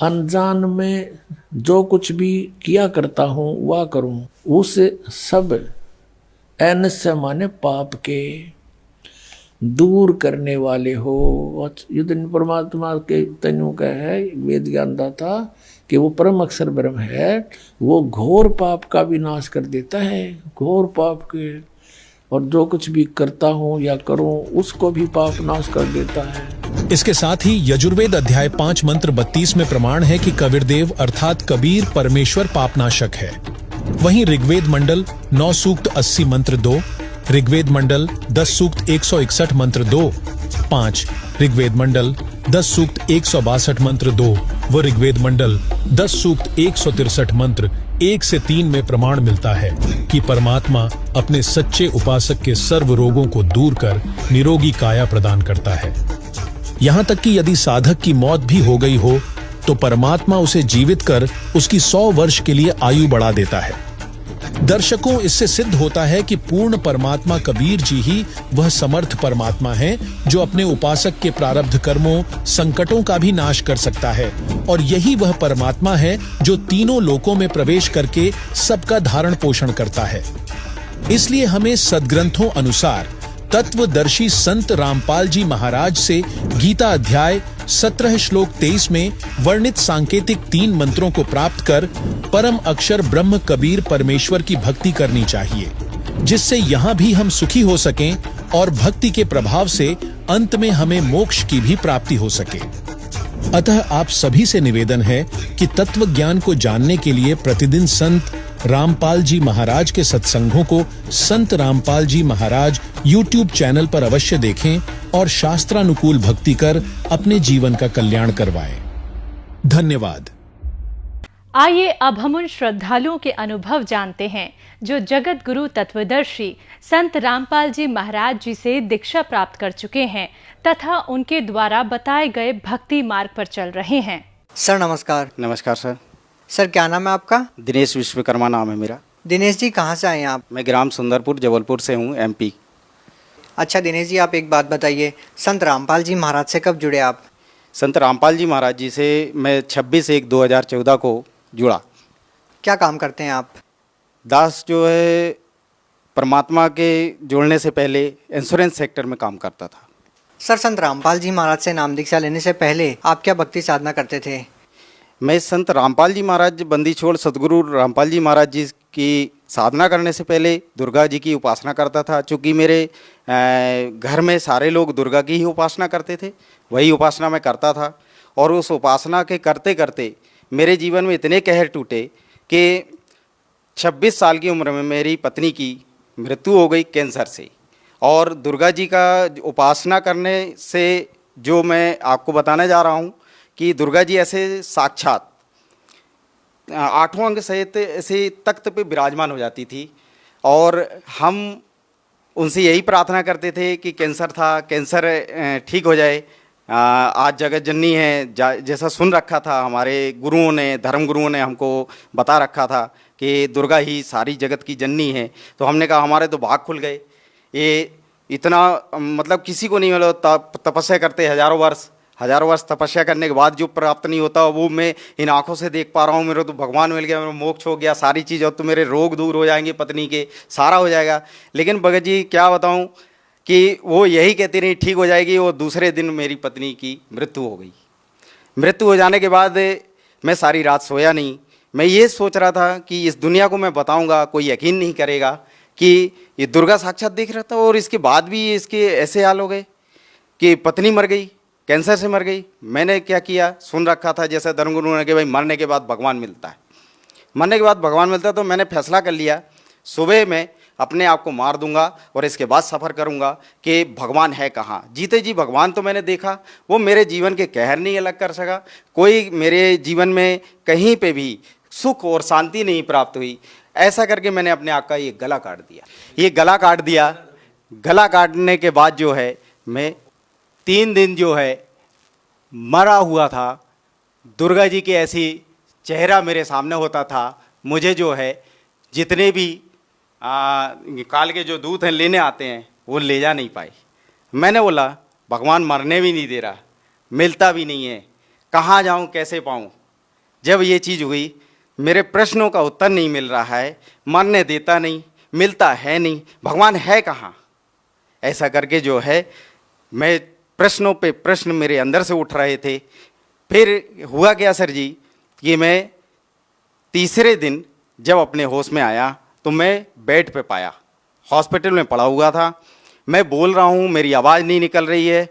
अनजान में जो कुछ भी किया करता हूँ वह करूँ, उस सब ऐनस्य माने पाप के दूर करने वाले हो। युद्ध परमात्मा के तनु का है वेद ज्ञान दाता कि वो परम अक्षर ब्रह्म है, वो घोर पाप का भी नाश कर देता है, घोर पाप के, और जो कुछ भी करता हूँ या करूँ उसको भी पाप नाश कर देता है। इसके साथ ही यजुर्वेद अध्याय 5 मंत्र 32 में प्रमाण है कि कबीरदेव अर्थात कबीर परमेश्वर पापनाशक है। वहीं ऋग्वेद मंडल 9 सूक्त 80 मंत्र 2, ऋग्वेद मंडल 10 सूक्त 161 मंत्र 2, 5 ऋग्वेद मंडल 10 सूक्त 162 मंत्र 2 व ऋग्वेद मंडल 10 सूक्त 163 मंत्र 1 से 3 में प्रमाण मिलता है कि परमात्मा अपने सच्चे उपासक के सर्व रोगों को दूर कर निरोगी काया प्रदान करता है। यहाँ तक कि यदि साधक की मौत भी हो गई हो तो परमात्मा उसे जीवित कर उसकी 100 वर्ष के लिए आयु बढ़ा देता है। दर्शकों, इससे सिद्ध होता है कि पूर्ण परमात्मा कबीर जी ही वह समर्थ परमात्मा है जो अपने उपासक के प्रारब्ध कर्मों, संकटों का भी नाश कर सकता है, और यही वह परमात्मा है जो तीनों लोकों में प्रवेश करके सबका धारण पोषण करता है। इसलिए हमें सद्ग्रंथों अनुसार तत्वदर्शी संत रामपाल जी महाराज से गीता अध्याय 17 श्लोक 23 में वर्णित सांकेतिक 3 मंत्रों को प्राप्त कर परम अक्षर ब्रह्म कबीर परमेश्वर की भक्ति करनी चाहिए, जिससे यहाँ भी हम सुखी हो सकें और भक्ति के प्रभाव से अंत में हमें मोक्ष की भी प्राप्ति हो सके। अतः आप सभी से निवेदन है कि तत्व ज्ञान को जानने के लिए प्रतिदिन संत रामपाल जी महाराज के सत्संगों को संत रामपाल जी महाराज YouTube चैनल पर अवश्य देखें और शास्त्रानुकूल भक्ति कर अपने जीवन का कल्याण करवाएं। धन्यवाद। आइए अब हम उन श्रद्धालुओं के अनुभव जानते हैं जो जगत गुरु तत्वदर्शी संत रामपाल जी महाराज जी से दीक्षा प्राप्त कर चुके हैं तथा उनके द्वारा बताए गए भक्ति मार्ग पर चल रहे हैं। सर नमस्कार। नमस्कार सर। सर क्या नाम है आपका? दिनेश विश्वकर्मा नाम है मेरा। दिनेश जी कहाँ से आए हैं आप? मैं ग्राम सुंदरपुर जबलपुर से हूँ, MP। अच्छा दिनेश जी, आप एक बात बताइए, संत रामपाल जी महाराज से कब जुड़े आप? संत रामपाल जी महाराज जी से मैं 26/1/2014 को जुड़ा। क्या काम करते हैं आप? दास जो है परमात्मा के जोड़ने से पहले इंश्योरेंस सेक्टर में काम करता था। सर संत रामपाल जी महाराज से नाम दीक्षा लेने से पहले आप क्या भक्ति साधना करते थे? मैं संत रामपाल जी महाराज बंदी छोड़ सदगुरु रामपाल जी महाराज जी की साधना करने से पहले दुर्गा जी की उपासना करता था। चूँकि मेरे घर में सारे लोग दुर्गा की ही उपासना करते थे, वही उपासना मैं करता था। और उस उपासना के करते करते मेरे जीवन में इतने कहर टूटे कि 26 साल की उम्र में मेरी पत्नी की मृत्यु हो गई कैंसर से। और दुर्गा जी का उपासना करने से जो मैं आपको बताने जा रहा हूँ कि दुर्गा जी ऐसे साक्षात 8वां अंग सहित ऐसे तख्त पे विराजमान हो जाती थी, और हम उनसे यही प्रार्थना करते थे कि कैंसर था, कैंसर ठीक हो जाए। आज जगत जननी है, जैसा सुन रखा था हमारे गुरुओं ने, धर्म गुरुओं ने हमको बता रखा था कि दुर्गा ही सारी जगत की जननी है। तो हमने कहा हमारे तो भाग खुल गए। ये इतना मतलब किसी को नहीं मिला, तपस्या करते हजारों वर्ष तपस्या करने के बाद जो प्राप्त नहीं होता वो मैं इन आंखों से देख पा रहा हूँ। मेरे तो भगवान मिल गया, मेरा मोक्ष हो गया, सारी चीज़, और तो मेरे रोग दूर हो जाएंगे, पत्नी के सारा हो जाएगा। लेकिन भगत जी क्या बताऊँ कि वो यही कहती रही ठीक हो जाएगी, और दूसरे दिन मेरी पत्नी की मृत्यु हो गई। मृत्यु हो जाने के बाद मैं सारी रात सोया नहीं। मैं ये सोच रहा था कि इस दुनिया को मैं बताऊँगा, कोई यकीन नहीं करेगा कि ये दुर्गा साक्षात दिख रहा था, और इसके बाद भी इसके ऐसे हाल हो गए कि पत्नी मर गई, कैंसर से मर गई। मैंने क्या किया, सुन रखा था जैसे धर्मगुरु ने कि भाई मरने के बाद भगवान मिलता है। मरने के बाद भगवान मिलता, तो मैंने फैसला कर लिया सुबह में अपने आप को मार दूंगा और इसके बाद सफ़र करूंगा कि भगवान है कहाँ। जीते जी भगवान तो मैंने देखा, वो मेरे जीवन के कहर नहीं अलग कर सका, कोई मेरे जीवन में कहीं पे भी सुख और शांति नहीं प्राप्त हुई। ऐसा करके मैंने अपने आप का ये गला काट दिया। ये गला काट दिया। गला काटने के बाद जो है मैं 3 दिन जो है मरा हुआ था। दुर्गा जी के ऐसी चेहरा मेरे सामने होता था। मुझे जो है जितने भी काल के जो दूत हैं लेने आते हैं वो ले जा नहीं पाए। मैंने बोला भगवान मरने भी नहीं दे रहा, मिलता भी नहीं है, कहाँ जाऊँ कैसे पाऊँ। जब ये चीज़ हुई, मेरे प्रश्नों का उत्तर नहीं मिल रहा है, मरने देता नहीं, मिलता है नहीं, भगवान है कहाँ। ऐसा करके जो है मैं प्रश्नों पे प्रश्न मेरे अंदर से उठ रहे थे। फिर हुआ क्या सर जी कि मैं तीसरे दिन जब अपने होश में आया तो मैं बेड पे पाया, हॉस्पिटल में पड़ा हुआ था। मैं बोल रहा हूँ, मेरी आवाज़ नहीं निकल रही है।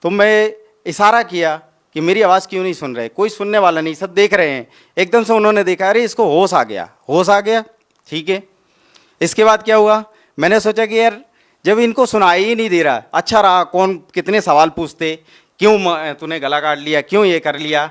तो मैं इशारा किया कि मेरी आवाज़ क्यों नहीं सुन रहे, कोई सुनने वाला नहीं, सब देख रहे हैं। एकदम से उन्होंने देखा, अरे इसको होश आ गया, होश आ गया, ठीक है। इसके बाद क्या हुआ, मैंने सोचा कि यार जब इनको सुनाई ही नहीं दे रहा, अच्छा रहा, कौन कितने सवाल पूछते, क्यों तूने गला काट लिया, क्यों ये कर लिया।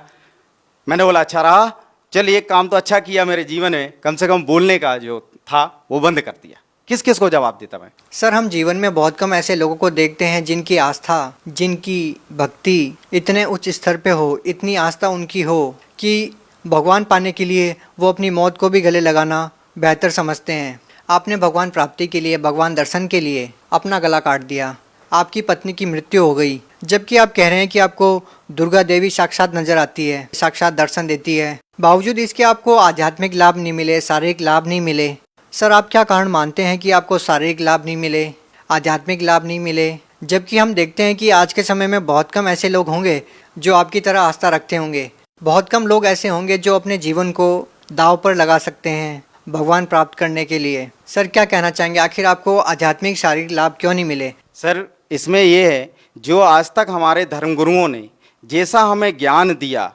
मैंने बोला अच्छा रहा, चल एक काम तो अच्छा किया मेरे जीवन में, कम से कम बोलने का जो था वो बंद कर दिया। किस किस को जवाब देता मैं। सर, हम जीवन में बहुत कम ऐसे लोगों को देखते हैं जिनकी आस्था, जिनकी भक्ति इतने उच्च स्तर पे हो, इतनी आस्था उनकी हो कि भगवान पाने के लिए वो अपनी मौत को भी गले लगाना बेहतर समझते हैं। आपने भगवान प्राप्ति के लिए, भगवान दर्शन के लिए अपना गला काट दिया। आपकी पत्नी की मृत्यु हो गई, जबकि आप कह रहे हैं कि आपको दुर्गा देवी साक्षात नजर आती है, साक्षात दर्शन देती है। बावजूद इसके आपको आध्यात्मिक लाभ नहीं मिले, शारीरिक लाभ नहीं मिले। सर, आप क्या कारण मानते हैं कि आपको शारीरिक लाभ नहीं मिले, आध्यात्मिक लाभ नहीं मिले, जबकि हम देखते हैं कि आज के समय में बहुत कम ऐसे लोग होंगे जो आपकी तरह आस्था रखते होंगे। बहुत कम लोग ऐसे होंगे जो अपने जीवन को दांव पर लगा सकते हैं भगवान प्राप्त करने के लिए। सर, क्या कहना चाहेंगे, आखिर आपको आध्यात्मिक शारीरिक लाभ क्यों नहीं मिले? सर, इसमें ये है, जो आज तक हमारे धर्मगुरुओं ने जैसा हमें ज्ञान दिया,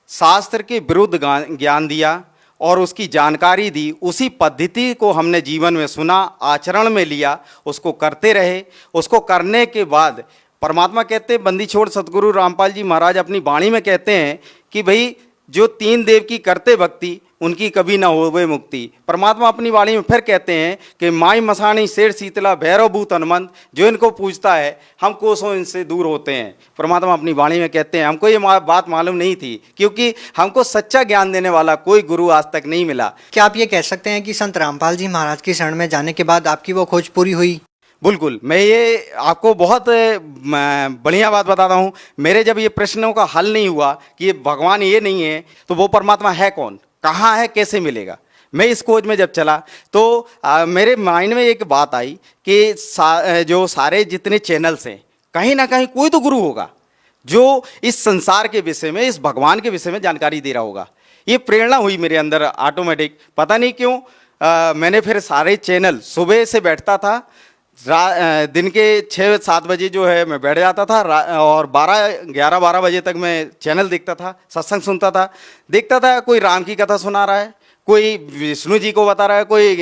शास्त्र के विरुद्ध ज्ञान दिया और उसकी जानकारी दी, उसी पद्धति को हमने जीवन में सुना, आचरण में लिया, उसको करते रहे। उसको करने के बाद परमात्मा कहते हैं, बंदी छोड़ सतगुरु रामपाल जी महाराज अपनी वाणी में कहते हैं कि भाई जो 3 देव की करते भक्ति, उनकी कभी ना होवे मुक्ति। परमात्मा अपनी वाणी में फिर कहते हैं कि माई मसाणी शेर शीतला भैरव भूत हनुमंत, जो इनको पूजता है हम कोसों इनसे दूर होते हैं। परमात्मा अपनी वाणी में कहते हैं। हमको ये बात मालूम नहीं थी, क्योंकि हमको सच्चा ज्ञान देने वाला कोई गुरु आज तक नहीं मिला। क्या आप ये कह सकते हैं कि संत रामपाल जी महाराज की शरण में जाने के बाद आपकी वो खोज पूरी हुई? बिल्कुल। मैं ये आपको बहुत बढ़िया बात बताता हूँ। मेरे जब ये प्रश्नों का हल नहीं हुआ कि ये भगवान ये नहीं है, तो वो परमात्मा है कौन, कहाँ है, कैसे मिलेगा। मैं इस खोज में जब चला तो मेरे माइंड में एक बात आई कि जो सारे जितने चैनल्स हैं, कहीं ना कहीं कोई तो गुरु होगा जो इस संसार के विषय में, इस भगवान के विषय में जानकारी दे रहा होगा। ये प्रेरणा हुई मेरे अंदर ऑटोमेटिक, पता नहीं क्यों। मैंने फिर सारे चैनल, सुबह से बैठता था, दिन के 6-7 बजे जो है मैं बैठ जाता था और 11-12 बजे तक मैं चैनल देखता था, सत्संग सुनता था, देखता था। कोई राम की कथा सुना रहा है, कोई विष्णु जी को बता रहा है, कोई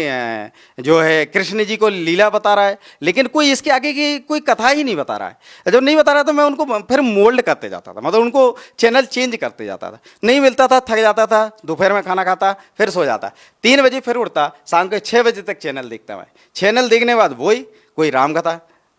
जो है कृष्ण जी को लीला बता रहा है, लेकिन कोई इसके आगे की कोई कथा ही नहीं बता रहा है। जब नहीं बता रहा तो मैं उनको फिर मोल्ड करते जाता था, मतलब उनको चैनल चेंज करते जाता था। नहीं मिलता था, थक जाता था, दोपहर में खाना खाता, फिर सो जाता। 3 बजे फिर उठता, शाम के 6 बजे तक चैनल देखता मैं। चैनल देखने के बाद वही कोई राम कथा,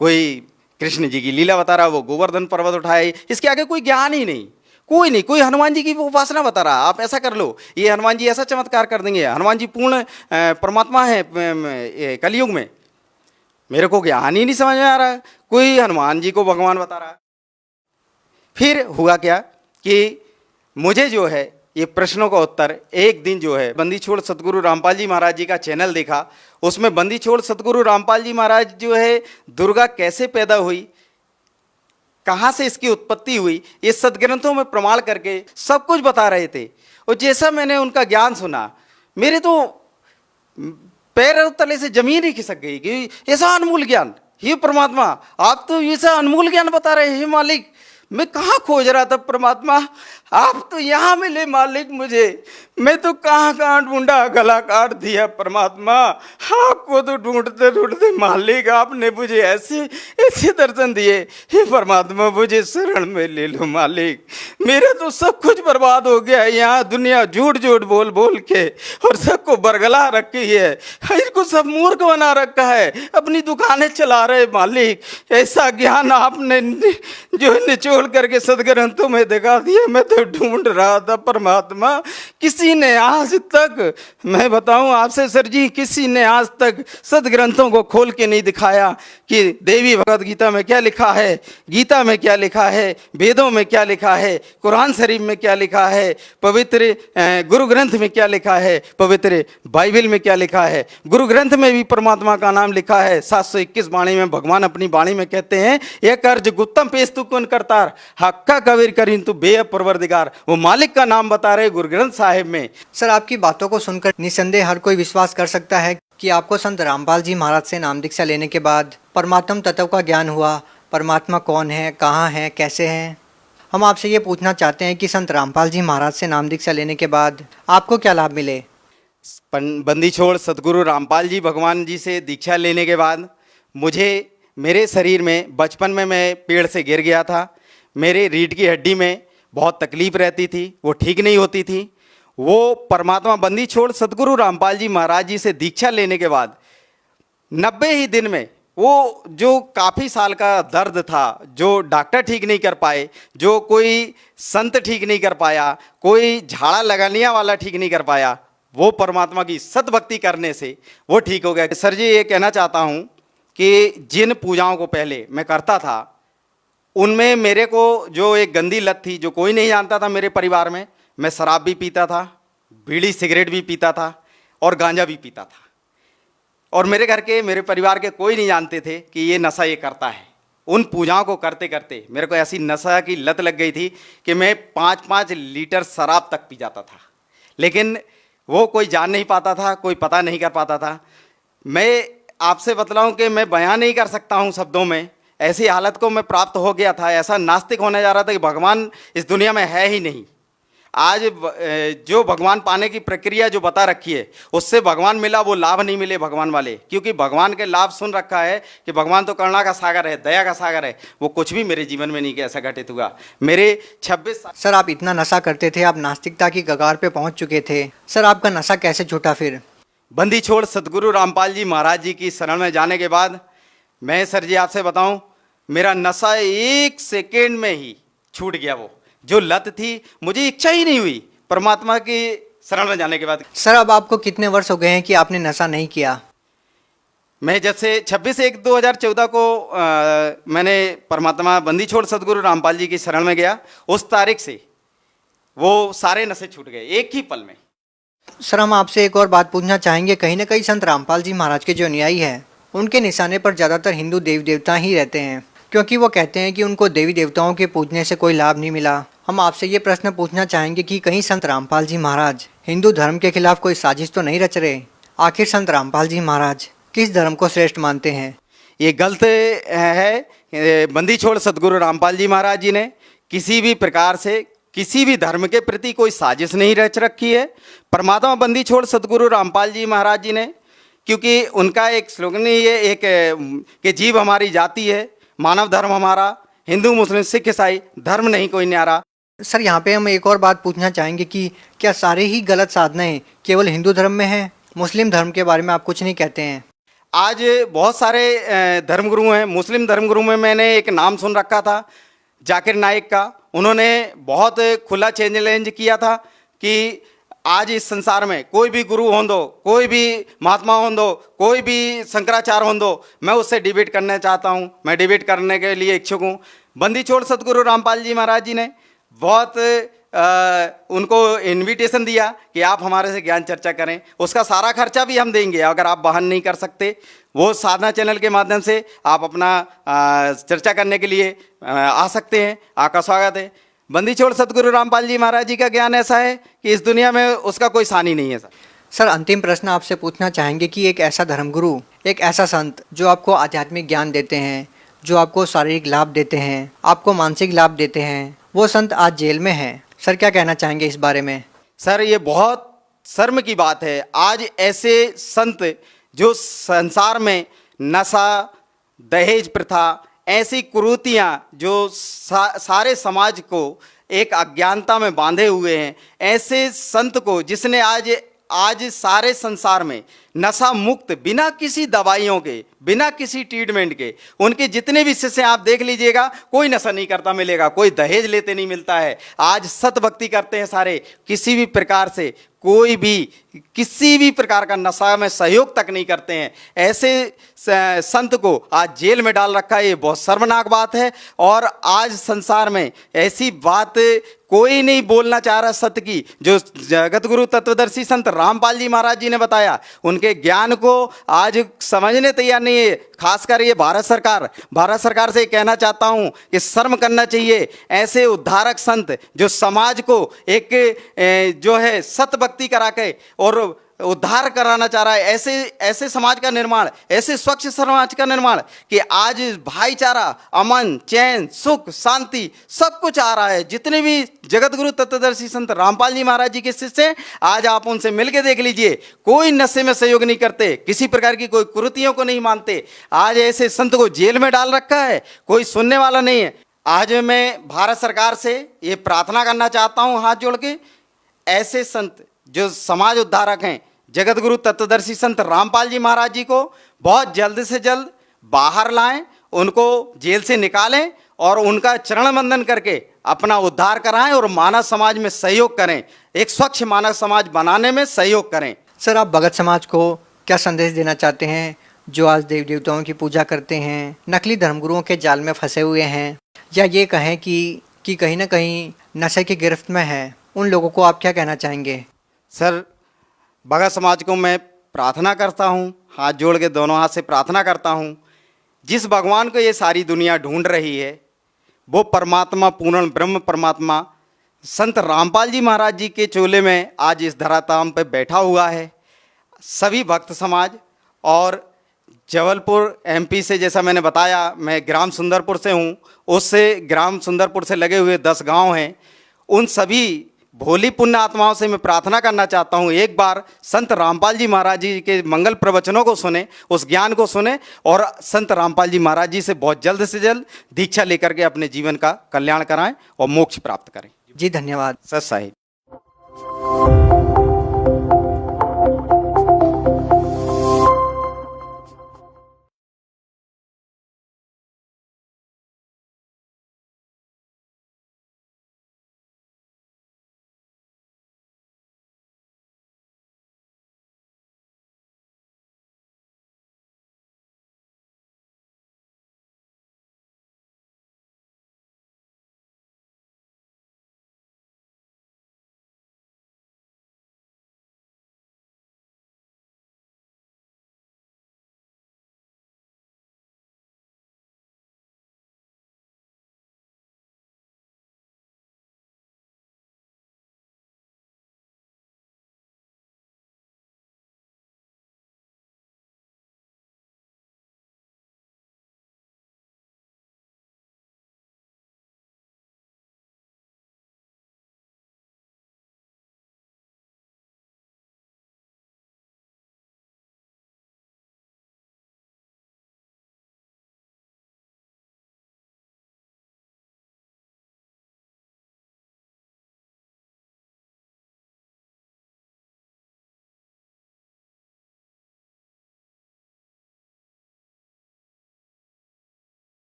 कोई कृष्ण जी की लीला बता रहा, वो गोवर्धन पर्वत उठाए, इसके आगे कोई ज्ञान ही नहीं, कोई नहीं। कोई हनुमान जी की उपासना बता रहा, आप ऐसा कर लो, ये हनुमान जी ऐसा चमत्कार कर देंगे, हनुमान जी पूर्ण परमात्मा है कलयुग में। मेरे को ज्ञान ही नहीं समझ में आ रहा, कोई हनुमान जी को भगवान बता रहा। फिर हुआ क्या कि मुझे जो है ये प्रश्नों का उत्तर, एक दिन जो है बंदी छोड़ सतगुरु रामपाल जी महाराज जी का चैनल देखा। उसमें बंदी छोड़ सतगुरु रामपाल जी महाराज जो है, दुर्गा कैसे पैदा हुई, कहाँ से इसकी उत्पत्ति हुई, ये सदग्रंथों में प्रमाण करके सब कुछ बता रहे थे। और जैसा मैंने उनका ज्ञान सुना, मेरे तो पैर तले से जमीन ही खिसक गई कि ऐसा अनमोल ज्ञान, हे परमात्मा आप तो ऐसा अनमोल ज्ञान बता रहे हैं मालिक। मैं कहाँ खोज रहा था परमात्मा, आप तो यहाँ मिले मालिक मुझे, मैं तो कहाँ कहाँ ढूंढा, गला काट दिया परमात्मा। आपको तो ढूंढते ढूंढते मालिक आपने मुझे ऐसे ऐसे दर्शन दिए। हे परमात्मा मुझे शरण में ले लो मालिक, मेरा तो सब कुछ बर्बाद हो गया है। यहाँ दुनिया झूठ झूठ बोल बोल के और सबको बरगला रखी है, इनको सब मूर्ख बना रखा है, अपनी दुकानें चला रहे मालिक। ऐसा ज्ञान आपने जो निचोड़ करके सदग्रंथों में दिखा दिया, मैं तो ढूंढ रहा था परमात्मा। किसी ने आज तक, मैं बताऊं आपसे सर जी, किसी ने आज तक सदग्रंथों को खोल के नहीं दिखाया कि देवी भगवत गीता में क्या लिखा है, गीता में क्या लिखा है, वेदों में क्या लिखा है, कुरान शरीफ में क्या लिखा है, पवित्र गुरु ग्रंथ में क्या लिखा है, पवित्र बाइबल में क्या लिखा है। गुरु ग्रंथ में भी परमात्मा का नाम लिखा है। 721 वाणी में भगवान अपनी वाणी में कहते हैं, यह कर्ज गुत्तम पेश तू कौन करतार, हक्का कबीर करीन तू बेअब परवरदिगार। वो मालिक का नाम बता रहे गुरु ग्रंथ साहिब में। सर, आपकी बातों को सुनकर निसंदेह हर कोई विश्वास कर सकता है कि आपको संत रामपाल जी महाराज से नाम दीक्षा लेने के बाद परमात्म तत्व का ज्ञान हुआ। परमात्मा कौन है, कहाँ है, कैसे हैं। हम आपसे ये पूछना चाहते हैं कि संत रामपाल जी महाराज से नाम दीक्षा लेने के बाद आपको क्या लाभ मिले। बंदी छोड़ सदगुरु रामपाल जी भगवान जी से दीक्षा लेने के बाद मुझे, मेरे शरीर में, बचपन में मैं पेड़ से गिर गया था, मेरे रीढ़ की हड्डी में बहुत तकलीफ रहती थी, वो ठीक नहीं होती थी। वो परमात्मा बंदी छोड़ सदगुरु रामपाल जी महाराज जी से दीक्षा लेने के बाद 90 ही दिन में वो जो काफ़ी साल का दर्द था, जो डॉक्टर ठीक नहीं कर पाए, जो कोई संत ठीक नहीं कर पाया, कोई झाड़ा लगाने वाला ठीक नहीं कर पाया, वो परमात्मा की सतभक्ति करने से वो ठीक हो गया। सर जी, ये कहना चाहता हूँ कि जिन पूजाओं को पहले मैं करता था, उनमें मेरे को जो एक गंदी लत थी, जो कोई नहीं जानता था मेरे परिवार में, मैं शराब भी पीता था, बीड़ी सिगरेट भी पीता था और गांजा भी पीता था। और मेरे घर के, मेरे परिवार के कोई नहीं जानते थे कि ये नशा ये करता है। उन पूजाओं को करते करते मेरे को ऐसी नशा की लत लग गई थी कि मैं 5-5 लीटर शराब तक पी जाता था, लेकिन वो कोई जान नहीं पाता था, कोई पता नहीं कर पाता था। मैं आपसे बतलाऊं कि मैं बयान नहीं कर सकता हूं शब्दों में, ऐसी हालत को मैं प्राप्त हो गया था। ऐसा नास्तिक होने जा रहा था कि भगवान इस दुनिया में है ही नहीं। आज जो भगवान पाने की प्रक्रिया जो बता रखी है, उससे भगवान मिला, वो लाभ नहीं मिले भगवान वाले, क्योंकि भगवान के लाभ सुन रखा है कि भगवान तो करुणा का सागर है, दया का सागर है। वो कुछ भी मेरे जीवन में नहीं कि ऐसा घटित हुआ। मेरे 26 साल। सर, आप इतना नशा करते थे, आप नास्तिकता की कगार पे पहुंच चुके थे। सर, आपका नशा कैसे छूटा फिर। बंदी छोड़ सदगुरु रामपाल जी महाराज जी की शरण में जाने के बाद मैं सर जी आपसे बताऊं, मेरा नशा 1 सेकेंड में ही छूट गया। वो जो लत थी, मुझे इच्छा ही नहीं हुई परमात्मा की शरण में जाने के बाद। सर, अब आपको कितने वर्ष हो गए हैं कि आपने नशा नहीं किया। मैं जब से 26/1/2014 को मैंने परमात्मा बंदी छोड़ सदगुरु रामपाल जी की शरण में गया, उस तारीख से वो सारे नशे छूट गए एक ही पल में। सर, हम आपसे एक और बात पूछना चाहेंगे। कहीं ना कहीं संत रामपाल जी महाराज के जो अनुयायी हैं, उनके निशाने पर ज़्यादातर हिंदू देवी देवता ही रहते हैं, क्योंकि वो कहते हैं कि उनको देवी देवताओं के पूजने से कोई लाभ नहीं मिला। हम आपसे ये प्रश्न पूछना चाहेंगे कि कहीं संत रामपाल जी महाराज हिंदू धर्म के खिलाफ कोई साजिश तो नहीं रच रहे। आखिर संत रामपाल जी महाराज किस धर्म को श्रेष्ठ मानते हैं। ये गलत है। बंदी छोड़ सदगुरु रामपाल जी महाराज जी ने किसी भी प्रकार से किसी भी धर्म के प्रति कोई साजिश नहीं रच रखी है। परमात्मा बंदी छोड़ सदगुरु रामपाल जी महाराज जी ने, क्योंकि उनका एक स्लोगन ही है एक कि जीव हमारी जाति है, मानव धर्म हमारा, हिंदू मुस्लिम सिख ईसाई धर्म नहीं कोई न्यारा। सर, यहाँ पे हम एक और बात पूछना चाहेंगे कि क्या सारे ही गलत साधनाएं केवल हिंदू धर्म में हैं, मुस्लिम धर्म के बारे में आप कुछ नहीं कहते हैं। आज बहुत सारे धर्मगुरु हैं। मुस्लिम धर्मगुरु में मैंने एक नाम सुन रखा था जाकिर नाइक का। उन्होंने बहुत खुला चैलेंज किया था कि आज इस संसार में कोई भी गुरु हों दो, कोई भी महात्मा हों दो, कोई भी शंकराचार्य हों दो, मैं उससे डिबेट करना चाहता हूं, मैं डिबेट करने के लिए इच्छुक हूं। बंदी छोड़ सदगुरु रामपाल जी महाराज जी ने बहुत उनको इनविटेशन दिया कि आप हमारे से ज्ञान चर्चा करें, उसका सारा खर्चा भी हम देंगे। अगर आप बहन नहीं कर सकते, वो साधना चैनल के माध्यम से आप अपना चर्चा करने के लिए आ सकते हैं। आपका स्वागत है। बंदी छोड़ सदगुरु रामपाल जी महाराज जी का ज्ञान ऐसा है कि इस दुनिया में उसका कोई सानी नहीं है। सर, अंतिम प्रश्न आपसे पूछना चाहेंगे कि एक ऐसा धर्मगुरु, एक ऐसा संत जो आपको आध्यात्मिक ज्ञान देते हैं, जो आपको शारीरिक लाभ देते हैं, आपको मानसिक लाभ देते हैं, वो संत आज जेल में है। सर क्या कहना चाहेंगे इस बारे में? सर ये बहुत शर्म की बात है, आज ऐसे संत जो संसार में नशा, दहेज प्रथा, ऐसी कुरीतियाँ जो सारे समाज को एक अज्ञानता में बांधे हुए हैं, ऐसे संत को जिसने आज सारे संसार में नशा मुक्त, बिना किसी दवाइयों के, बिना किसी ट्रीटमेंट के, उनके जितने भी शिष्य आप देख लीजिएगा, कोई नशा नहीं करता मिलेगा, कोई दहेज लेते नहीं मिलता है, आज सत भक्ति करते हैं सारे, किसी भी प्रकार से कोई भी किसी भी प्रकार का नशा में सहयोग तक नहीं करते हैं। ऐसे संत को आज जेल में डाल रखा है, ये बहुत शर्मनाक बात है। और आज संसार में ऐसी बात कोई नहीं बोलना चाह रहा सत्य की, जो जगत गुरु तत्वदर्शी संत रामपाल जी महाराज जी ने बताया, उनके ज्ञान को आज समझने तैयार नहीं है। खासकर ये भारत सरकार से कहना चाहता हूँ कि शर्म करना चाहिए। ऐसे उद्धारक संत जो समाज को एक जो है सत भक्ति करा के और उद्धार कराना चाह रहा है, ऐसे समाज का निर्माण, ऐसे स्वच्छ समाज का निर्माण कि आज भाईचारा, अमन, चैन, सुख, शांति सब कुछ आ रहा है। जितने भी जगत गुरु तत्वदर्शी संत रामपाल जी महाराज जी के शिष्य हैं, आज आप उनसे मिलकर देख लीजिए, कोई नशे में सहयोग नहीं करते, किसी प्रकार की कोई कुरीतियों को नहीं मानते। आज ऐसे संत को जेल में डाल रखा है, कोई सुनने वाला नहीं है। आज मैं भारत सरकार से ये प्रार्थना करना चाहता हूँ हाथ जोड़ के, ऐसे संत जो समाज उद्धारक हैं, जगत गुरु तत्वदर्शी संत रामपाल जी महाराज जी को बहुत जल्द से जल्द बाहर लाएं, उनको जेल से निकालें और उनका चरण वंदन करके अपना उद्धार कराएं और मानव समाज में सहयोग करें, एक स्वच्छ मानव समाज बनाने में सहयोग करें। सर आप भगत समाज को क्या संदेश देना चाहते हैं जो आज देवी देवताओं की पूजा करते हैं, नकली धर्मगुरुओं के जाल में फंसे हुए हैं, या ये कहें कि कहीं ना कहीं नशे की गिरफ्त में है, उन लोगों को आप क्या कहना चाहेंगे? सर भगत समाज को मैं प्रार्थना करता हूँ, हाथ जोड़ के दोनों हाथ से प्रार्थना करता हूँ, जिस भगवान को ये सारी दुनिया ढूंढ रही है, वो परमात्मा, पूर्ण ब्रह्म परमात्मा संत रामपाल जी महाराज जी के चोले में आज इस धराधाम पे बैठा हुआ है। सभी भक्त समाज और जबलपुर एमपी से, जैसा मैंने बताया, मैं ग्राम सुंदरपुर से हूँ, उससे ग्राम सुंदरपुर से लगे हुए 10 गांव हैं, उन सभी भोली पुण्य आत्माओं से मैं प्रार्थना करना चाहता हूँ, एक बार संत रामपाल जी महाराज जी के मंगल प्रवचनों को सुने, उस ज्ञान को सुने और संत रामपाल जी महाराज जी से बहुत जल्द से जल्द दीक्षा लेकर के अपने जीवन का कल्याण कराएं और मोक्ष प्राप्त करें। जी धन्यवाद। सत साहिब।